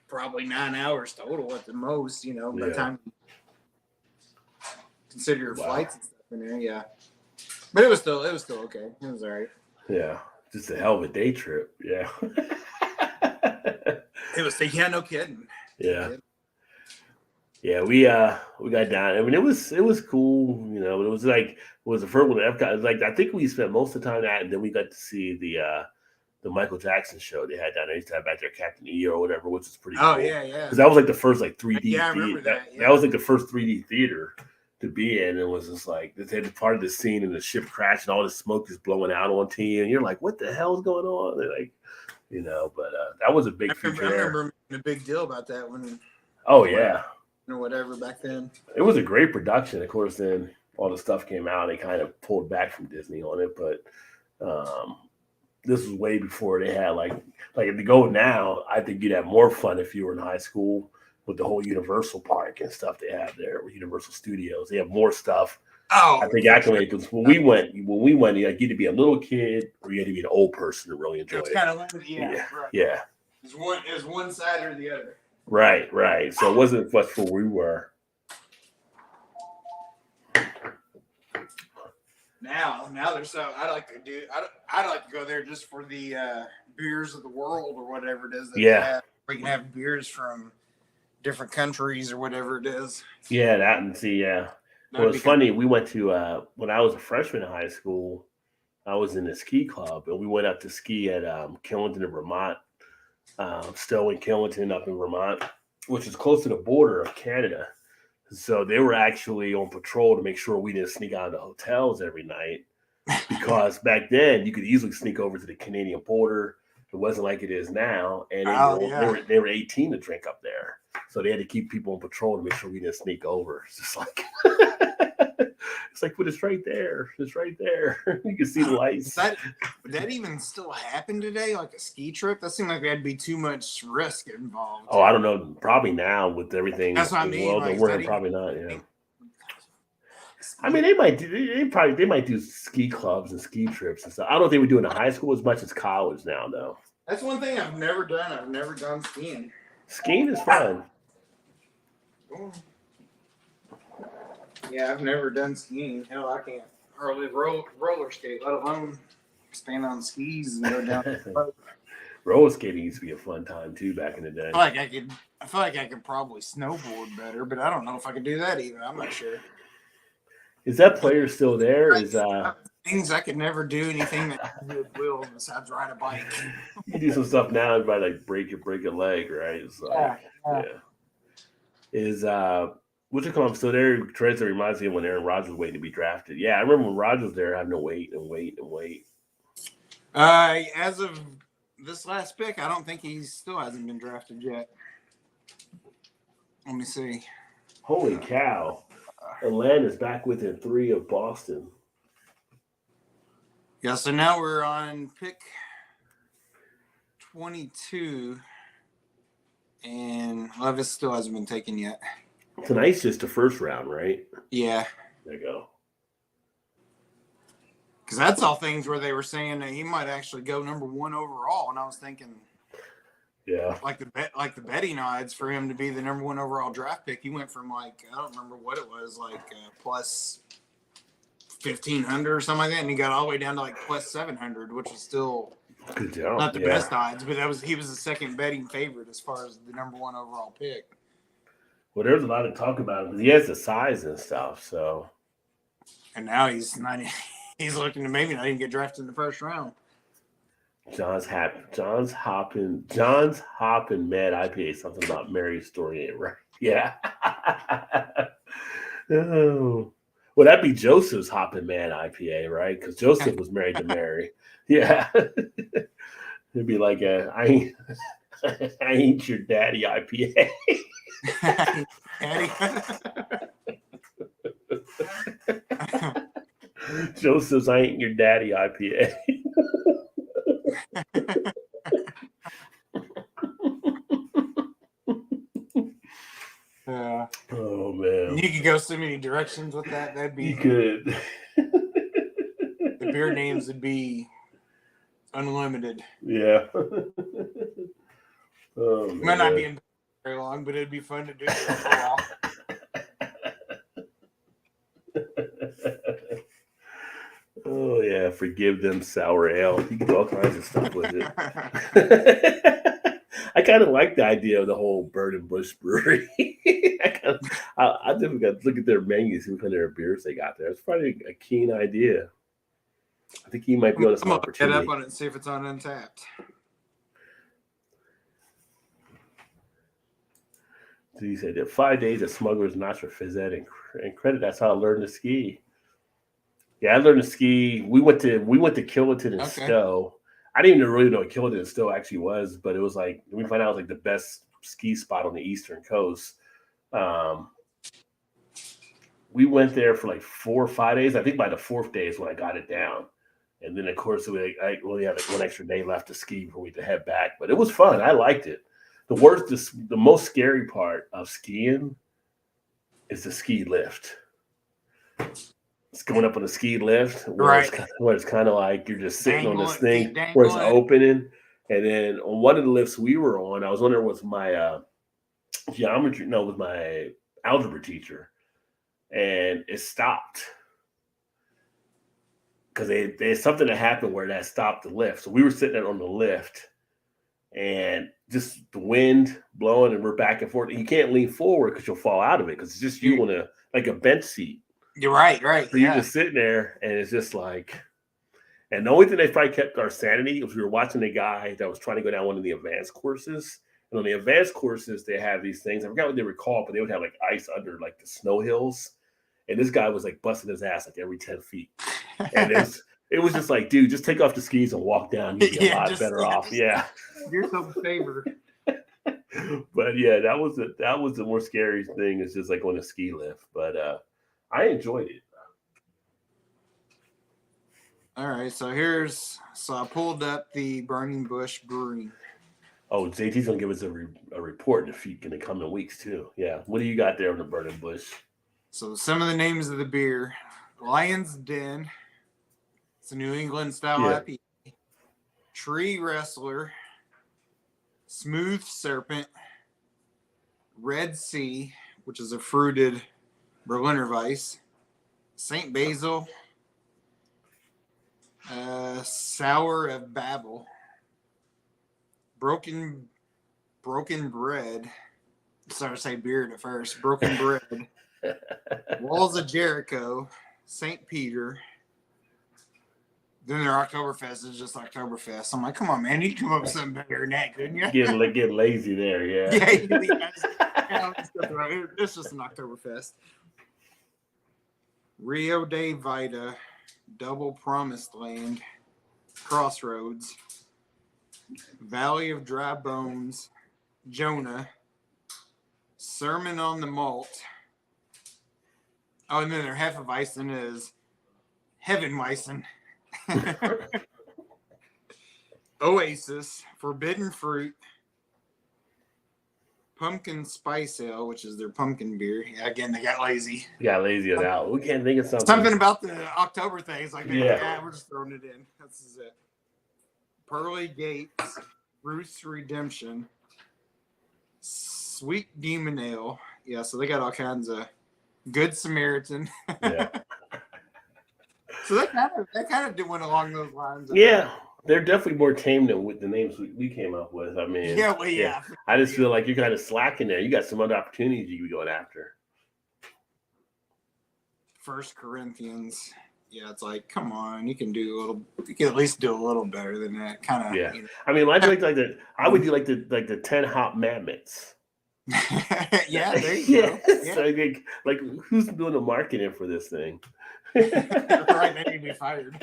probably 9 hours total at the most, by the time you consider your flights and stuff in there, yeah. But it was still okay. It was all right. Yeah. Just a hell of a day trip. Yeah. It was no kidding. Yeah. Yeah, we got down. I mean, it was cool, but it was the first one at Epcot. It was like I think we spent most of the time at, and then we got to see the Michael Jackson show they had down there. They used to have back there Captain EO or whatever, which is pretty cool. Oh, yeah. Because that was like the first 3D Yeah, I theater. remember that. Yeah. That was like the first 3D theater to be in. It was just like, they had part of the scene and the ship crashed and all the smoke is blowing out onto you. And you're like, what the hell is going on? They're like, but that was a big feature. I remember making a big deal about that when. Oh, yeah. Or whatever back then. It was a great production. Of course, then all the stuff came out. They kind of pulled back from Disney on it. But, this was way before they had like if you go now, I think you'd have more fun if you were in high school with the whole Universal Park and stuff they have there with Universal Studios. They have more stuff. Oh, I think because when we went, you had to be a little kid or you had to be an old person to really enjoy it. Kind of limited, yeah. Right. Yeah. It's one side or the other. Right. So it wasn't much for where we were. Now there's so I'd like to go there just for the beers of the world or whatever it is that they have. We can have beers from different countries or whatever it is. Yeah, that and see, yeah. Well, it's funny. We went to when I was a freshman in high school, I was in the ski club and we went up to ski at Killington in Vermont, Stowe and Killington up in Vermont, which is close to the border of Canada. So they were actually on patrol to make sure we didn't sneak out of the hotels every night because back then you could easily sneak over to the Canadian border. It wasn't like it is now. And they were 18 to drink up there. So they had to keep people on patrol to make sure we didn't sneak over. It's just like, but it's right there. It's right there. You can see the lights. Would that even still happen today? Like a ski trip? That seemed like there'd be too much risk involved. Oh, I don't know. Probably now with everything. That's what I mean. Probably not. Yeah. I mean, they might do ski clubs and ski trips and stuff. I don't know if they would do it in high school as much as college now, though. That's one thing I've never done. I've never done skiing. Skiing is fun. Yeah, I've never done skiing. Hell, I can't hardly roller skate, let alone stand on skis and go down. Roller skating used to be a fun time too back in the day. I feel like I could probably snowboard better, but I don't know if I could do that even. I'm not sure. Is that player still there? Things I could never do anything that I do with wheels besides ride a bike. You do some stuff now, everybody like break a leg, right? It's like, yeah. Is what's it called? So there, Trez reminds me of when Aaron Rodgers was waiting to be drafted. Yeah, I remember when Rodgers was there having to wait. As of this last pick, I don't think he still hasn't been drafted yet. Let me see. Holy cow. Atlanta's back within 3 of Boston. Yeah, so now we're on pick 22, and Levis still hasn't been taken yet. Tonight's just the first round, right? Yeah. There you go. Because that's all things where they were saying that he might actually go number 1 overall, and I was thinking, yeah, like the betting odds for him to be the number 1 overall draft pick. He went from I don't remember what it was, plus 1,500 or something like that, and he got all the way down to plus 700, which was still good job. not the best odds, but he was the second betting favorite as far as the number 1 overall pick. Well, there's a lot of talk about him because he has the size and stuff. So, and now he's not. He's looking to maybe not even get drafted in the first round. John's hopping mad IPA. Something about Mary's story ain't right. Yeah. Oh. Well, that'd be Joseph's hopping mad IPA, right? Because Joseph was married to Mary. Yeah. It'd be like I ain't your daddy IPA. Joseph's I ain't your daddy IPA. Oh man, you could go so many directions with that. That'd be you could. The beer names would be unlimited. Yeah. Oh, it might not be in very long, but it'd be fun to do for a while. Oh yeah, forgive them sour ale. You can do all kinds of stuff with it. I kind of like the idea of the whole Bird and Bush brewery. I definitely got to look at their menus, see what kind of beers they got there. It's probably a keen idea. I think he might be on some opportunity. Get up on it and see if it's on Untapped. So he said that 5 days at Smuggler's Notch for phys ed and credit. That's how I learned to ski. Yeah, I learned to ski. We went to Killaton and Stowe. I didn't even really know what Killaton and Stowe actually was, but it was like we found out it was like the best ski spot on the eastern coast. We went there for like 4 or 5 days. I think by the 4th day is when I got it down. And then, of course, we had like 1 extra day left to ski before we had to head back. But it was fun. I liked it. The most scary part of skiing is the ski lift. It's going up on the ski lift where it's kind of like you're just sitting on this thing where it's opening. And then on one of the lifts we were on, I was wondering was my my algebra teacher. And it stopped. Because there's something that happened where that stopped the lift. So we were sitting there on the lift and just the wind blowing and we're back and forth. And you can't lean forward because you'll fall out of it because it's just you on a bench seat. You're right. So you're just sitting there and it's just like, and the only thing that probably kept our sanity was we were watching a guy that was trying to go down one of the advanced courses. And on the advanced courses, they have these things. I forgot what they were called, but they would have like ice under like the snow hills. And this guy was like busting his ass like every 10 feet. And it was just like, dude, just take off the skis and walk down. You'd be a lot better off. Yeah. You're so favor. But yeah, that was the more scary thing is just like on a ski lift. But I enjoyed it. All right. So I pulled up the Burning Bush Brewing. Oh, JT's going to give us a report in the coming weeks too. Yeah. What do you got there on the Burning Bush? So some of the names of the beer: Lion's Den. It's a New England style IPA. Tree Wrestler. Smooth Serpent. Red Sea, which is a fruited Berliner Weiss. St. Basil. Sour of Babel. Broken Bread. Sorry to say beard at first. Broken Bread. Walls of Jericho, St. Peter. Then their Oktoberfest is just Oktoberfest. I'm like, come on, man, you can come up with something better than that, couldn't you? Get lazy there, yeah. It's just an Oktoberfest. Rio de Vita, Double Promised Land, Crossroads, Valley of Dry Bones, Jonah, Sermon on the Malt. Oh, and then their Hefeweizen is Heavenweizen. Oasis, Forbidden Fruit, Pumpkin Spice Ale, which is their pumpkin beer. Yeah, again, they got lazy. Got lazy on that. We can't think of something. Something about the October thing. It's like, we're just throwing it in. That's it. Pearly Gates, Bruce Redemption, Sweet Demon Ale. Yeah, so they got all kinds of Good Samaritan. Yeah. So that kind of went along those lines. Yeah. They're definitely more tame than with the names we came up with. I mean, yeah. I just feel like you're kind of slacking there. You got some other opportunities you could be going after. 1 Corinthians. Yeah, it's like, come on, you can at least do a little better than that. Kind of. Yeah. I mean, I would do like the 10 hop mammoths. Yeah, there you go. Yeah. So like who's doing the marketing for this thing? Right, they need to be fired.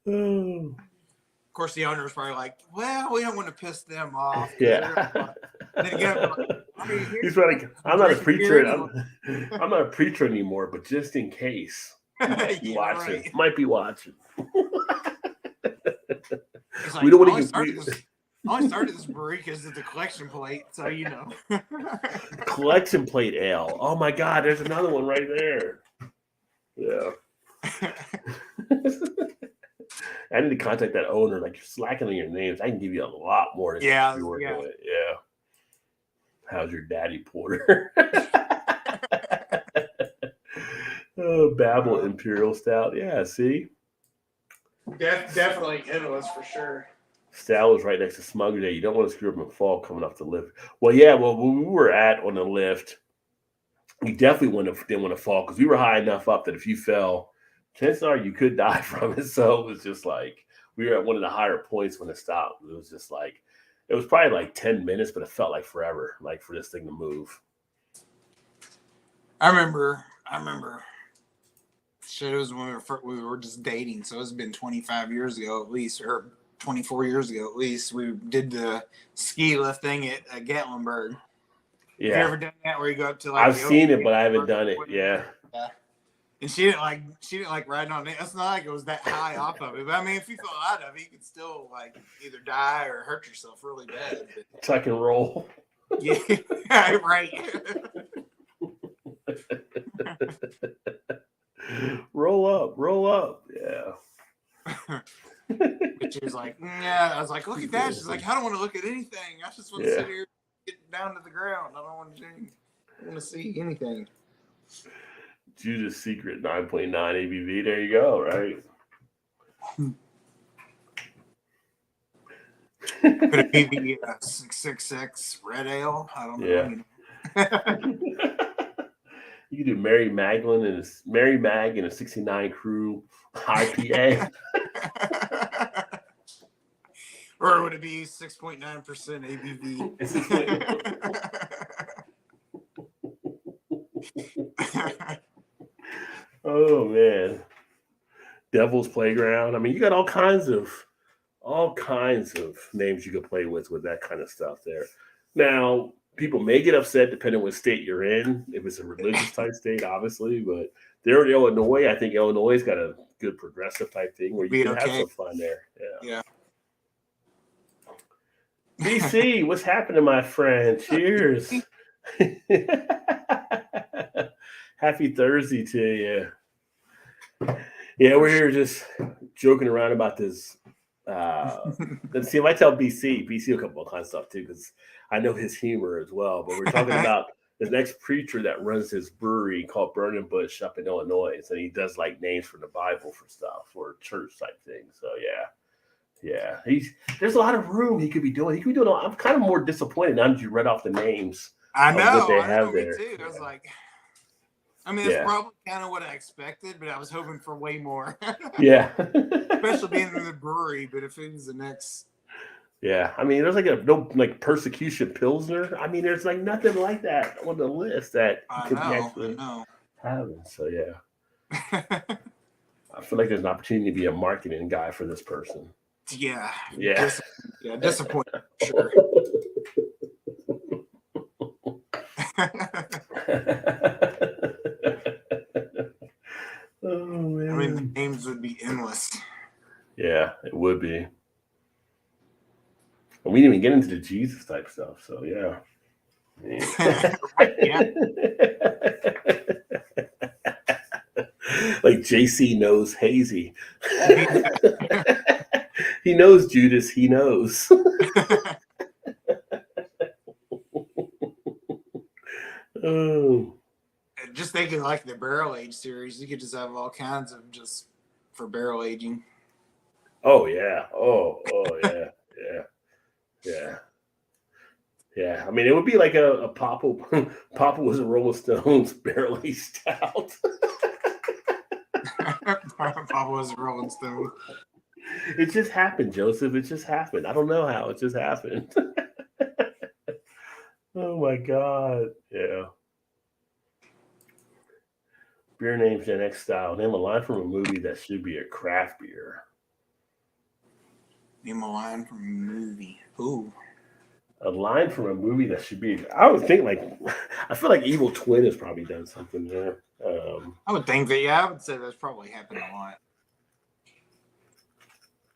Of course, the owner's probably like, well, we don't want to piss them off. Yeah. Then again, he's probably I'm not a preacher. I'm not a preacher anymore, but just in case, might be watching. Like, we don't want to I only started this brewery because it's a collection plate, so you know. Collection plate ale. Oh my God, there's another one right there. Yeah. I need to contact that owner. Like, you're slacking on your names. I can give you a lot more. Than you were doing. Yeah. How's your daddy porter? Oh, Babel Imperial Stout. Yeah, see? Definitely endless for sure. Stout was right next to Smugger Day. You don't want to screw up and fall coming off the lift. Well, yeah, when we were on the lift, you definitely didn't want to fall because we were high enough up that if you fell, chances are you could die from it. So it was just like, we were at one of the higher points when it stopped. It was just like, it was probably like 10 minutes, but it felt like forever, like for this thing to move. I remember. Shit, it was when we were just dating. So it's been 25 years ago at least, or 24 years ago at least. We did the ski lift thing at Gatlinburg. Yeah. Have you ever done that where you go up to like? I've seen it, but I haven't done it. Yeah. And she didn't like riding on it. It's not like it was that high off of it. But I mean, if you fell out of it, you could still like either die or hurt yourself really bad. Tuck and roll. Yeah, right. Roll up. Yeah. But she was like, yeah. I was like, look at that. She's like, I don't want to look at anything. I just want to sit here, get down to the ground. I don't want to see anything. Judas Secret 9.9 ABV. There you go. Right. Could it be the 666 Red Ale? I don't know. Yeah. You can do Mary Mag and a 69 Crew IPA. Or would it be 6.9% ABV? Oh man. Devil's Playground. I mean, you got all kinds of names you could play with that kind of stuff there. Now, people may get upset depending on what state you're in. If it's a religious type state, obviously, but they're in Illinois. I think Illinois got a good progressive type thing where you can have some fun there. Yeah. BC, what's happening, my friend? Cheers. Happy Thursday to you. Yeah, we're here just joking around about this. Let's see if I tell BC a couple of kinds of stuff too, because I know his humor as well. But we're talking about the next preacher that runs his brewery called Burning Bush up in Illinois, and he does like names from the Bible for stuff or church type things. So yeah, there's a lot of room he could be doing. I'm kind of more disappointed now that you read off the names. I know. What they have there. Me too. I was like, I mean, it's probably kind of what I expected, but I was hoping for way more. Yeah. Especially being in the brewery, but if it was the next. Yeah. I mean, there's no Persecution Pilsner. I mean, there's like nothing like that on the list that you could actually have. So, yeah. I feel like there's an opportunity to be a marketing guy for this person. Yeah. Yeah. Disappointing. Sure. Oh man. I mean, the names would be endless. Yeah, it would be. And we didn't even get into the Jesus type stuff, so yeah. Yeah. Like JC knows Hazy. He knows Judas, he knows. Oh. Just thinking like the barrel age series, you could just have all kinds of just for barrel aging. Oh yeah. Oh yeah. Yeah. Yeah. Yeah. I mean, it would be like a Papa. Papa was a Rolling Stones barrel aged stout. Papa was a Rolling Stone. It just happened, Joseph. It just happened. I don't know how. It just happened. Oh my God. Yeah. Beer names Gen X style. Name a line from a movie that should be a craft beer. Name a line from a movie. Ooh. A line from a movie that should be. I would think I feel like Evil Twin has probably done something there. I would think that, yeah, I would say that's probably happened a lot.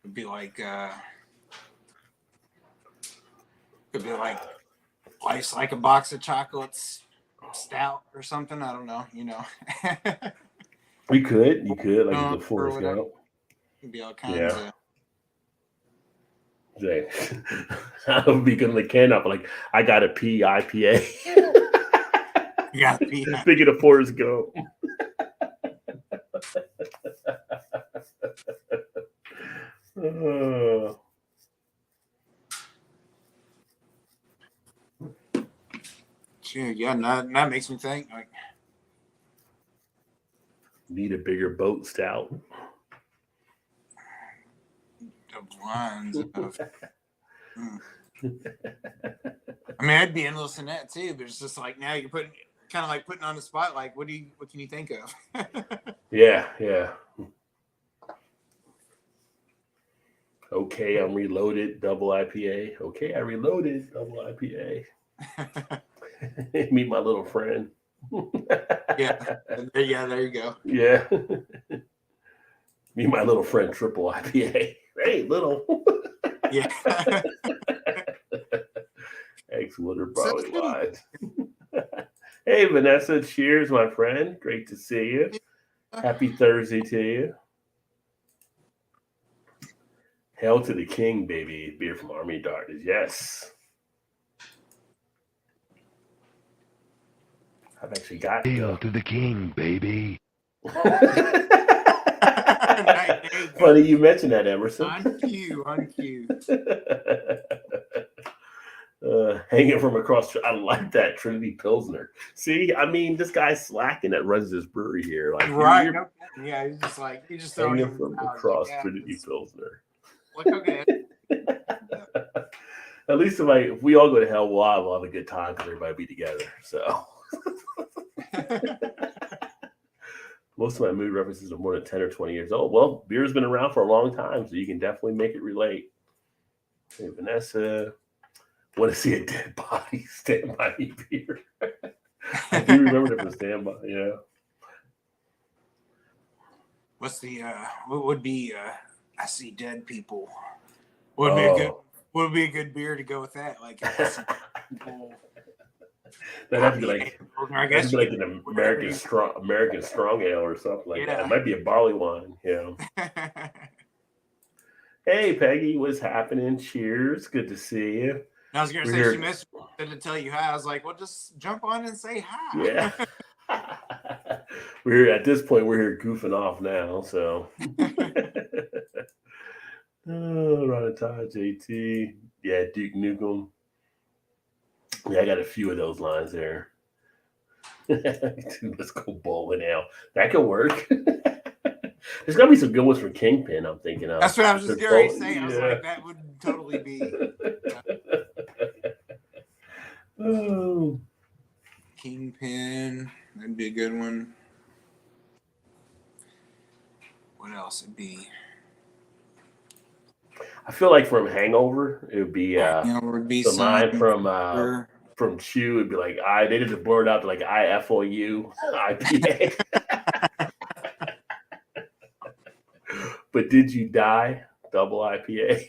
It'd be like, life's like a box of chocolates, stout or something. I don't know, You could like No, the Forrest or whatever. Gump. It'd be all kinds Yeah. of. I would be good in the can up like I got a P IPA. Yeah, yeah. Thinking of Forrest Gump. Yeah, that makes me think like Need a bigger boat stout. of lines of. I mean, I'd be endless in that too, but it's just like now you're putting on the spot. Like, what can you think of? Yeah. Okay, I'm reloaded. Double IPA. Okay, I reloaded. Double IPA. Meet my little friend. Yeah, there you go. Yeah. Meet my little friend. Triple IPA. Hey, little. Yeah. Ex-Woodard barley wine. Hey, Vanessa. Cheers, my friend. Great to see you. Happy Thursday to you. Hail to the king, baby. Beer from Army Darters. Yes. I've actually got Hail to the king, baby. Funny you mentioned that, Emerson. On cue. Hanging from across. I like that Trinity Pilsner. See, I mean, this guy's slacking that runs this brewery here. Like, Right. Yeah, he's just throwing hanging from across Trinity Pilsner. Look, okay. At least if we all go to hell, we'll have a good time because everybody be together. So. Most of my mood references are more than 10 or 20 years old. Well, beer's been around for a long time, so you can definitely make it relate. Hey, Vanessa, want to see a dead body stand by me beer. I do remember that for stand by, yeah. What's the what would be I see dead people. What would be a good beer to go with that? Like people. That'd have to be like an American strong ale or something like that. It might be a barley wine, yeah. Hey Peggy, what's happening? Cheers, good to see you. I was gonna say she missed to tell you hi. I was like, well, just jump on and say hi. Yeah. We're at this point, we're here goofing off now, so. Ronatah, JT, yeah, Duke Nukem. Yeah, I got a few of those lines there. Let's go bowling now. That could work. There's got to be some good ones for Kingpin, I'm thinking of. That's what I was just going to say. I was like, that would totally be. Oh. Kingpin. That'd be a good one. What else would be? I feel like from Hangover, it would be Would be the line sure. from Chew would be like, they just blurred out to like IFOU IPA. But did you die? Double IPA.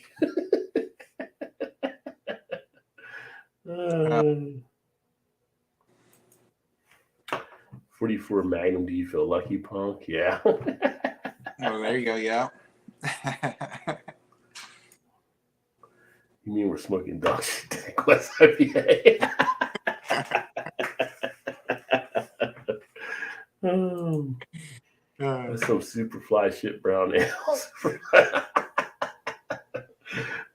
44 Magnum, do you feel lucky, punk? Yeah. Oh, there you go. Yeah. You mean we're smoking dog shit Tank West IPA? That's some super fly shit brown ales.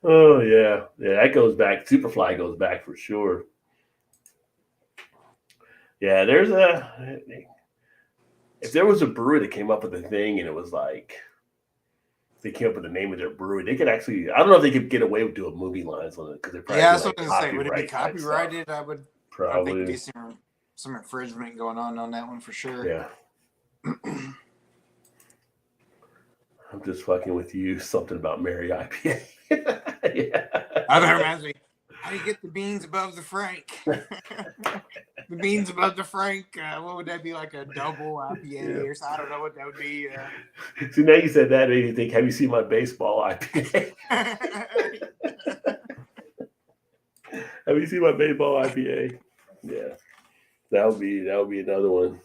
Oh yeah, that goes back. Superfly goes back for sure. Yeah, if there was a brewery that came up with a thing and it was like they came up with the name of their brewery, they could actually. I don't know if they could get away with doing movie lines on it because they're probably That's like what I was gonna say. Would it be copyright copyrighted? I would probably. think be some infringement going on that one for sure. Yeah. I'm just fucking with you. Something about Mary IPA. Yeah. That reminds me. How do you get the beans above the Frank? The beans above the Frank. What would that be, like a double IPA or something? I don't know what that would be. See, now you said that, made me think. Have you seen my baseball IPA? Have you seen my baseball IPA? Yeah, that would be another one.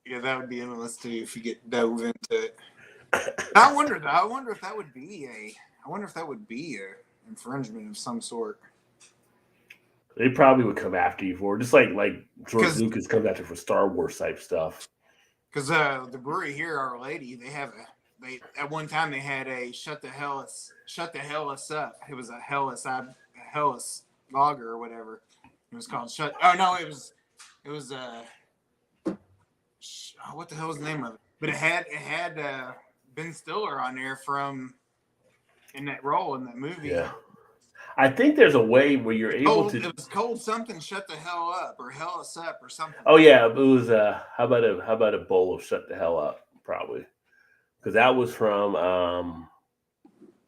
Yeah, that would be endless too if you get dove into it. I wonder if that would be a infringement of some sort. They probably would come after you for it, just like George Lucas comes after for Star Wars type stuff. Because the brewery here, Our Lady, they at one time they had a shut the hell us up. It was a Hellas lager or whatever. It was called shut. Oh no, it was what the hell was the name of it? But it had Ben Stiller on there in that role in that movie. Yeah. I think there's a way where you're able to. It was cold something. Shut the hell up, or hell us up, or something. Oh yeah, it was. How about a bowl of Shut the Hell Up? Probably because that was from.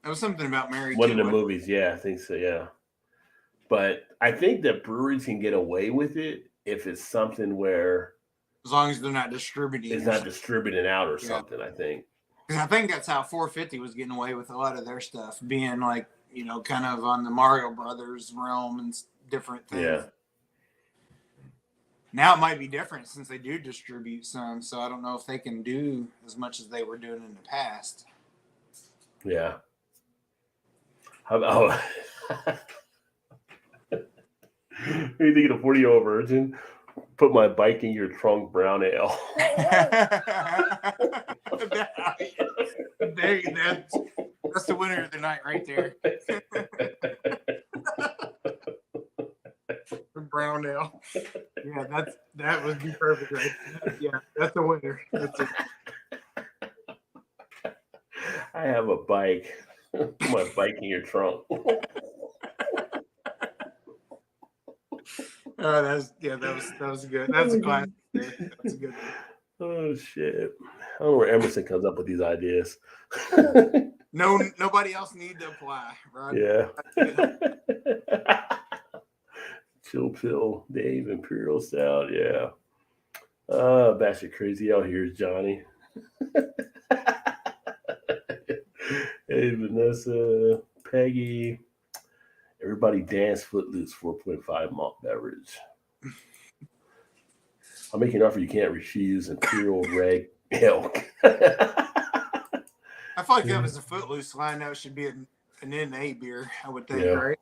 It was something about Mary. One of the movies, yeah, I think so. Yeah, but I think that breweries can get away with it if it's something where, as long as they're not distributing, it's not distributing out or something. I think. Because I think that's how 450 was getting away with a lot of their stuff, being like, kind of on the Mario Brothers realm and different things. Yeah. Now it might be different since they do distribute some, so I don't know if they can do as much as they were doing in the past. Yeah. How about? What do you think of the 40-year-old virgin? Put my bike in your trunk, brown ale. That's the winner of the night right there. Brown ale. Yeah, that would be perfect right there. Yeah, that's the winner. That's it. I have a bike. Put my bike in your trunk. Oh, that was good. That's a classic. That's a good one. Oh shit! I don't know where Emerson comes up with these ideas. Nobody else need to apply, right? Yeah. Chill pill, Dave, Imperial Stout. Yeah. Batch of crazy out here is Johnny. Hey, Vanessa, Peggy. Everybody dance Footloose 4.5 malt beverage. I'll make an offer you can't refuse. Imperial Red Ale. I feel like that was a Footloose line. That should be an NA beer, I would think, right?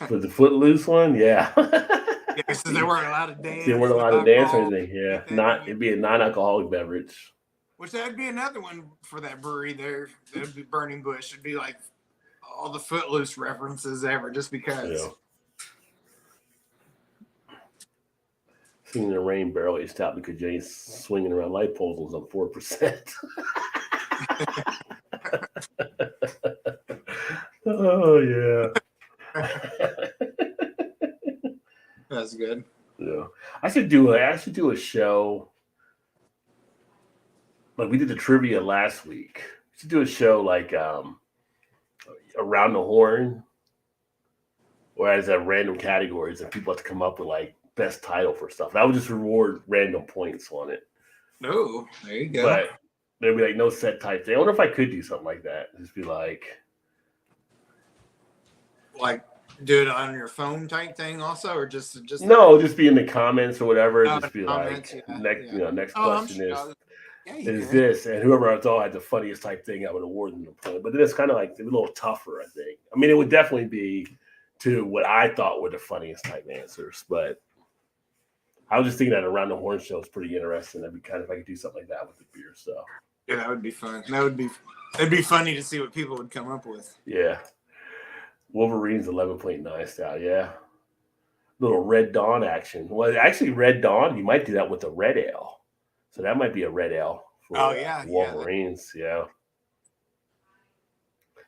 For the Footloose one, yeah. Yeah, because they weren't allowed to dance. They weren't allowed to dance or anything. Yeah, it'd be a non-alcoholic beverage. Which that'd be another one for that brewery there. That'd be Burning Bush. It'd be like all the Footloose references ever, just because. Yeah. Singing the rain barrel aged stout because Jay's swinging around light poles on 4%. Oh yeah. That's good. Yeah. I should do a show like we did the trivia last week. We should do a show like around the horn, whereas at random categories, and people have to come up with like best title for stuff. And I would just reward random points on it. Oh, there you go. But there'd be like no set type thing. I wonder if I could do something like that. Just be like do it on your phone type thing also, or just no, just be in the comments or whatever. Oh, just be comments, like yeah, next, yeah. next Oh, I'm question sure. is this, and whoever I thought had the funniest type thing, I would award them the point. But then it's kind of like a little tougher, I think. I mean, it would definitely be to what I thought were the funniest type answers, but I was just thinking that around the horn show is pretty interesting. That'd be kind of if I could do something like that with the beer. So Yeah, that would be fun. It'd be funny to see what people would come up with. yeah, Wolverine's 11.9 style. Yeah, little Red Dawn action. Well, actually, Red Dawn, you might do that with a red ale. So that might be a red ale for Wolverines. Yeah.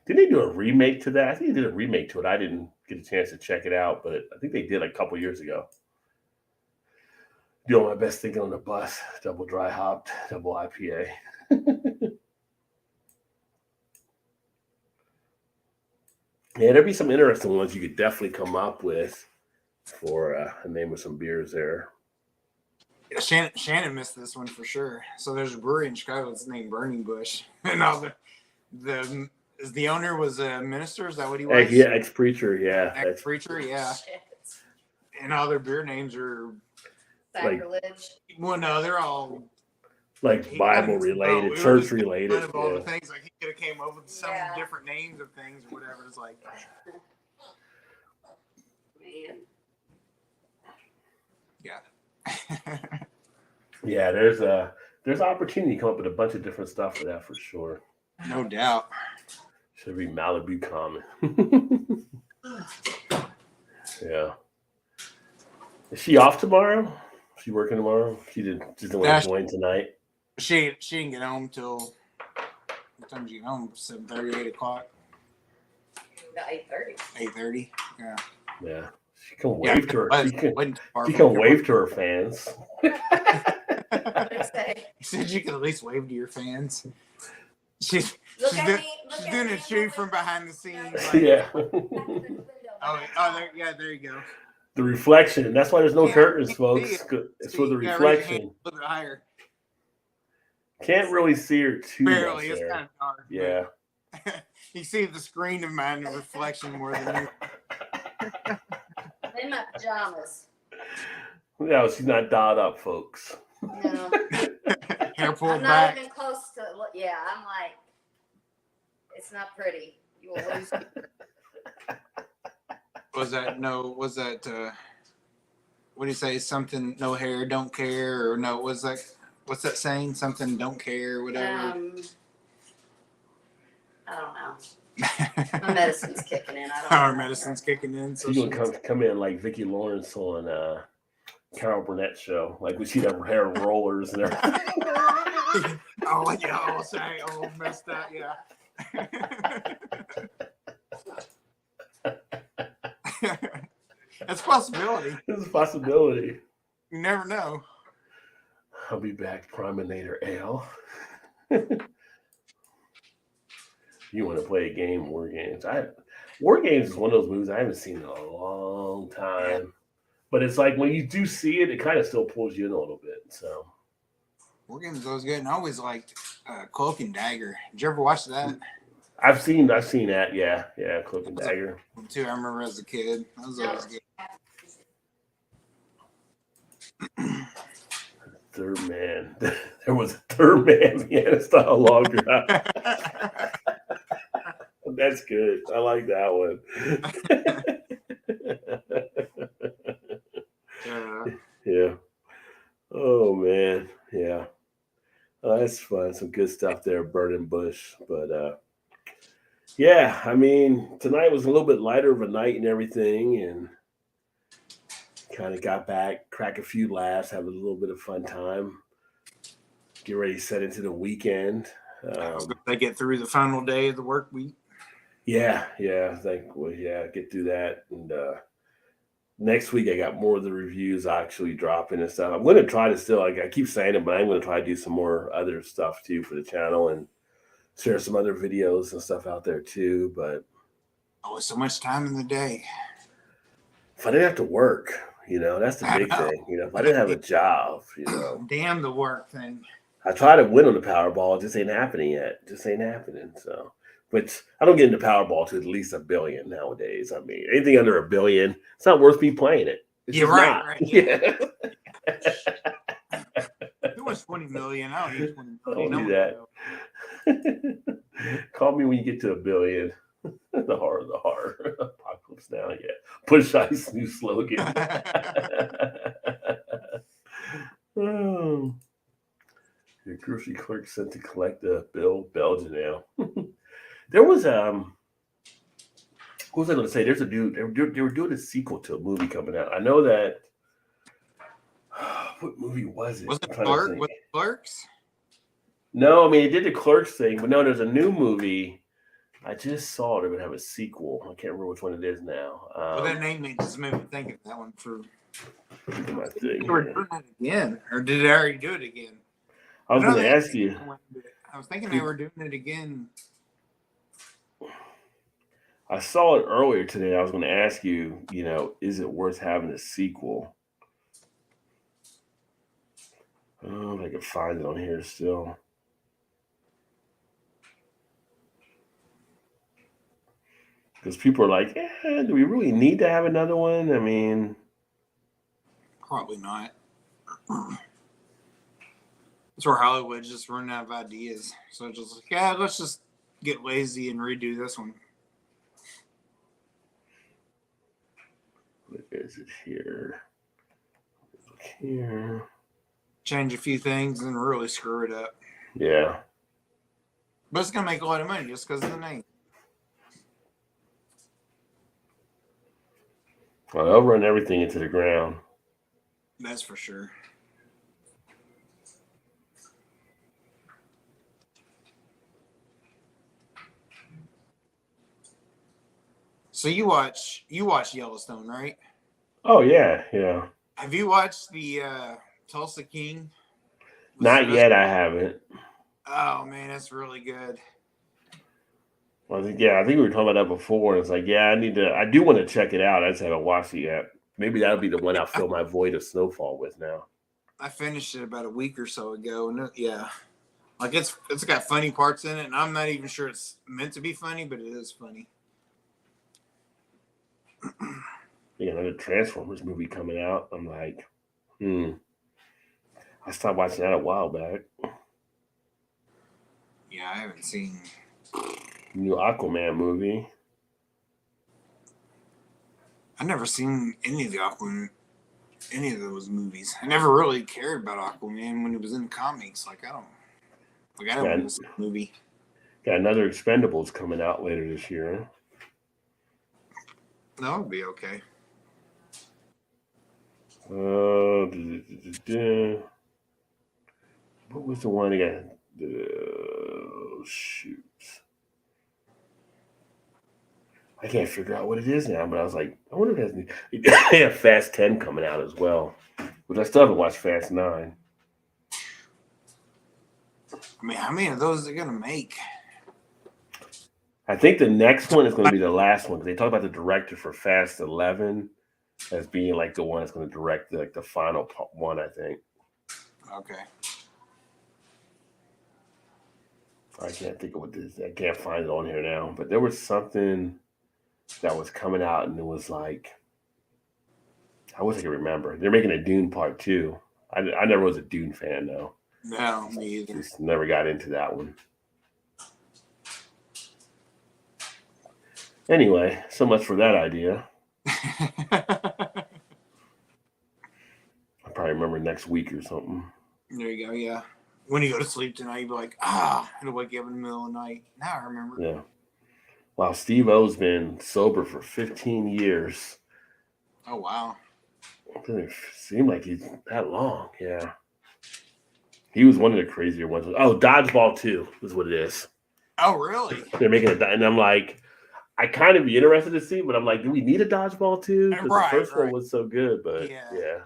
Didn't they do a remake to that? I think they did a remake to it. I didn't get a chance to check it out, but I think they did like a couple years ago. Doing my best thinking on the bus, double dry hopped, double IPA. Yeah, there'd be some interesting ones you could definitely come up with for a name of some beers there. Yeah, Shannon missed this one for sure. So there's a brewery in Chicago that's named Burning Bush, and all the owner was a minister. Is that what he was? Yeah, ex-preacher. Yeah, ex-preacher. Yeah, and all their beer names are Sacrilege. Well, no, they're all like Bible related, church related. Of all the things, like he could have came up with some different names of things or whatever. It's like, man. Yeah. Yeah, there's opportunity to come up with a bunch of different stuff for that for sure. No doubt. Should be Malibu Common. Yeah. Is she off tomorrow? Is she working tomorrow? She didn't want to join tonight. She didn't get home till what time did you get home? 7:30, 8 o'clock. 8:30. 8:30. Yeah. Yeah. She can wave to her. She can wave to her fans. He said you can at least wave to your fans. She's doing a shoe from behind the scenes. Like, yeah. There you go. The reflection. That's why there's no curtains, folks. It's for the reflection. A little bit higher. Can't really see her too Barely. much It's there. kind of dark. Yeah. You see the screen of mine, the reflection more than you. In my pajamas. No, she's not dialed up, folks. No. Hair pulled I'm back. not even close to. Yeah, I'm like, it's not pretty. You will lose. Was that what do you say? Something, no hair, don't care, or no? What's that saying? Something, don't care, or whatever. I don't know. My medicine's kicking in. I don't Our know. medicine's kicking in. So She's gonna come in like Vicki Lawrence on Carol Burnett's show. Like we see her hair rollers and everything. Oh yeah, all say, all messed up, yeah. That's a possibility. It's a possibility. You never know. I'll be back, Priminator Ale. You want to play a game, War Games? War Games is one of those movies I haven't seen in a long time. But it's like when you do see it, it kind of still pulls you in a little bit. So War Games is always good, and I always liked Cloak and Dagger. Did you ever watch that? I've seen that. Yeah, Cloak and Dagger. Too. I remember as a kid. That was always good. Third Man. There was a third man. Yeah, it's not a long drive. That's good. I like that one. Yeah. Oh man. Yeah. Oh, that's fun. Some good stuff there, Burning Bush. But yeah, I mean, tonight was a little bit lighter of a night and everything, and kind of got back, crack a few laughs, have a little bit of fun time. Get ready to set into the weekend. They get through the final day of the work week. Yeah. I think get through that and next week I got more of the reviews actually dropping and stuff. I'm going to try to still, like I keep saying it, but I'm going to try to do some more other stuff too for the channel and share some other videos and stuff out there too. But so much time in the day. if I didn't have to work, that's the big thing. If I didn't have a job, Damn the work thing. I try to win on the Powerball. It just ain't happening yet. Just ain't happening. So, which I don't get into Powerball to at least $1 billion nowadays. I mean, anything under $1 billion, it's not worth me playing it. It's Yeah, right, not. right. Yeah. It was 20 million. I don't need 20 million. Don't do that. Call me when you get to $1 billion. The horror. Apocalypse Now, yeah. Push Ice, new slogan. Oh. Your grocery clerk sent to collect the bill, Belgium now. There was what was I going to say? There's a dude. They were doing a sequel to a movie coming out. I know that. What movie was it? Was it Clark? Was it Clerks? No, I mean, it did the Clerks thing, but no, there's a new movie. I just saw it. It would have a sequel. I can't remember which one it is now. Well, that name just made me think of that one for. My thing. They were doing it again, or did they already do it again? I was going to ask you. I was thinking they were doing it again. I saw it earlier today. I was going to ask you, is it worth having a sequel? Oh, if I can find it on here still. Because people are like, do we really need to have another one? I mean, probably not. That's where Hollywood's just running out of ideas. So it's just like, let's just get lazy and redo this one. What is it here? Look here. Change a few things and really screw it up. Yeah. But it's going to make a lot of money just because of the name. Well, they'll run everything into the ground. That's for sure. So you watch Yellowstone, right? Oh yeah. Have you watched the Tulsa King? Not yet. I haven't. Oh man, that's really good. Well, I think we were talking about that before. It's like, I do want to check it out. I just haven't watched it yet. Maybe that'll be the one I'll fill my void of snowfall with now. I finished it about a week or so ago, and like it's got funny parts in it, and I'm not even sure it's meant to be funny, but it is funny. Another Transformers movie coming out. I'm like, I stopped watching that a while back. Yeah, I haven't seen new Aquaman movie. I've never seen any of those movies. I never really cared about Aquaman when it was in the comics. I don't want to see the movie. Got another Expendables coming out later this year. That would be okay. What was the one again? Shoot. I can't figure out what it is now, but I was like, I wonder if they have Fast 10 coming out as well, which I still haven't watched Fast 9. I mean, how many of those are they going to make? I think the next one is going to be the last one. They talk about the director for Fast 11 as being like the one that's going to direct the final one, I think. Okay. I can't think of what this is. I can't find it on here now. But there was something that was coming out, and it was like, I wish I could remember. They're making a Dune Part 2. I never was a Dune fan, though. No, me either. Just never got into that one. Anyway, so much for that idea. I'll probably remember next week or something. There you go, yeah. When you go to sleep tonight, you'll be like, it'll wake you up in the middle of the night. Now I remember. Yeah. Wow, Steve O's been sober for 15 years. Oh, wow. It doesn't seem like he's that long, yeah. He was one of the crazier ones. Oh, Dodgeball 2 is what it is. Oh, really? They're making it, and I'm like, I kind of be interested to see, but I'm like, do we need a dodgeball too? Because the first one Right. was so good, but Yeah.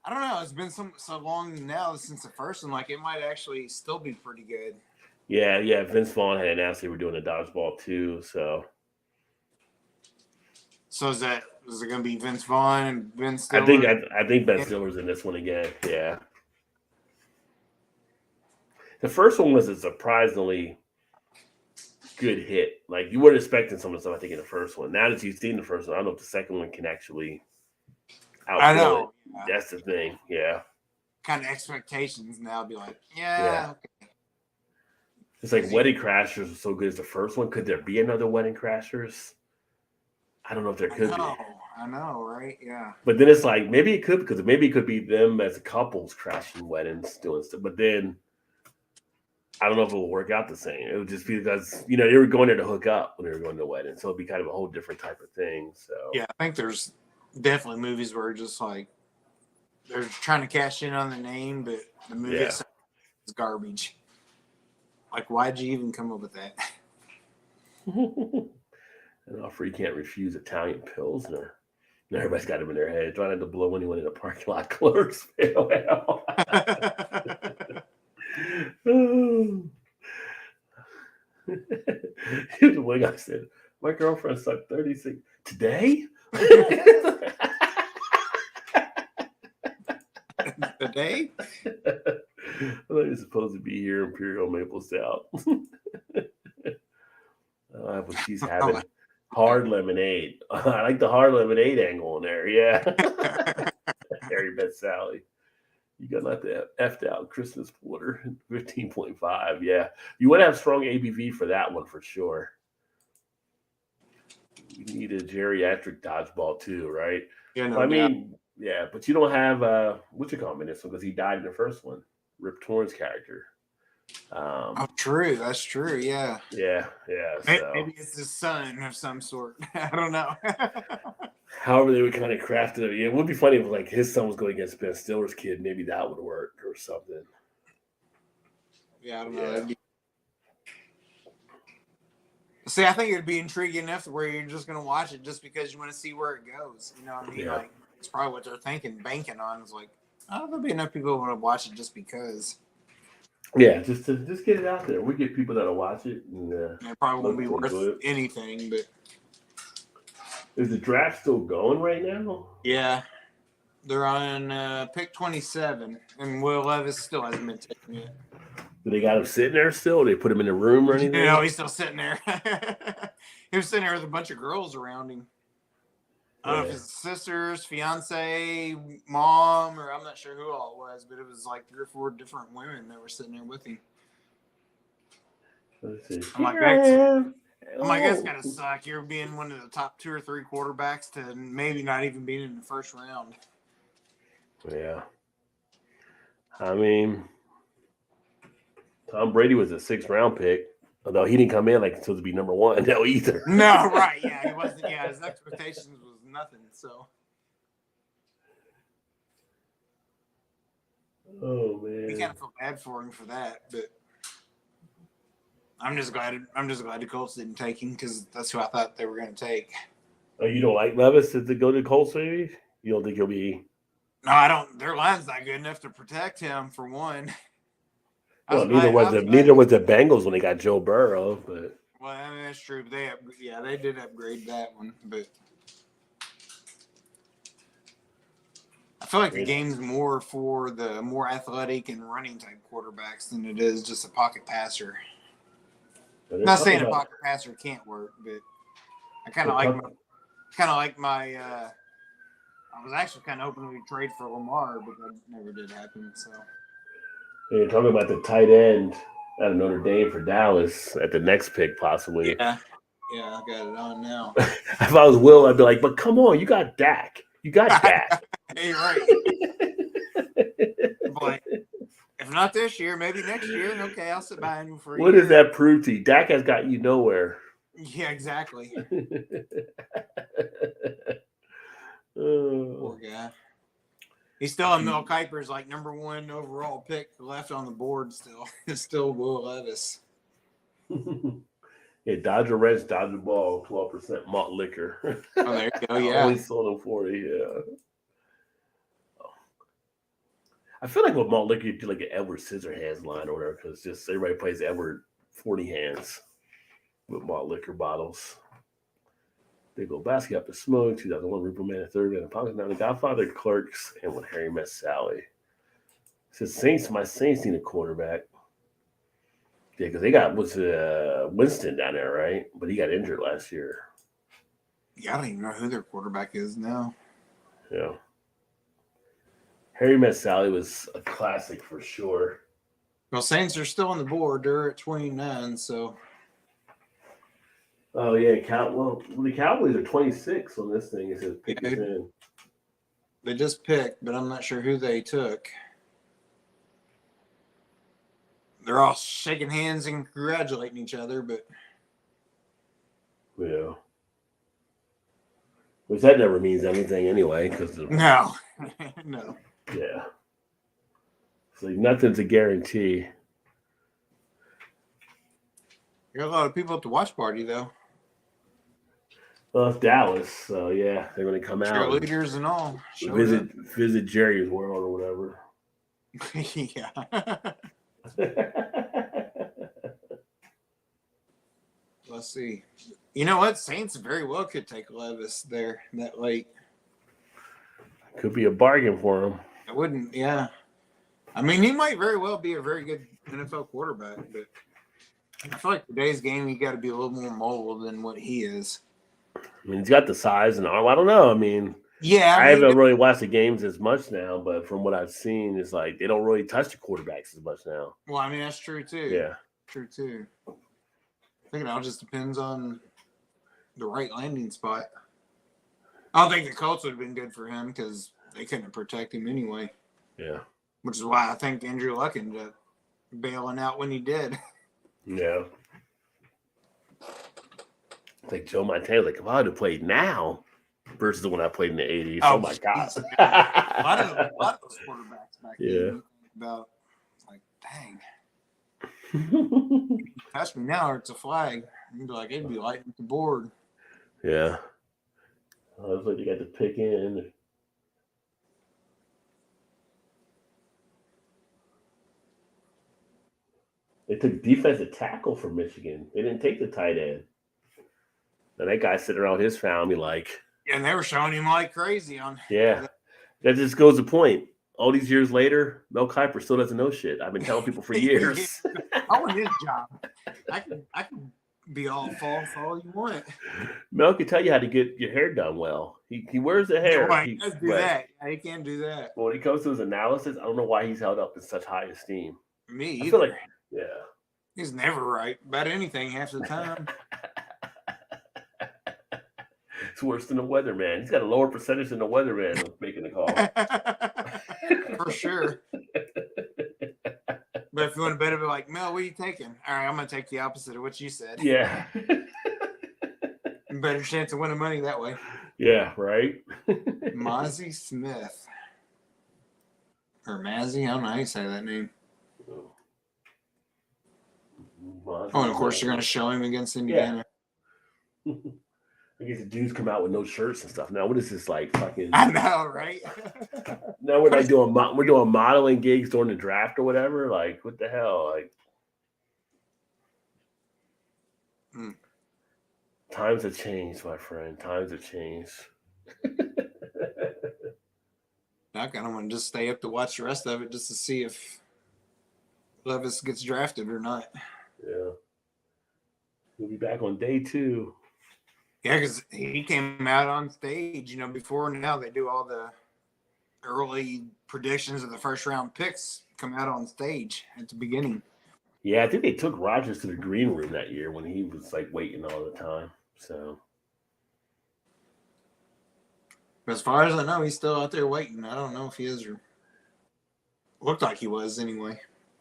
I don't know. It's been so long now since the first one. Like, it might actually still be pretty good. yeah. Vince Vaughn had announced they were doing a dodgeball too, so is it going to be Vince Vaughn and Ben Stiller? I think Ben Stiller's in this one again. Yeah, the first one was a surprisingly good hit. Like you weren't expecting some of the stuff I think in the first one. Now that you've seen the first one, I don't know if the second one can actually I outdo it. know. Yeah. That's the thing. Yeah. Kind of expectations now be like, yeah. Okay. It's like Wedding Crashers was so good as the first one. Could there be another Wedding Crashers? I don't know if there could be. I know, right? Yeah. But then it's like maybe it could because maybe it could be them as couples crashing weddings doing stuff. But then I don't know if it will work out the same. It would just be because they were going there to hook up when they were going to a wedding, so it'd be kind of a whole different type of thing. So yeah, I think there's definitely movies where just like they're trying to cash in on the name, but the movie itself is garbage. Like, why'd you even come up with that? And offer you can't refuse Italian Pilsner. Now everybody's got them in their head. Trying not to blow anyone in the parking lot. Clerks. Well. Here's the one guy said, my girlfriend sucked 36 today. Today? I thought you're supposed to be here, Imperial Maple Stout. But she's having hard lemonade. I like the hard lemonade angle in there. Yeah. Harry Bet Sally. You got not the effed out Christmas Porter, 15.5. Yeah. You would have strong ABV for that one for sure. You need a geriatric dodgeball too, right? Yeah, no, I mean, yeah, but you don't have what you call him in this one because he died in the first one. Rip Torn's character. True. That's true. Yeah. Yeah. So. Maybe it's his son of some sort. I don't know. However, they would kind of craft it. Yeah, it would be funny if like his son was going against Ben Stiller's kid. Maybe that would work or something. Yeah, I don't know. Yeah. See, I think it'd be intriguing enough where you're just going to watch it just because you want to see where it goes. You know what I mean? Yeah. Like, it's probably what they're thinking, banking on. It's like, there'll be enough people who want to watch it just because. Yeah, just get it out there. We get people that'll watch it. And, it probably won't be worth anything, but. Is the draft still going right now? Yeah. They're on pick 27, and Will Levis still hasn't been taken yet. Do they got him sitting there still? Or they put him in the room or anything? No, he's still sitting there. He was sitting there with a bunch of girls around him. I don't know if his sisters, fiance, mom, or I'm not sure who all it was, but it was like 3 or 4 different women that were sitting there with him. Let's see. I'm like, that's gotta suck. You're being one of the top 2 or 3 quarterbacks to maybe not even being in the first round. Yeah. I mean, Tom Brady was a 6th round pick, although he didn't come in like supposed to be number 1 no either. No, right. Yeah, he wasn't. Yeah, his expectations was nothing. So. Oh man. We kind of feel bad for him for that, but I'm just glad the Colts didn't take him because that's who I thought they were going to take. Oh, you don't like Levis to go to the Colts, maybe? You don't think he'll be? No, I don't. Their line's not good enough to protect him for one. Well, neither was the Bengals when they got Joe Burrow, but. Well, I mean, that's true. But they did upgrade that one, but. I feel like the game's more for the more athletic and running type quarterbacks than it is just a pocket passer. I'm not saying a pocket passer can't work, but I kind of like my. I was actually kind of hoping we trade for Lamar, but that never did happen. So. You're talking about the tight end out of Notre Dame for Dallas at the next pick, possibly. Yeah, I got it on now. If I was Will, I'd be like, "But come on, you got Dak. You got Dak." Hey, right. But if not this year, maybe next year. Okay, I'll sit behind you for a year. What does that prove to you? Dak has got you nowhere. Yeah, exactly. Oh. Poor guy. He's still in Mel Kiper's like number 1 overall pick left on the board still. It's still Will Levis. Yeah, Dodger Ranch, Dodger Ball, 12% malt liquor. Oh, there you go. I Yeah. only sold them 40. Yeah. I feel like with malt liquor, you do like an Edward Scissorhands line or whatever, because just everybody plays Edward 40 hands with malt liquor bottles. They go basket up to smoke, 2001 Rupert Man, third man, Pocket Now, The Godfather, Clerks, and When Harry Met Sally. It says Saints, my Saints need a quarterback. Yeah, because they got Winston down there, right? But he got injured last year. Yeah, I don't even know who their quarterback is now. Yeah. Harry Met Sally was a classic for sure. Well, Saints are still on the board. They're at 29, so. Oh, yeah. The Cowboys are 26 on this thing. It says pick us in. They just picked, but I'm not sure who they took. They're all shaking hands and congratulating each other, but. Yeah. Which that never means anything anyway, because No. No. Yeah. So nothing's a guarantee. You got a lot of people at the watch party, though. Well, it's Dallas, so yeah, they're going to come out. Cheerleaders and all. Visit Jerry's World or whatever. Yeah. Let's see. You know what? Saints very well could take Levis there that late. Could be a bargain for him. I wouldn't, yeah. I mean, he might very well be a very good NFL quarterback, but I feel like today's game, you got to be a little more mobile than what he is. I mean, he's got the size and arm. I don't know. I mean, yeah, I haven't really watched the games as much now, but from what I've seen, it's like they don't really touch the quarterbacks as much now. Well, I mean, that's true too. Yeah. True too. I think it all just depends on the right landing spot. I don't think the Colts would have been good for him because they couldn't protect him anyway. Yeah. Which is why I think Andrew Luck ended up bailing out when he did. Yeah. It's like Joe Montana, like if I had to play now versus the one I played in the 80s. Oh my God. a lot of those quarterbacks back then. About like, dang. Touch me now or it's a flag. You'd be like, it'd be lighting up the board. Yeah. I was like, you got to pick in. They took defensive tackle from Michigan. They didn't take the tight end. And that guy sitting around his family like. Yeah, and they were showing him like crazy on. Yeah. That just goes to point. All these years later, Mel Kiper still doesn't know shit. I've been telling people for years. I want his job. I can be all false all you want. Mel can tell you how to get your hair done well. He wears the hair. He does do that. He can do that. But when it comes to his analysis, I don't know why he's held up in such high esteem. Me either. I feel like, yeah. He's never right about anything half the time. It's worse than the weatherman. He's got a lower percentage than the weatherman of making the call. For sure. But if you want to bet it, be like, Mel, what are you taking? All right, I'm going to take the opposite of what you said. Yeah. Better chance of winning money that way. Yeah, right? Mozzie Smith. Or Mazzie? I don't know how you say that name. Oh, and of course, you're going to show him against Indiana. Yeah. I guess the dudes come out with no shirts and stuff. Now, what is this like? Fucking. I know, right? Now we're like doing modeling gigs during the draft or whatever. Like, what the hell? Like, Times have changed, my friend. Times have changed. I kind of want to just stay up to watch the rest of it just to see if Levis gets drafted or not. Yeah, he'll be back on day 2. Yeah, because he came out on stage, before now they do all the early predictions of the first round picks come out on stage at the beginning. Yeah, I think they took Rodgers to the green room that year when he was like waiting all the time. So, but as far as I know, he's still out there waiting. I don't know if he is or looked like he was anyway.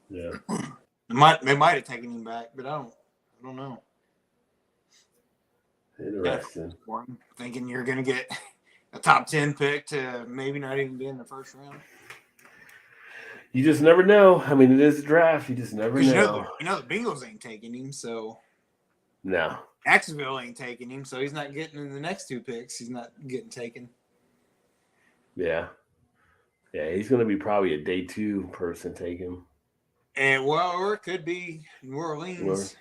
Yeah, they might have taken him back, but I don't know. Interesting. Thinking you're going to get a top 10 pick to maybe not even be in the first round. You just never know. I mean, it is a draft. You just never know. The Bengals ain't taking him, so. No. Jacksonville ain't taking him, so he's not getting in the next 2 picks. He's not getting taken. Yeah. Yeah, he's going to be probably a day 2 person take him. And or it could be New Orleans.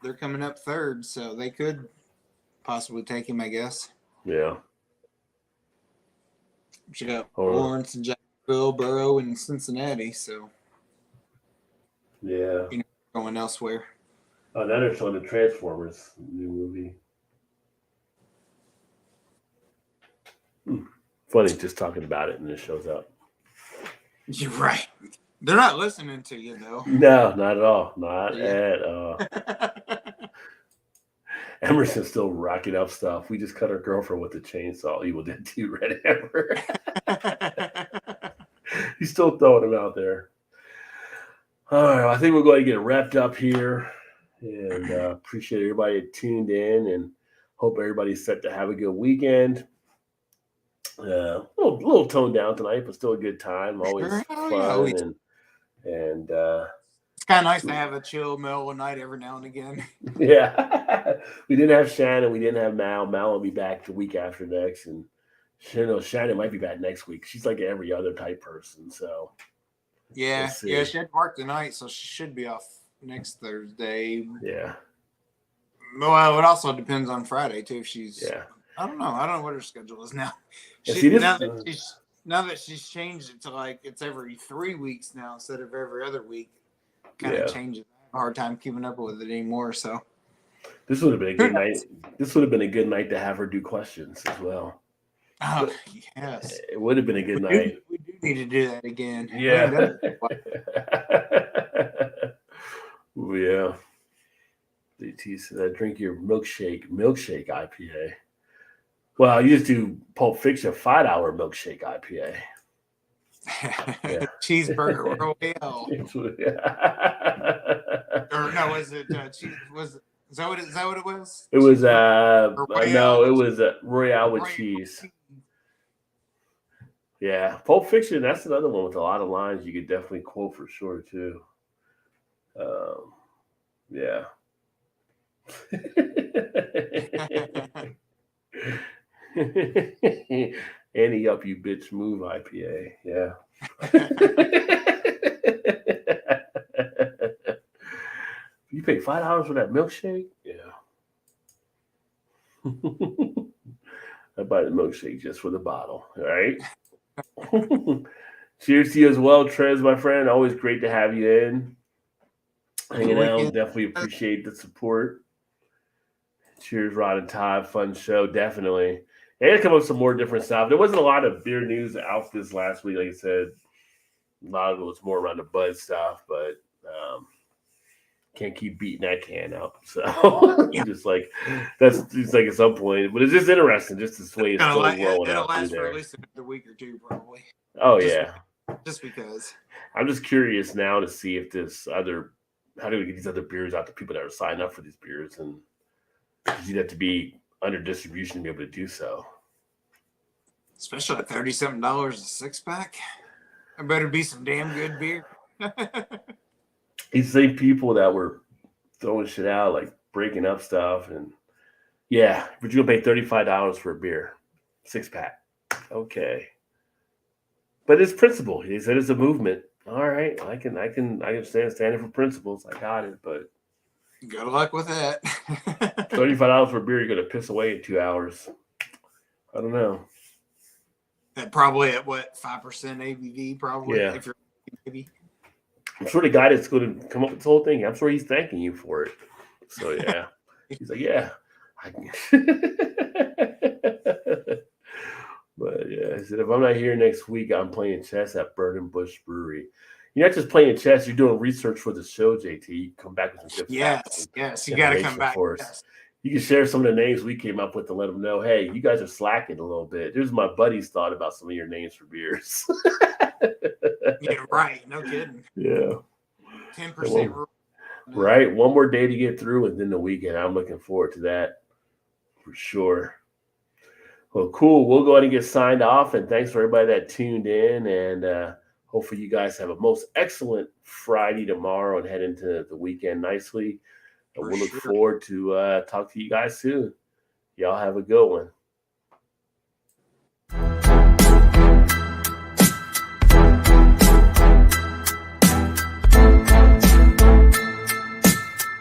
They're coming up 3rd, so they could possibly take him, I guess. Yeah. You got Lawrence and Jacksonville, Burrow, and Cincinnati, so yeah, going elsewhere. Oh, now they're showing the Transformers new movie. Funny just talking about it and it shows up. You're right. They're not listening to you though. No, not at all. Not at all. Emerson's still rocking up stuff. We just cut our girlfriend with the chainsaw. Evil Dead 2 Red Hammer. He's still throwing them out there. All right, I think we're going to get wrapped up here. And appreciate everybody that tuned in and hope everybody's set to have a good weekend. A little toned down tonight, but still a good time. Always fun. And it's kind of nice to have a chill middle of the night every now and again. Yeah. We didn't have Shannon. We didn't have Mal. Mal will be back the week after next. And Shannon might be back next week. She's like every other type person. So yeah, she had work tonight, so she should be off next Thursday. Yeah. Well, it also depends on Friday too. If she's I don't know what her schedule is now. Now that she's changed it to like it's every 3 weeks now instead of every other week, kind of changes. I have a hard time keeping up with it anymore. So this would have been a good night. This would have been a good night to have her do questions as well. Oh yes, it would have been a good night. We do need to do that again. Yeah. Yeah. DT said, drink your milkshake IPA. Well, I used to do Pulp Fiction 5-hour milkshake IPA. Cheeseburger Royale. Or no, was it cheese? Is that what it was? It was no, it was Royale with cheese. Yeah, Pulp Fiction. That's another one with a lot of lines you could definitely quote for sure too. Yeah. Annie up, you bitch, move IPA. Yeah. You pay $5 for that milkshake? Yeah. I buy the milkshake just for the bottle. All right. Cheers to you as well, Trez, my friend. Always great to have you in. Hanging out. Definitely appreciate the support. Cheers, Rod and Todd. Fun show. Definitely. I had to come up with some more different stuff. There wasn't a lot of beer news out this last week. Like I said, a lot of it was more around the bud stuff, but can't keep beating that can up. So just like that's just like at some point. But it's just interesting just this way it's still rolling out. It'll last for at least another week or two, probably. Oh, yeah. Just because. I'm just curious now to see if how do we get these other beers out to people that are signed up for these beers? And you'd have to be under distribution to be able to do so. Especially at $30-something a 6-pack. It better be some damn good beer. These same people that were throwing shit out, like breaking up stuff. And yeah, but you're going to pay $35 for a beer. 6-pack. Okay. But it's principle. He said it's a movement. All right. I can stand for principles. I got it. But good luck with that. $35 for a beer, you're going to piss away in 2 hours. I don't know. That probably at what, 5% ABV, probably. Yeah. If you're maybe. I'm sure the guy that's going to come up with this whole thing, I'm sure he's thanking you for it. So yeah, he's like, yeah. But yeah, I said if I'm not here next week, I'm playing chess at Burning Bush Brewery. You're not just playing chess; you're doing research for the show, JT. You come back with some good facts. Yes, you got to come back for us. Yes. You can share some of the names we came up with to let them know, hey, you guys are slacking a little bit. Here's my buddy's thought about some of your names for beers. Yeah, right. No kidding. Yeah. 10% rule. Right. One more day to get through, and then the weekend. I'm looking forward to that for sure. Well, cool. We'll go ahead and get signed off, and thanks for everybody that tuned in, and hopefully you guys have a most excellent Friday tomorrow and head into the weekend nicely. And For we'll look sure. forward to talk to you guys soon. Y'all have a good one.